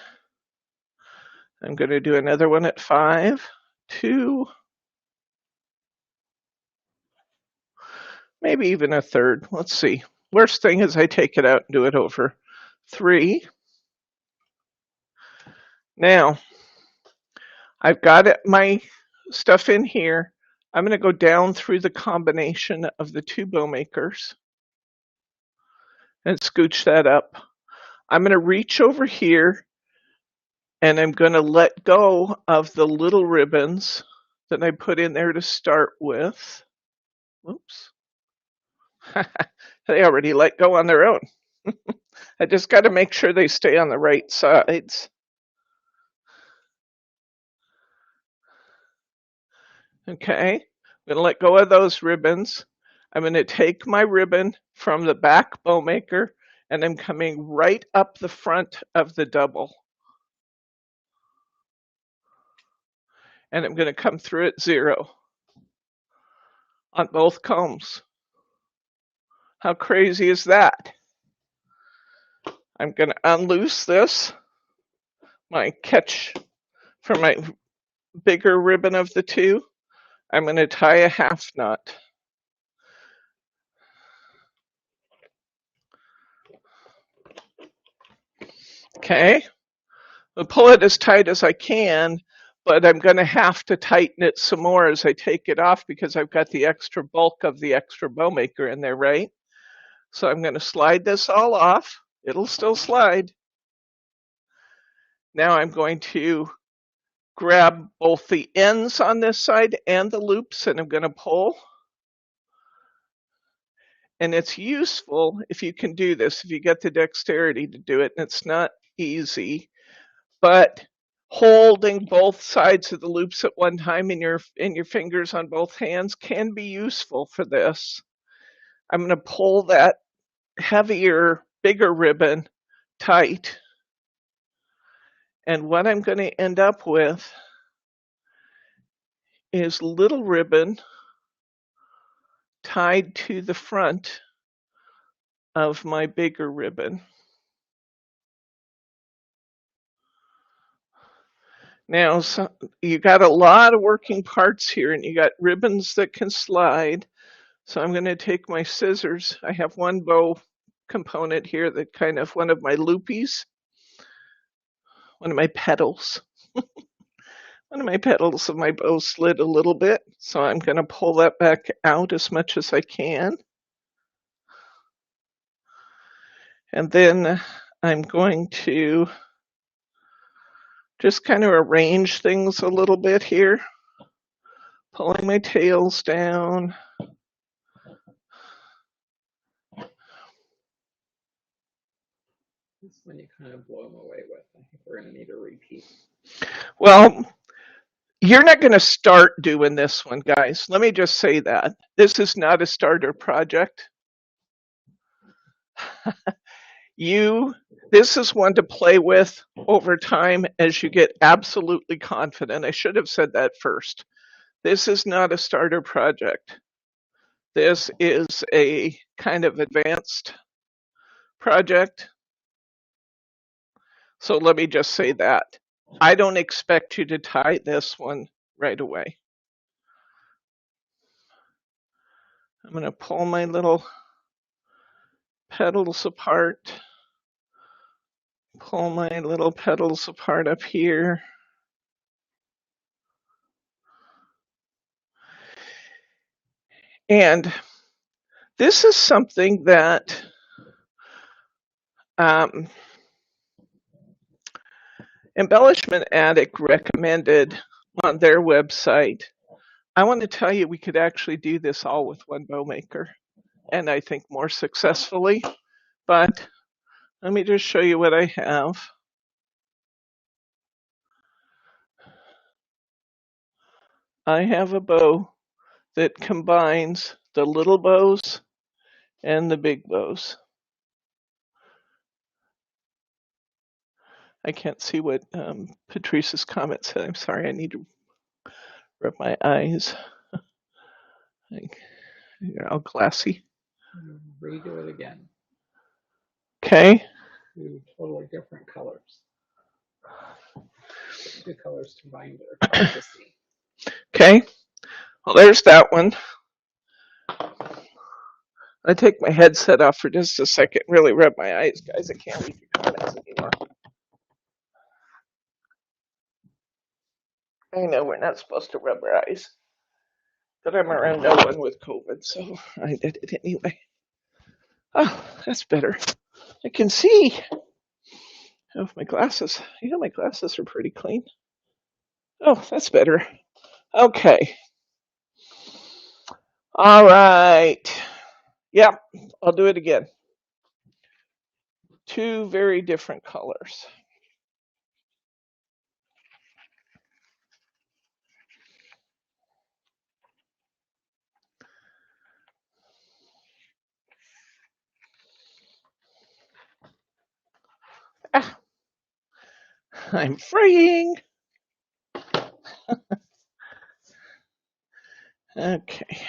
I'm going to do another one at 5. 2. Maybe even a 3rd. Let's see. Worst thing is I take it out and do it over. 3. Now, I've got my stuff in here. I'm going to go down through the combination of the 2 bow makers and scooch that up. I'm going to reach over here and I'm going to let go of the little ribbons that I put in there to start with. Whoops. They already let go on their own. I just got to make sure they stay on the right sides. Okay, I'm going to let go of those ribbons. I'm going to take my ribbon from the back bow maker and I'm coming right up the front of the double. And I'm going to come through at 0 on both combs. How crazy is that? I'm going to unloose this, my catch for my bigger ribbon of the 2. I'm going to tie a half knot. Okay, I'll pull it as tight as I can, but I'm going to have to tighten it some more as I take it off because I've got the extra bulk of the extra bow maker in there, right? So I'm going to slide this all off. It'll still slide. Now I'm going to grab both the ends on this side and the loops and I'm going to pull. And it's useful if you can do this, if you get the dexterity to do it, and it's not easy, but holding both sides of the loops at one time in your fingers on both hands can be useful for this. I'm going to pull that heavier, bigger ribbon tight. And what I'm going to end up with is little ribbon tied to the front of my bigger ribbon. Now, so you got a lot of working parts here, and you got ribbons that can slide. So I'm going to take my scissors. I have one bow component here that kind of one of my loopies, one of my petals. One of my petals of my bow slid a little bit, so I'm going to pull that back out as much as I can. And then I'm going to just kind of arrange things a little bit here, pulling my tails down. This one you kind of blow them away with. I think we're going to need a repeat. Well, you're not going to start doing this one, guys. Let me just say that. This is not a starter project. This is one to play with over time as you get absolutely confident. I should have said that first. This is not a starter project. This is a kind of advanced project. So let me just say that. I don't expect you to tie this one right away. I'm going to pull my little petals apart. Pull my little petals apart up here. And this is something that Embellishment Addict recommended on their website. I want to tell you, we could actually do this all with one bowmaker, and I think more successfully. But let me just show you what I have. I have a bow that combines the little bows and the big bows. I can't see what Patrice's comment said. I'm sorry, I need to rub my eyes. You're all glassy. Redo it again. Okay. Two totally different colors. Two colors combined are hard to see. Okay. Well, there's that one. I take my headset off for just a second. Really rub my eyes, guys. I can't read your comments anymore. I know we're not supposed to rub our eyes, but I'm around no one with COVID, so I did it anyway. Oh, that's better. I can see. Oh, my glasses. You know, my glasses are pretty clean. Oh, that's better. Okay. All right. Yep, I'll do it again. Two very different colors. Ah, I'm freeing. Okay.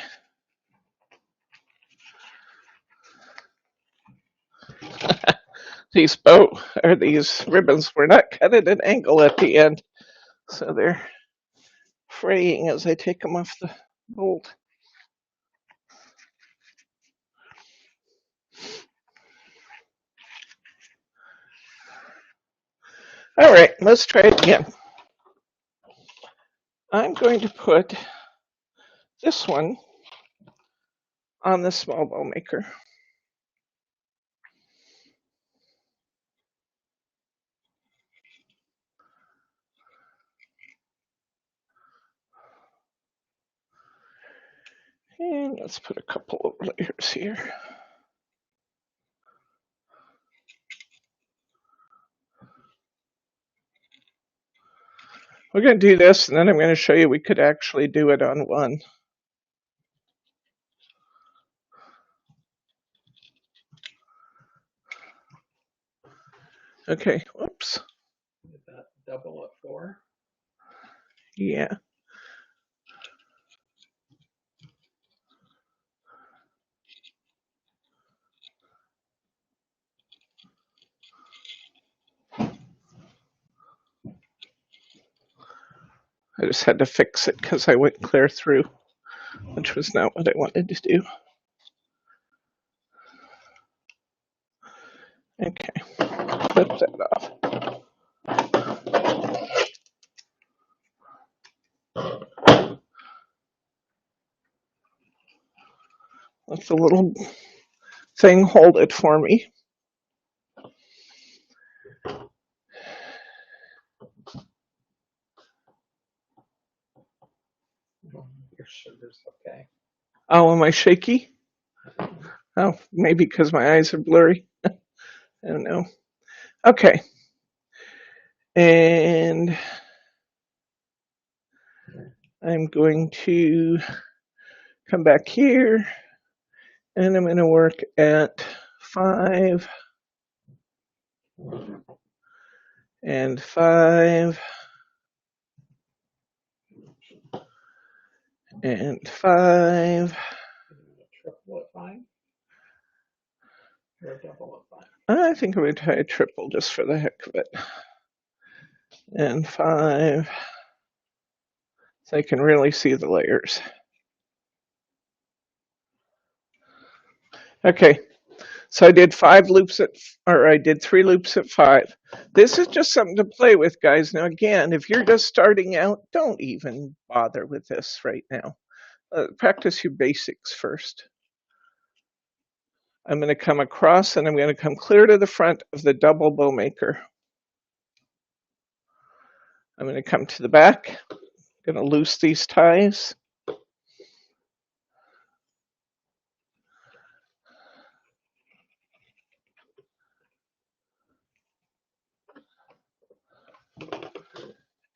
These these ribbons were not cut at an angle at the end, so they're fraying as I take them off the bolt. All right, let's try it again. I'm going to put this one on the small bow maker. And let's put a couple of layers here. We're going to do this, and then I'm going to show you we could actually do it on one. Okay, whoops. Is that double at 4? Yeah. just had to fix it because I went clear through, which was not what I wanted to do. Okay, flip that off. Let the little thing hold it for me. Your sugar's okay. Oh, am I shaky? Oh, maybe because my eyes are blurry. I don't know. Okay. And I'm going to come back here and I'm going to work at 5 and 5 and 5. Triple at 5? Or double at 5? I think I'm going to try a triple just for the heck of it. And 5. So I can really see the layers. Okay. So I did 5 loops I did 3 loops at 5. This is just something to play with, guys. Now, again, if you're just starting out, don't even bother with this right now. Practice your basics first. I'm going to come across and I'm going to come clear to the front of the double bow maker. I'm going to come to the back. I'm going to loose these ties.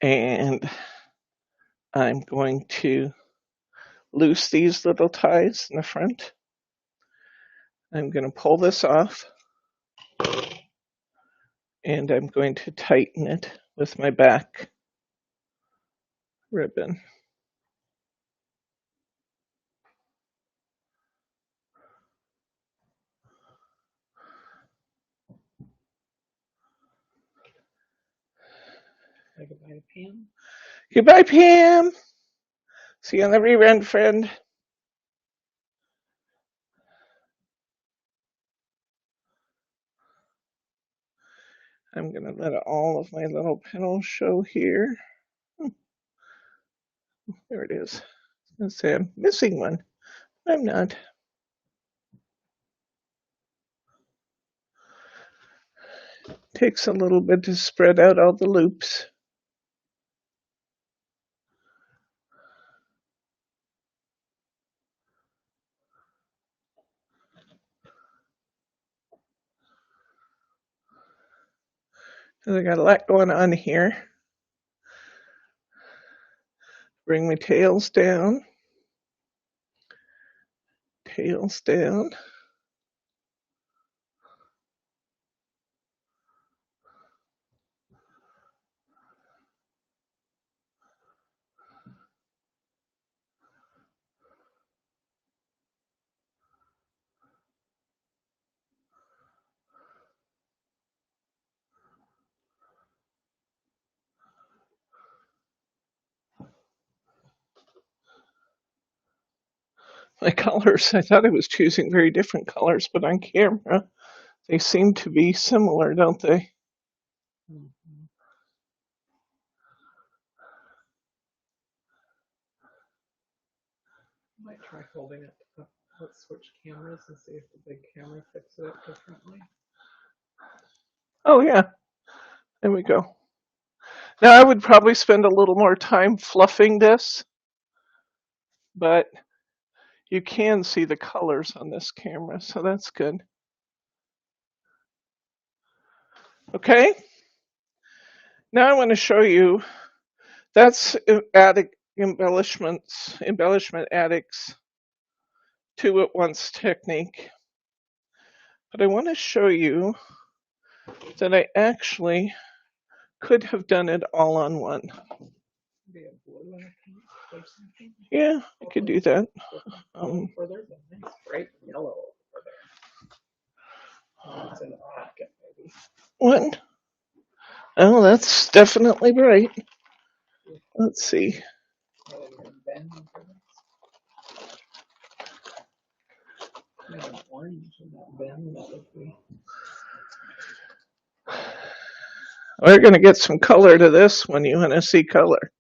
And I'm going to loose these little ties in the front. I'm going to pull this off. And I'm going to tighten it with my back ribbon. Say goodbye to Pam. Goodbye, Pam. See you on the rerun, friend. I'm going to let all of my little petals show here. There it is. Let's say I'm missing one. I'm not. Takes a little bit to spread out all the loops. I got a lot going on here. Bring my tails down. Tails down. My colors, I thought I was choosing very different colors, but on camera, they seem to be similar, don't they? Mm-hmm. I might try holding it up. Let's switch cameras and see if the big camera fixes it differently. Oh, yeah. There we go. Now, I would probably spend a little more time fluffing this, but you can see the colors on this camera, so that's good. Okay. Now I want to show you, that's embellishment addicts 2 at once technique. But I want to show you that I actually could have done it all on one. Maybe a blue and a pink or something. Yeah, I could do that. Or there's a nice bright yellow over there. It's in the pocket, maybe. What? Oh, that's definitely bright. Let's see. Orange in that bin, that would be. We're going to get some color to this when you want to see color.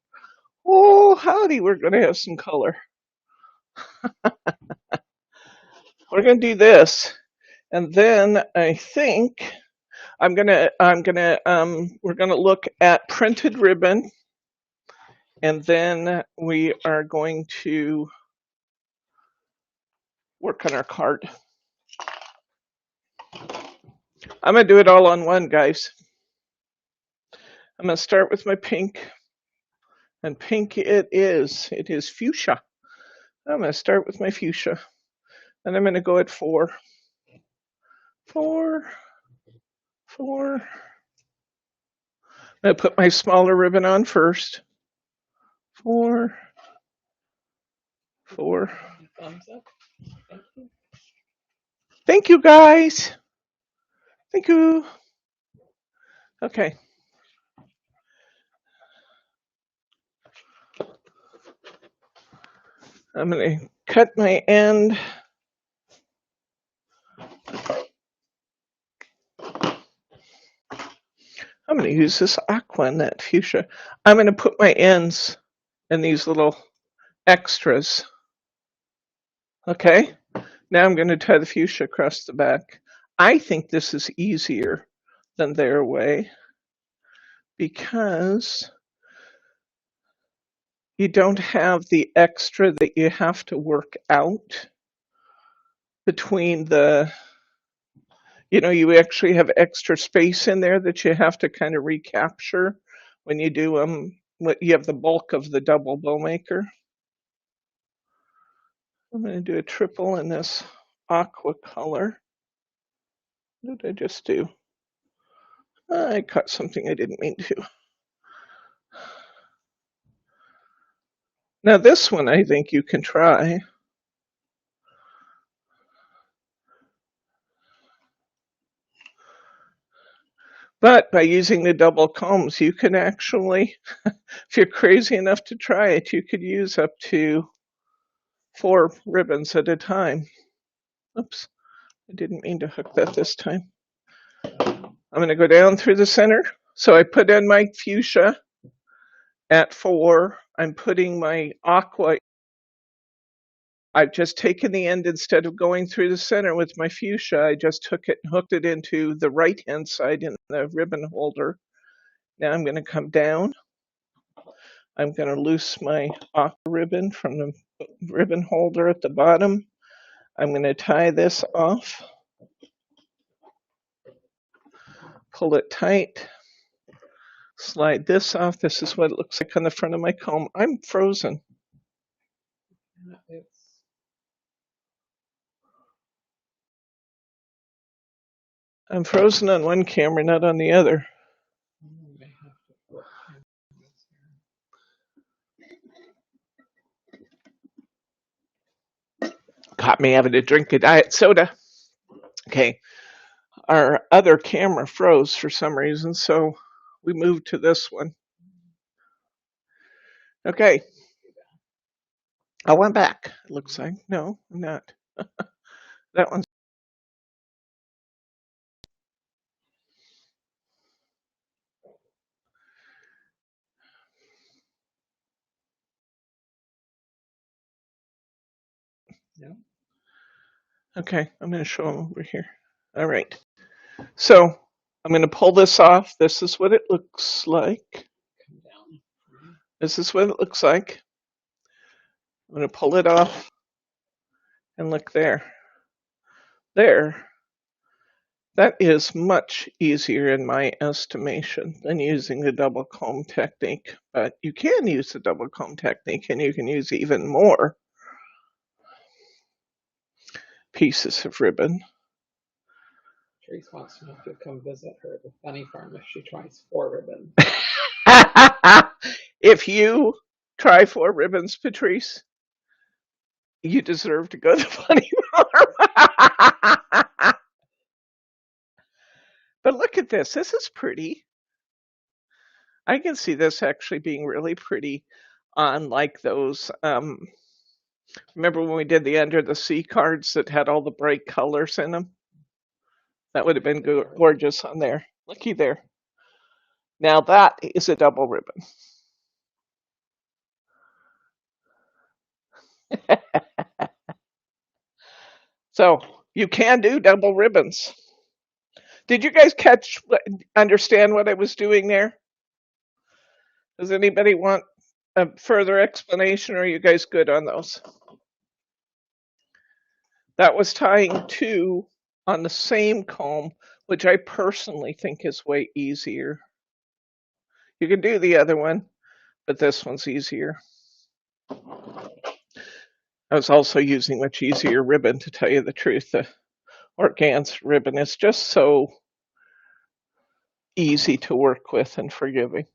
Oh, howdy, we're going to have some color. We're going to do this. And then I think we're going to look at printed ribbon. And then we are going to work on our card. I'm going to do it all on one, guys. I'm going to start with my pink. And pink it is. It is fuchsia. I'm going to start with my fuchsia. And I'm going to go at 4. 4. 4. I'm going to put my smaller ribbon on first. 4. 4. Thumbs up. Thank you. Thank you, guys. Thank you. Okay. I'm going to cut my end. I'm going to use this aqua and that fuchsia. I'm going to put my ends in these little extras. Okay. Now I'm going to tie the fuchsia across the back. I think this is easier than their way because you don't have the extra that you have to work out between the, you actually have extra space in there that you have to kind of recapture when you do you have the bulk of the double bowmaker. I'm going to do a triple in this aqua color. What did I just do? I cut something I didn't mean to. Now this one I think you can try. But by using the double combs, you can actually, if you're crazy enough to try it, you could use up to 4 ribbons at a time. Oops, I didn't mean to hook that this time. I'm going to go down through the center. So I put in my fuchsia at 4. I'm putting my aqua. I've just taken the end, instead of going through the center with my fuchsia, I just took it and hooked it into the right-hand side in the ribbon holder. Now I'm going to come down. I'm going to loose my aqua ribbon from the ribbon holder at the bottom. I'm going to tie this off. Pull it tight. Slide this off. This is what it looks like on the front of my comb. I'm frozen. I'm frozen on one camera, not on the other. Caught me having to drink a diet soda. Okay. Our other camera froze for some reason, so we moved to this one. Okay. I went back, it looks like. No, I'm not. That one's. Yeah. Okay, I'm going to show them over here. All right. So I'm going to pull this off. This is what it looks like. This is what it looks like. I'm going to pull it off. And look there. There. That is much easier in my estimation than using the double comb technique. But you can use the double comb technique, and you can use even more pieces of ribbon. Trace wants to know if you'll come visit her at the funny farm if she tries 4 ribbons. If you try 4 ribbons, Patrice, you deserve to go to the funny farm. But look at this. This is pretty. I can see this actually being really pretty on like those, remember when we did the Under the Sea cards that had all the bright colors in them? That would have been gorgeous on there. Looky there. Now that is a double ribbon. So you can do double ribbons. Did you guys understand what I was doing there? Does anybody want a further explanation, or are you guys good on those? That was tying two on the same comb, which I personally think is way easier. You can do the other one, but this one's easier. I was also using much easier ribbon, to tell you the truth. The organza ribbon is just so easy to work with and forgiving.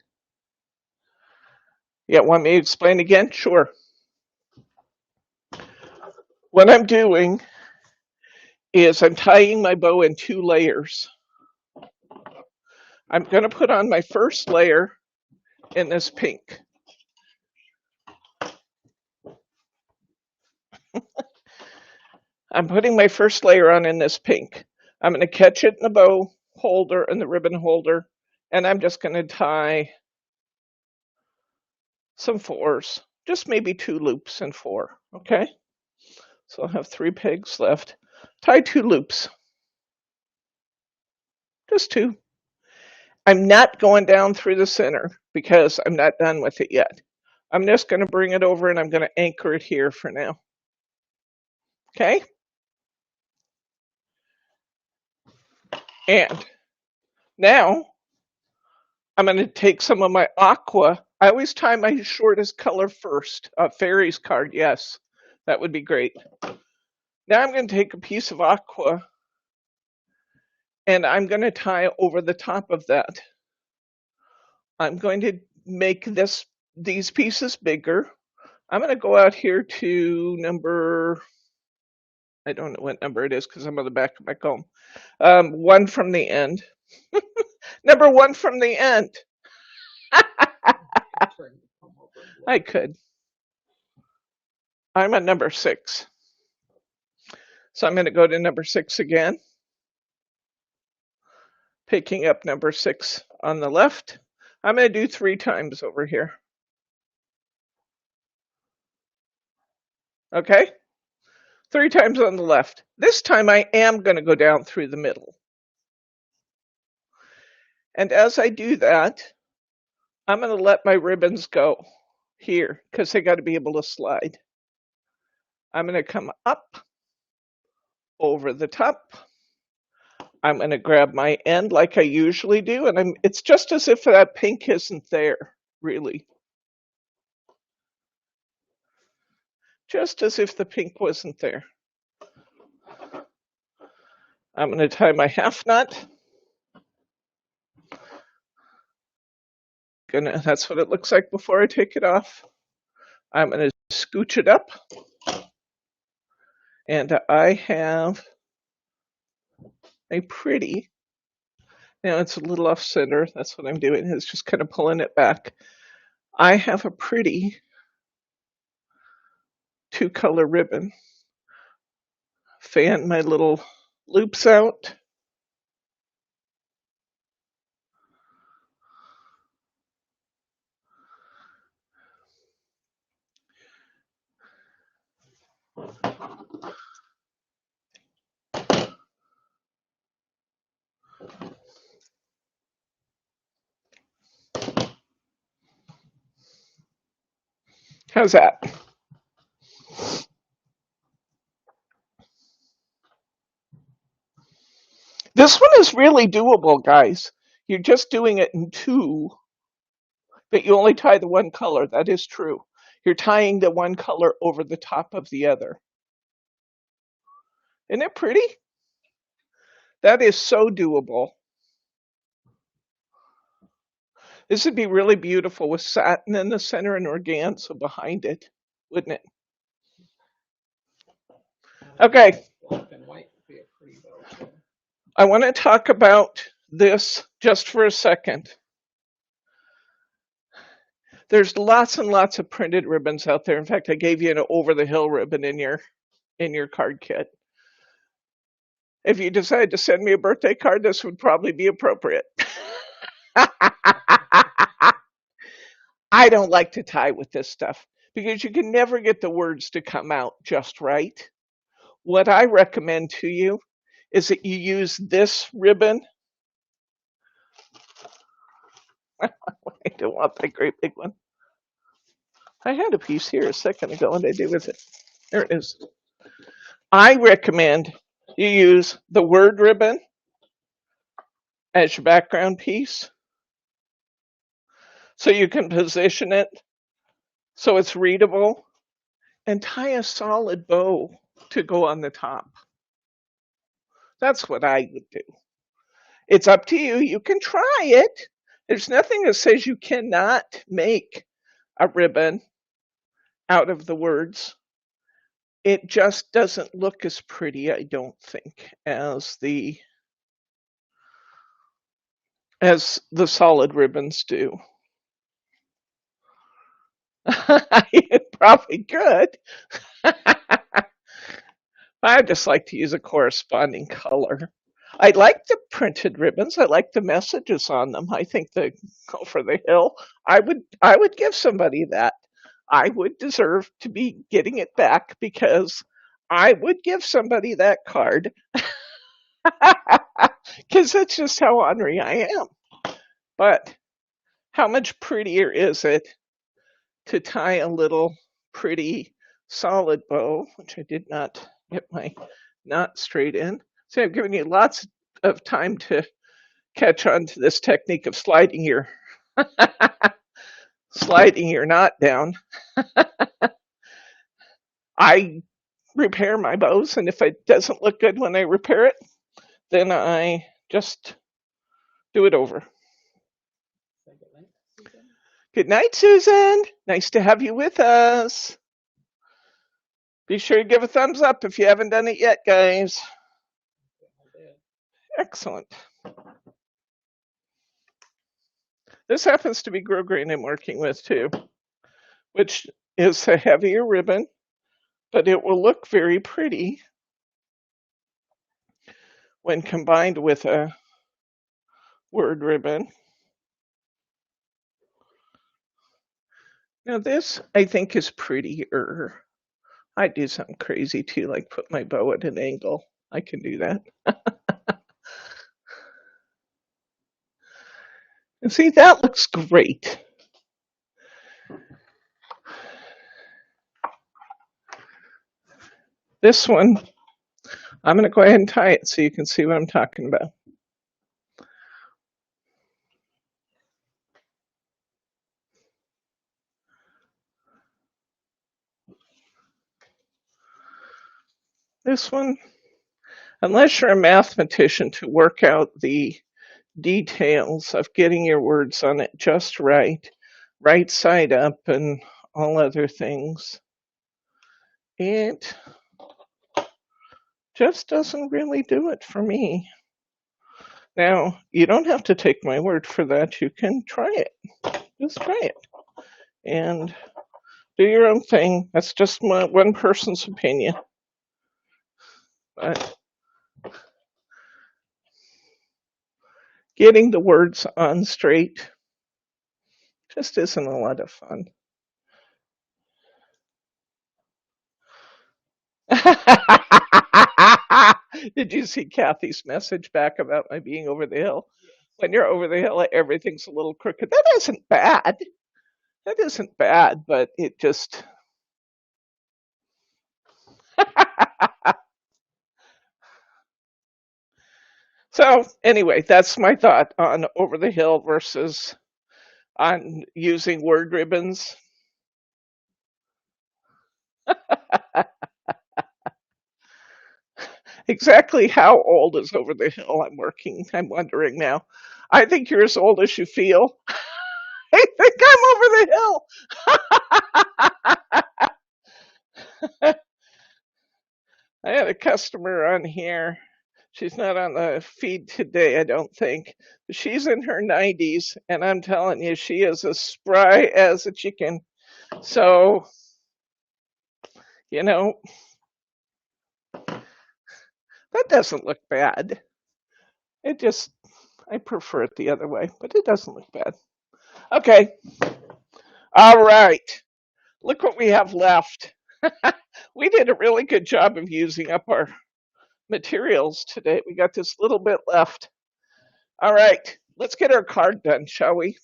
Yeah, want me to explain again? Sure. What I'm doing is I'm tying my bow in 2 layers. I'm going to put on my first layer in this pink. I'm putting my first layer on in this pink. I'm going to catch it in the bow holder and the ribbon holder, and I'm just going to tie some 4s, just maybe 2 loops and 4, okay? So I'll have 3 pegs left. Tie 2 loops, just 2. I'm not going down through the center because I'm not done with it yet. I'm just going to bring it over and I'm going to anchor it here for now. Okay? And now I'm going to take some of my aqua. I always tie my shortest color first. Fairies card, yes. That would be great. Now I'm going to take a piece of aqua and I'm going to tie over the top of that. I'm going to make these pieces bigger. I'm going to go out here to number, I don't know what number it is because I'm on the back of my comb. 1 from the end. Number 1 from the end. I could. I'm at number 6. So I'm going to go to number 6 again. Picking up number 6 on the left. I'm going to do 3 times over here. Okay? 3 times on the left. This time I am going to go down through the middle. And as I do that, I'm going to let my ribbons go here because they got to be able to slide. I'm going to come up over the top. I'm going to grab my end like I usually do, and it's just as if that pink isn't there, really. Just as if the pink wasn't there. I'm going to tie my half knot. That's what it looks like before I take it off. I'm going to scooch it up. And I have a pretty, now it's a little off center, that's what I'm doing, it's just kind of pulling it back. I have a pretty 2-color ribbon. Fan my little loops out. How's that? This one is really doable, guys. You're just doing it in 2, but you only tie the 1 color. That is true. You're tying the 1 color over the top of the other. Isn't it pretty? That is so doable. This would be really beautiful with satin in the center and organza behind it, wouldn't it? Okay. I want to talk about this just for a second. There's lots and lots of printed ribbons out there. In fact, I gave you an over-the-hill ribbon in your card kit. If you decide to send me a birthday card, this would probably be appropriate. I don't like to tie with this stuff because you can never get the words to come out just right. What I recommend to you is that you use this ribbon. I don't want that great big one. I had a piece here a second ago. What did I do with it? There it is. I recommend you use the word ribbon as your background piece so you can position it so it's readable and tie a solid bow to go on the top. That's what I would do. It's up to you. You can try it. There's nothing that says you cannot make a ribbon out of the words. It just doesn't look as pretty, I don't think, as the solid ribbons do. It probably could. I just like to use a corresponding color. I like the printed ribbons. I like the messages on them. I think the Go for the Hill, I would give somebody that. I would deserve to be getting it back because I would give somebody that card because that's just how ornery I am. But how much prettier is it to tie a little pretty solid bow, which I did not get my knot straight in. So I've given you lots of time to catch on to this technique of sliding your knot down. I repair my bows, and if it doesn't look good when I repair it, then I just do it over. Good night, Susan. Nice to have you with us. Be sure to give a thumbs up if you haven't done it yet, guys. Excellent. This happens to be grosgrain I'm working with too, which is a heavier ribbon, but it will look very pretty when combined with a word ribbon. Now this, I think, is prettier. I do something crazy too, like put my bow at an angle. I can do that. And see, that looks great. This one, I'm going to go ahead and tie it so you can see what I'm talking about. This one, unless you're a mathematician to work out the details of getting your words on it just right, right side up and all other things, it just doesn't really do it for me. Now, you don't have to take my word for that. You can try it. Just try it. And do your own thing. That's just one person's opinion. But getting the words on straight just isn't a lot of fun. Did you see Kathy's message back about my being over the hill? When you're over the hill, everything's a little crooked. That isn't bad. That isn't bad, but it just... So anyway, that's my thought on over the hill versus on using word ribbons. Exactly how old is over the hill? I'm wondering now. I think you're as old as you feel. I think I'm over the hill. I had a customer on here. She's not on the feed today, I don't think. She's in her 90s, and I'm telling you, she is as spry as a chicken. So, you know, that doesn't look bad. It just, I prefer it the other way, but it doesn't look bad. Okay. All right. Look what we have left. We did a really good job of using up our materials today. We got this little bit left. All right. Let's get our card done, shall we?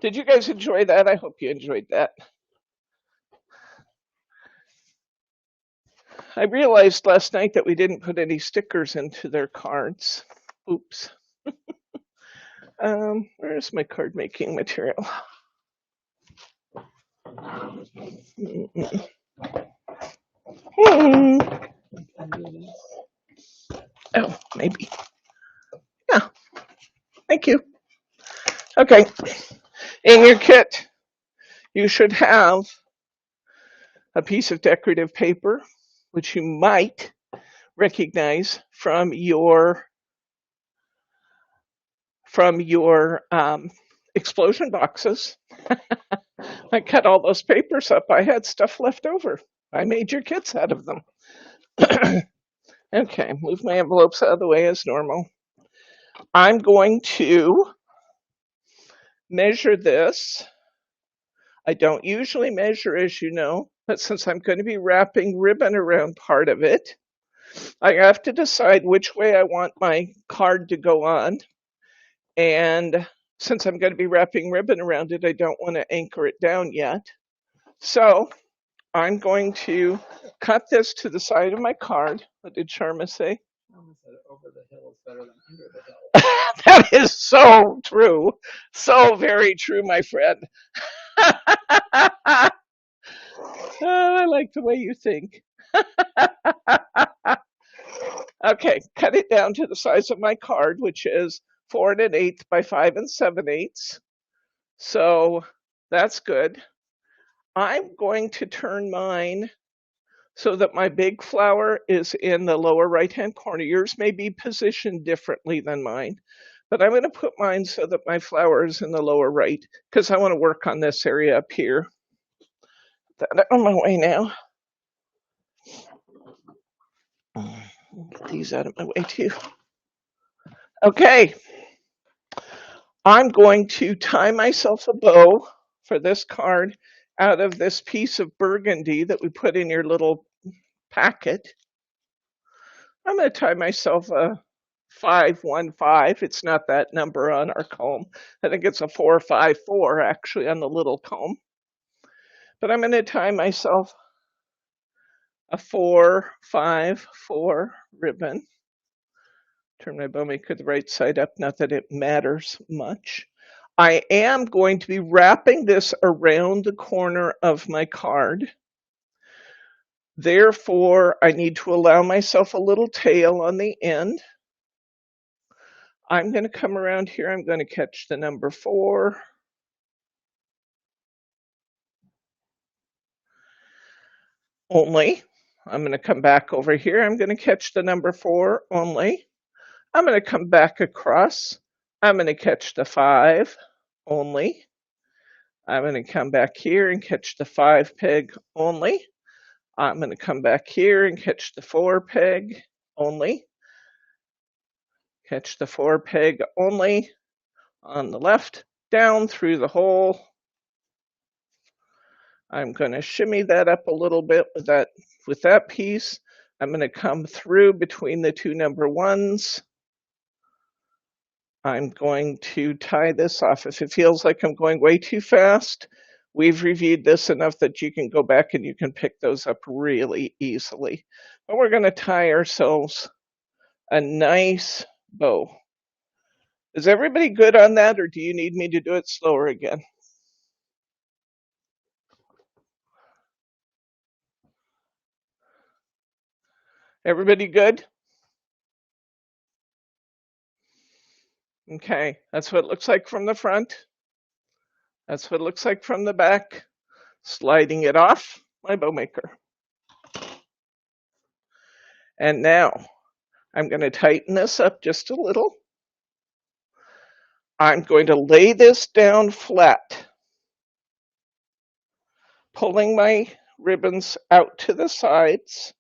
Did you guys enjoy that? I hope you enjoyed that. I realized last night that we didn't put any stickers into their cards. Oops. Where's my card making material? Oh, maybe. Yeah, thank you. Okay, in your kit, you should have a piece of decorative paper, which you might recognize from your explosion boxes. I cut all those papers up. I had stuff left over. I made your kits out of them. Okay, move my envelopes out of the way as normal. I'm going to measure this. I don't usually measure, as you know, but since I'm going to be wrapping ribbon around part of it, I have to decide which way I want my card to go on. And since I'm going to be wrapping ribbon around it, I don't want to anchor it down yet. So I'm going to cut this to the side of my card. What did Sharma say? Sharma said over the hill is better than under the hill. That is so true. So very true, my friend. Oh, I like the way you think. Okay, cut it down to the size of my card, which is 4 1/8 by 5 7/8. So that's good. I'm going to turn mine so that my big flower is in the lower right-hand corner. Yours may be positioned differently than mine, but I'm going to put mine so that my flower is in the lower right because I want to work on this area up here. That on my way now. Get these out of my way too. Okay. I'm going to tie myself a bow for this card out of this piece of burgundy that we put in your little packet. I'm going to tie myself a 515. It's not that number on our comb. I think it's a 454 actually on the little comb. But I'm going to tie myself a 454 ribbon. Turn my bowmaker the right side up, not that it matters much. I am going to be wrapping this around the corner of my card. Therefore, I need to allow myself a little tail on the end. I'm going to come around here. I'm going to catch the number 4. Only. I'm going to come back over here. I'm going to catch the number 4 only. I'm going to come back across. I'm going to catch the 5 only. I'm going to come back here and catch the 5 peg only. I'm going to come back here and catch the 4 peg only. Catch the 4 peg only on the left, down through the hole. I'm going to shimmy that up a little bit with that piece. I'm going to come through between the 2 number 1s. I'm going to tie this off. If it feels like I'm going way too fast, we've reviewed this enough that you can go back and you can pick those up really easily. But we're going to tie ourselves a nice bow. Is everybody good on that, or do you need me to do it slower again? Everybody good? Okay, that's what it looks like from the front. That's what it looks like from the back. Sliding it off my bowmaker. And now I'm going to tighten this up just a little. I'm going to lay this down flat, pulling my ribbons out to the sides.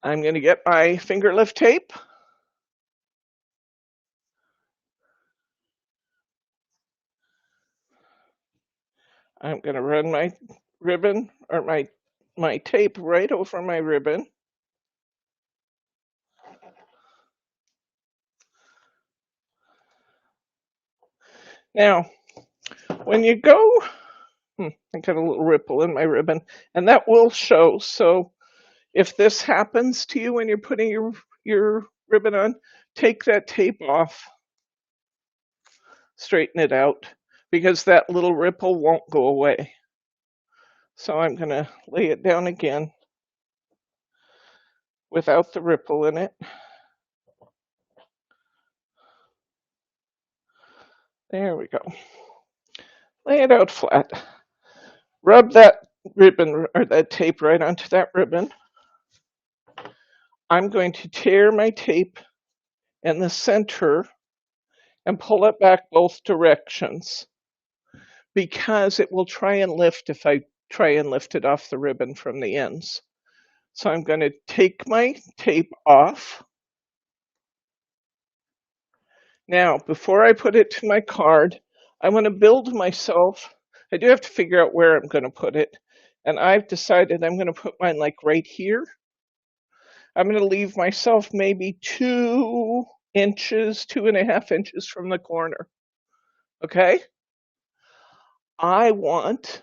I'm going to get my finger lift tape. I'm going to run my ribbon or my tape right over my ribbon. Now, when you go, I got a little ripple in my ribbon, and that will show. So if this happens to you when you're putting your ribbon on, take that tape off, straighten it out, because that little ripple won't go away. So I'm going to lay it down again without the ripple in it. There we go. Lay it out flat. Rub that ribbon or that tape right onto that ribbon. I'm going to tear my tape in the center and pull it back both directions because it will try and lift if I try and lift it off the ribbon from the ends. So I'm going to take my tape off. Now, before I put it to my card, I want to build myself. I do have to figure out where I'm going to put it. And I've decided I'm going to put mine like right here. I'm going to leave myself maybe 2 inches, 2.5 inches from the corner. Okay? I want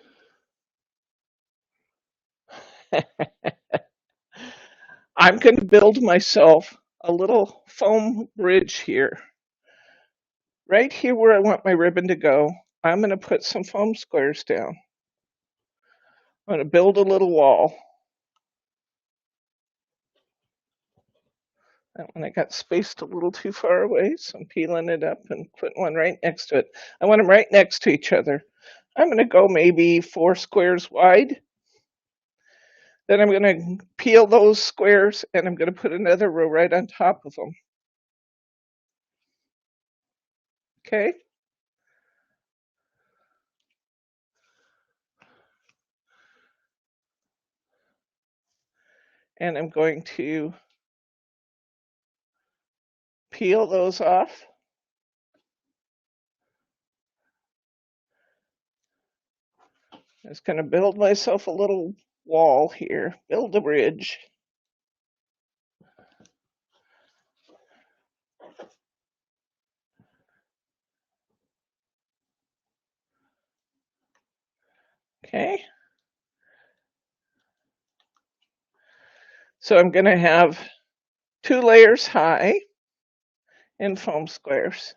I'm going to build myself a little foam bridge here. Right here where I want my ribbon to go, I'm going to put some foam squares down. I'm going to build a little wall. That one I got spaced a little too far away, so I'm peeling it up and putting one right next to it. I want them right next to each other. I'm going to go maybe 4 squares wide. Then I'm going to peel those squares and I'm going to put another row right on top of them. Okay? And I'm going to peel those off. I'm just going to build myself a little wall here, build a bridge. Okay. So I'm going to have 2 layers high in foam squares.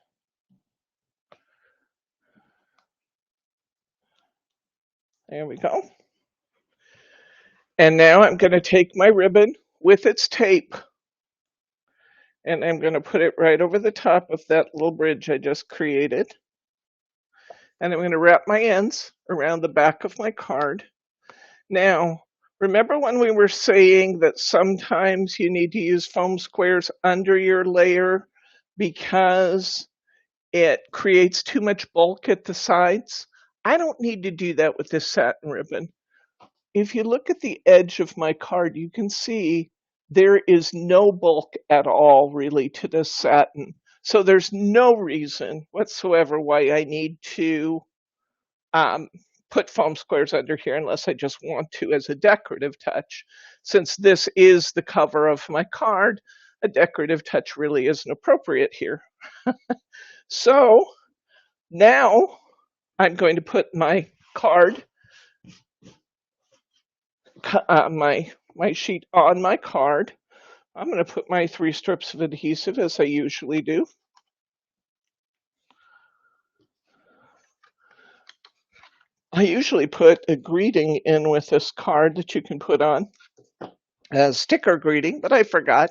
There we go. And now I'm going to take my ribbon with its tape and I'm going to put it right over the top of that little bridge I just created. And I'm going to wrap my ends around the back of my card. Now, remember when we were saying that sometimes you need to use foam squares under your layer because it creates too much bulk at the sides? I don't need to do that with this satin ribbon. If you look at the edge of my card, you can see there is no bulk at all really to this satin. So there's no reason whatsoever why I need to put foam squares under here unless I just want to as a decorative touch. Since this is the cover of my card, a decorative touch really isn't appropriate here. So now I'm going to put my card, my sheet on my card. I'm going to put my 3 strips of adhesive as I usually do. I usually put a greeting in with this card that you can put on, a sticker greeting, but I forgot.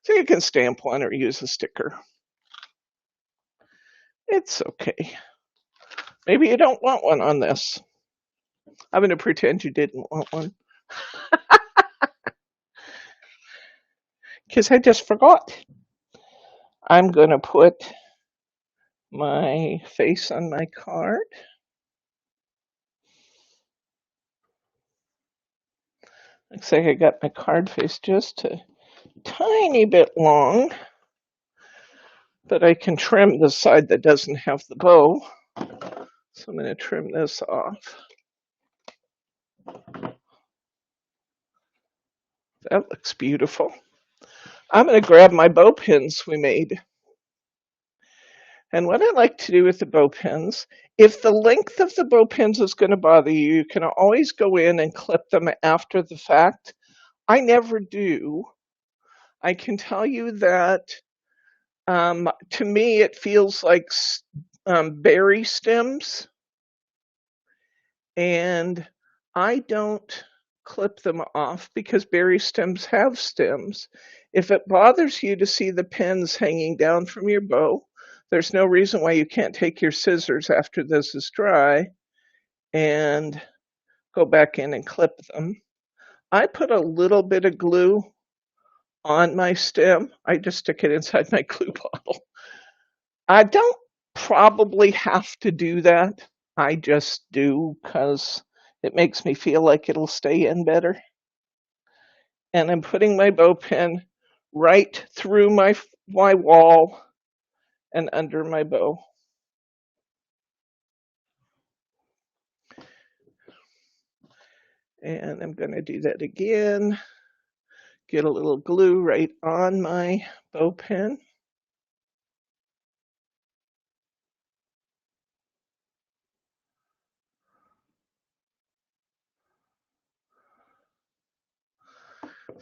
So you can stamp one or use a sticker. It's okay. Maybe you don't want one on this. I'm going to pretend you didn't want one because I just forgot. I'm going to put my face on my card. Looks like I got my card face just a tiny bit long, but I can trim the side that doesn't have the bow. So I'm going to trim this off. That looks beautiful. I'm going to grab my bow pins we made. And what I like to do with the bow pins, if the length of the bow pins is going to bother you, you can always go in and clip them after the fact. I never do. I can tell you that to me it feels like berry stems, and I don't clip them off because berry stems have stems. If it bothers you to see the pins hanging down from your bow, there's no reason why you can't take your scissors after this is dry and go back in and clip them. I put a little bit of glue on my stem. I just stick it inside my glue bottle. I don't probably have to do that. I just do because it makes me feel like it'll stay in better. And I'm putting my bow pin right through my wall and under my bow. And I'm going to do that again. Get a little glue right on my bow pin.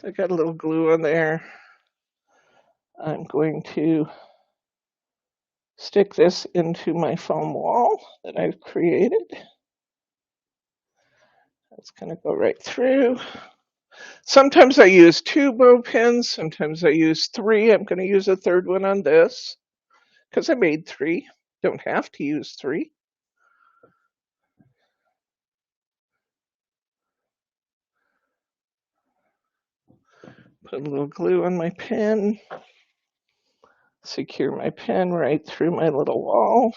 I got a little glue on there. I'm going to stick this into my foam wall that I've created. It's going to go right through. Sometimes I use 2 bow pins, sometimes I use 3. I'm going to use a third one on this because I made 3. Don't have to use 3. Put a little glue on my pen. Secure my pen right through my little wall.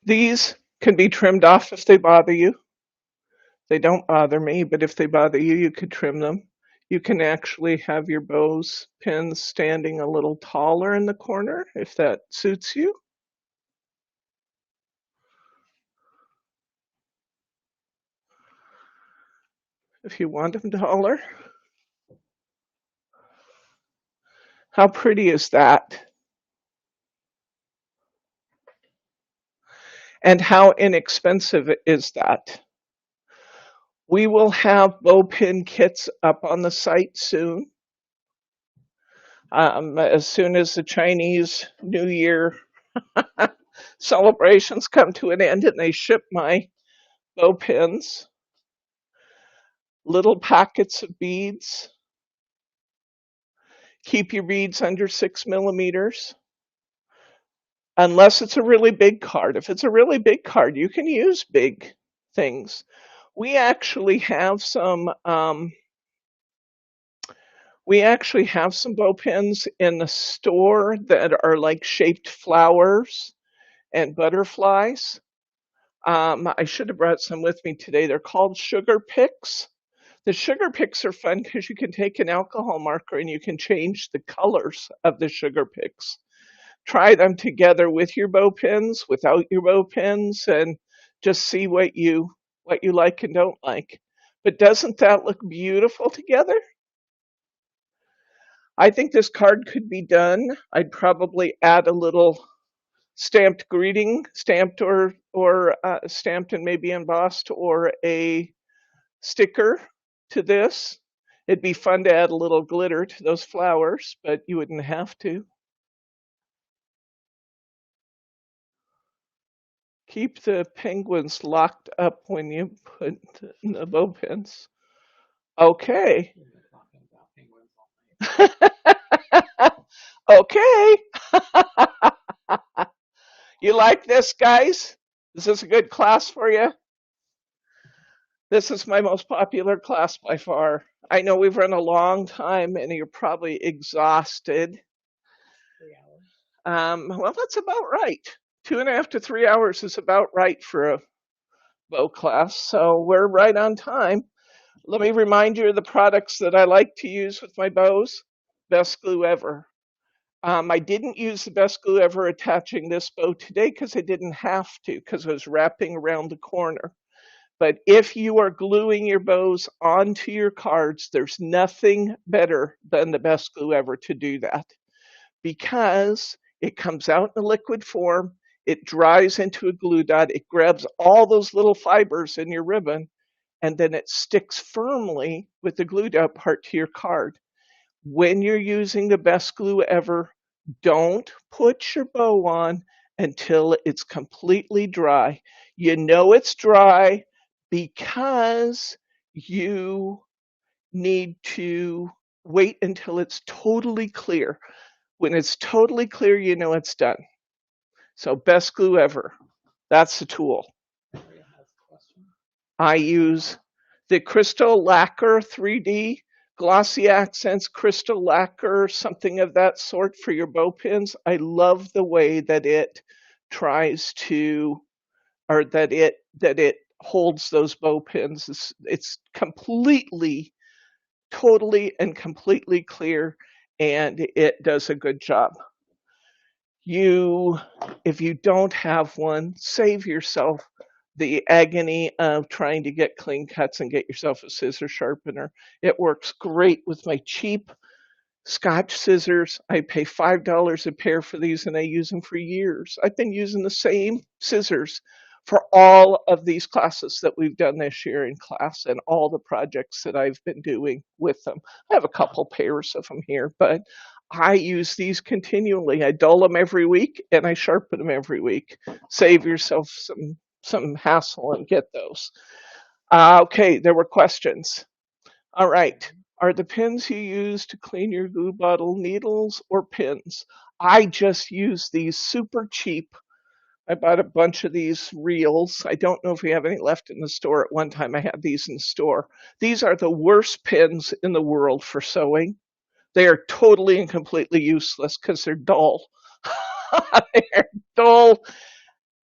These can be trimmed off if they bother you. They don't bother me, but if they bother you, you could trim them. You can actually have your bows pins standing a little taller in the corner if that suits you. If you want them taller. How pretty is that? And how inexpensive is that? We will have bow pin kits up on the site soon. As soon as the Chinese New Year celebrations come to an end and they ship my bow pins, little packets of beads. Keep your beads under 6 millimeters. Unless it's a really big card. If it's a really big card, you can use big things. We actually have some bow pins in the store that are like shaped flowers and butterflies. I should have brought some with me today. They're called sugar picks. The sugar picks are fun because you can take an alcohol marker and you can change the colors of the sugar picks. Try them together with your bow pins, without your bow pins, and just see what you like and don't like. But doesn't that look beautiful together? I think this card could be done. I'd probably add a little stamped greeting, stamped or stamped and maybe embossed, or a sticker to this. It'd be fun to add a little glitter to those flowers, but you wouldn't have to. Keep the penguins locked up when you put the bow pins. Okay. We've been talking about penguins all night. Okay. You like this, guys? Is this a good class for you? This is my most popular class by far. I know we've run a long time and you're probably exhausted. 3 hours. Well, that's about right. 2.5 to 3 hours is about right for a bow class, so we're right on time. Let me remind you of the products that I like to use with my bows. Best glue ever. I didn't use the best glue ever attaching this bow today because I didn't have to because I was wrapping around the corner. But if you are gluing your bows onto your cards, there's nothing better than the best glue ever to do that because it comes out in a liquid form, it dries into a glue dot, it grabs all those little fibers in your ribbon, and then it sticks firmly with the glue dot part to your card. When you're using the best glue ever, don't put your bow on until it's completely dry. You know it's dry because you need to wait until it's totally clear. When it's totally clear, you know it's done. So best glue ever. That's the tool. Maria has a question. I use the Crystal Lacquer 3D Glossy Accents Crystal Lacquer, something of that sort for your bow pins. I love the way that it tries to, or that it holds those bow pins. It's completely, totally, and completely clear, and it does a good job. If you don't have one, save yourself the agony of trying to get clean cuts and get yourself a scissor sharpener. It works great with my cheap Scotch scissors. I pay $5 a pair for these and I use them for years. I've been using the same scissors for all of these classes that we've done this year in class and all the projects that I've been doing with them. I have a couple pairs of them here, but I use these continually. I dull them every week and I sharpen them every week. Save yourself some hassle and get those. Okay, there were questions. All right. Are the pins you use to clean your glue bottle needles or pins? I just use these super cheap. I bought a bunch of these reels. I don't know if we have any left in the store. At one time, I had these in the store. These are the worst pins in the world for sewing. They are totally and completely useless because they're dull. They're dull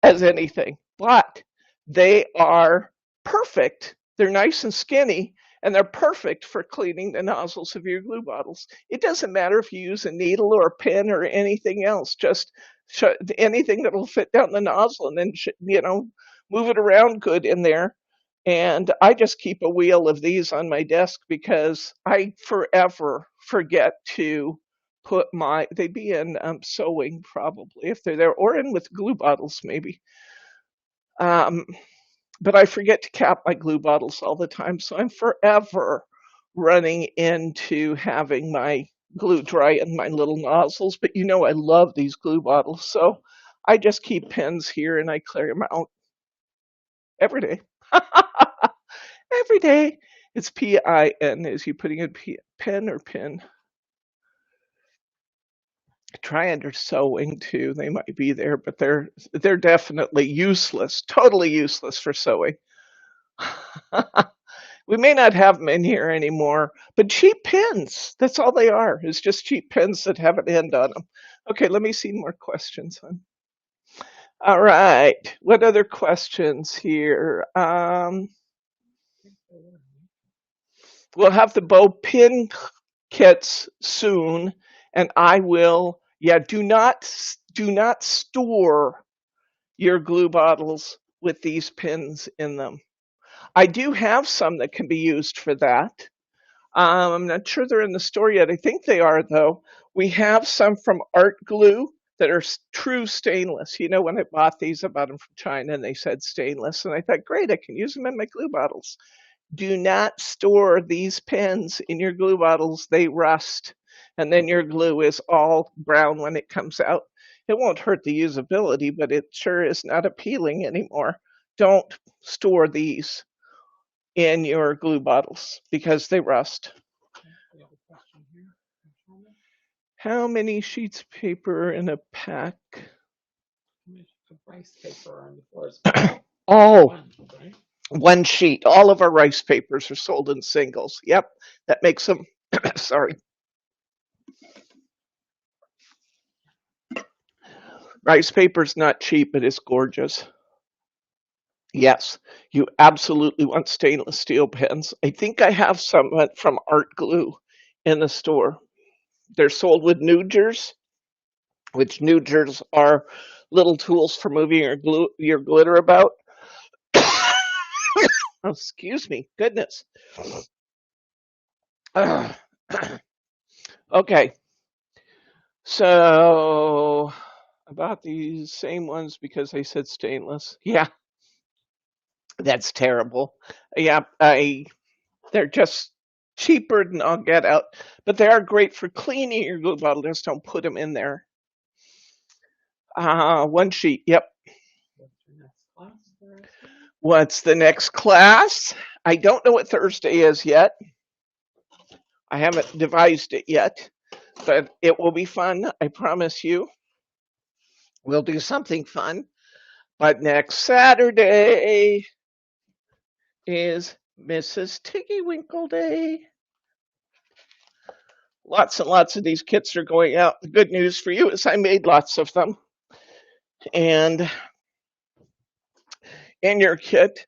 as anything, but they are perfect. They're nice and skinny, and they're perfect for cleaning the nozzles of your glue bottles. It doesn't matter if you use a needle or a pen or anything else, just anything that will fit down the nozzle and then, move it around good in there. And I just keep a wheel of these on my desk because I forever forget to put they'd be in sewing probably if they're there, or in with glue bottles maybe. Um, but I forget to cap my glue bottles all the time, so I'm forever running into having my glue dry in my little nozzles. But I love these glue bottles, so I just keep pens here and I clear them out every day. Every day. It's PIN. Is you putting in pen or pin? Try under sewing too. They might be there, but they're definitely useless. Totally useless for sewing. We may not have them in here anymore, but cheap pens. That's all they are. It's just cheap pens that have an end on them. Okay, let me see more questions. All right. What other questions here? We'll have the bow pin kits soon, and I will. Yeah, do not store your glue bottles with these pins in them. I do have some that can be used for that. I'm not sure they're in the store yet. I think they are, though. We have some from Art Glue that are true stainless. When I bought these, I bought them from China and they said stainless. And I thought, great, I can use them in my glue bottles. Do not store these pens in your glue bottles. They rust. And then your glue is all brown when it comes out. It won't hurt the usability, but it sure is not appealing anymore. Don't store these. in your glue bottles because they rust. We have a question here. How many sheets of paper in a pack? Of rice paper on the floors. Oh, One, right? one sheet. All of our rice papers are sold in singles. Yep, that makes them, sorry. Rice paper's not cheap, but it's gorgeous. Yes, you absolutely want stainless steel pens. I think I have some from Art Glue in the store. They're sold with nudgers, which nudgers are little tools for moving your glitter about. Oh, excuse me, goodness. Okay, so about these same ones because I said stainless. Yeah, that's terrible. Yeah, they're just cheaper than I'll get out, but they are great for cleaning your glue bottle. Just don't put them in there. One sheet. Yep. What's the next class? I don't know what Thursday is yet. I haven't devised it yet, but it will be fun. I promise you. We'll do something fun. But next Saturday is Mrs. Tiggywinkle Day. Lots and lots of these kits are going out. The good news for you is I made lots of them. And in your kit,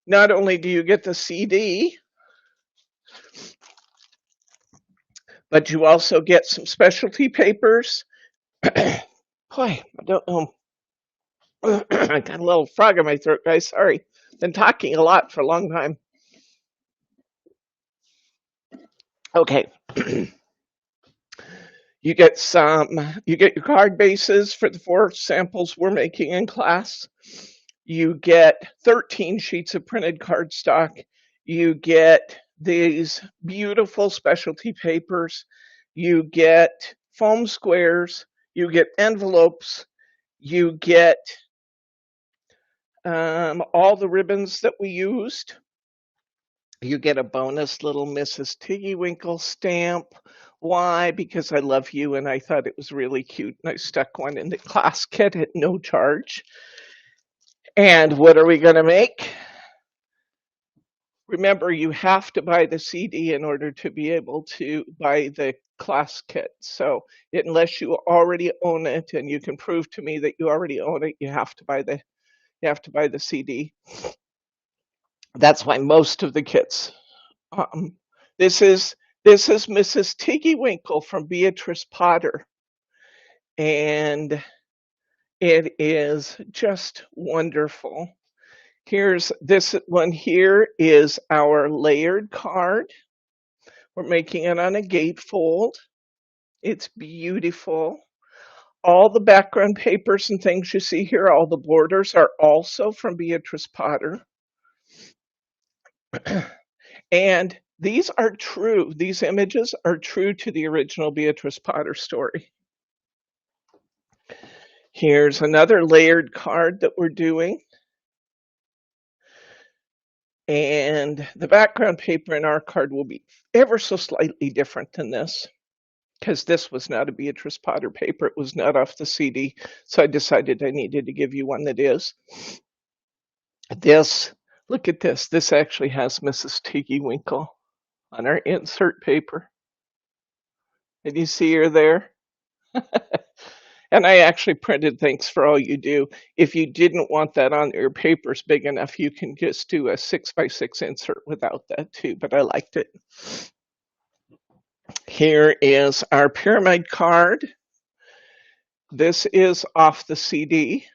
not only do you get the CD, but you also get some specialty papers. Boy, I don't know. I got a little frog in my throat, guys. Sorry. Been talking a lot for a long time. Okay. You get your card bases for the 4 samples we're making in class. You get 13 sheets of printed cardstock. You get these beautiful specialty papers. You get foam squares. You get envelopes. You get all the ribbons that we used. You get a bonus little Mrs. Tiggywinkle stamp. Why? Because I love you and I thought it was really cute and I stuck one in the class kit at no charge. And what are we going to make? Remember, you have to buy the CD in order to be able to buy the class kit. So unless you already own it and you can prove to me that you already own it, you have to buy the CD. That's why most of the kits. This is Mrs. Tiggywinkle from Beatrice Potter, and it is just wonderful. Here's this one here is our layered card. We're making it on a gatefold. It's beautiful. All the background papers and things you see here, all the borders are also from Beatrice Potter. And these are true. These images are true to the original Beatrice Potter story. Here's another layered card that we're doing. And the background paper in our card will be ever so slightly different than this, because this was not a Beatrice Potter paper. It was not off the CD. So I decided I needed to give you one that is. This, look at this. This actually has Mrs. Tiggywinkle on our insert paper. Did you see her there? And I actually printed thanks for all you do. If you didn't want that on your papers big enough, you can just do a 6x6 insert without that too, but I liked it. Here is our pyramid card. This is off the CD,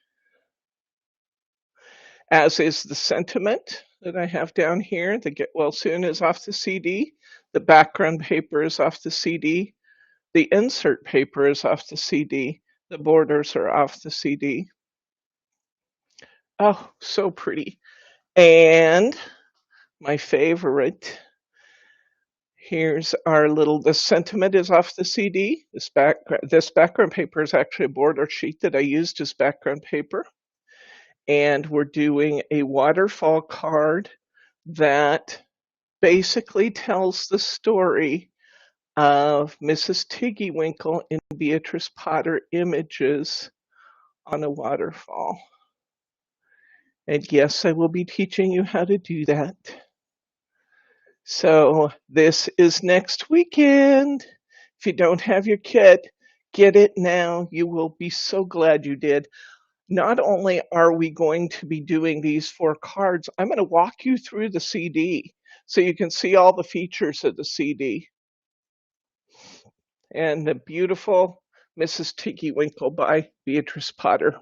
as is the sentiment that I have down here. The Get Well Soon is off the CD. The background paper is off the CD. The insert paper is off the CD. The borders are off the CD. Oh, so pretty. And my favorite, here's our the sentiment is off the CD. This background paper is actually a border sheet that I used as background paper. And we're doing a waterfall card that basically tells the story of Mrs. Tiggywinkle in Beatrice Potter images on a waterfall. And yes, I will be teaching you how to do that. So this is next weekend. If you don't have your kit, get it now. You will be so glad you did. Not only are we going to be doing these 4 cards, I'm going to walk you through the CD so you can see all the features of the CD. And the beautiful Mrs. Tiggywinkle by Beatrice Potter.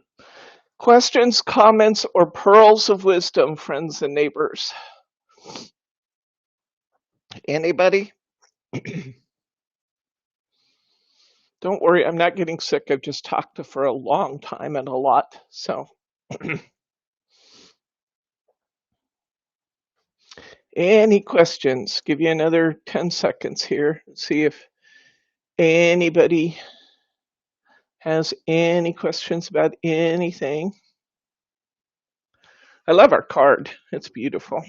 Questions, comments, or pearls of wisdom, friends and neighbors? Anybody? Don't worry, I'm not getting sick. I've just talked for a long time and a lot. So, any questions? Give you another 10 seconds here. See if anybody has any questions about anything. I love our card. It's beautiful.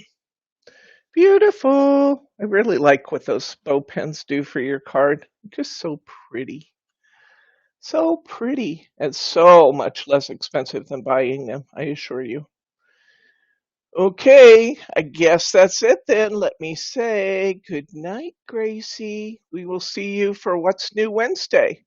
Beautiful. I really like what those bow pens do for your card. Just so pretty. So pretty and so much less expensive than buying them, I assure you. Okay, I guess that's it then. Let me say good night, Gracie. We will see you for What's New Wednesday.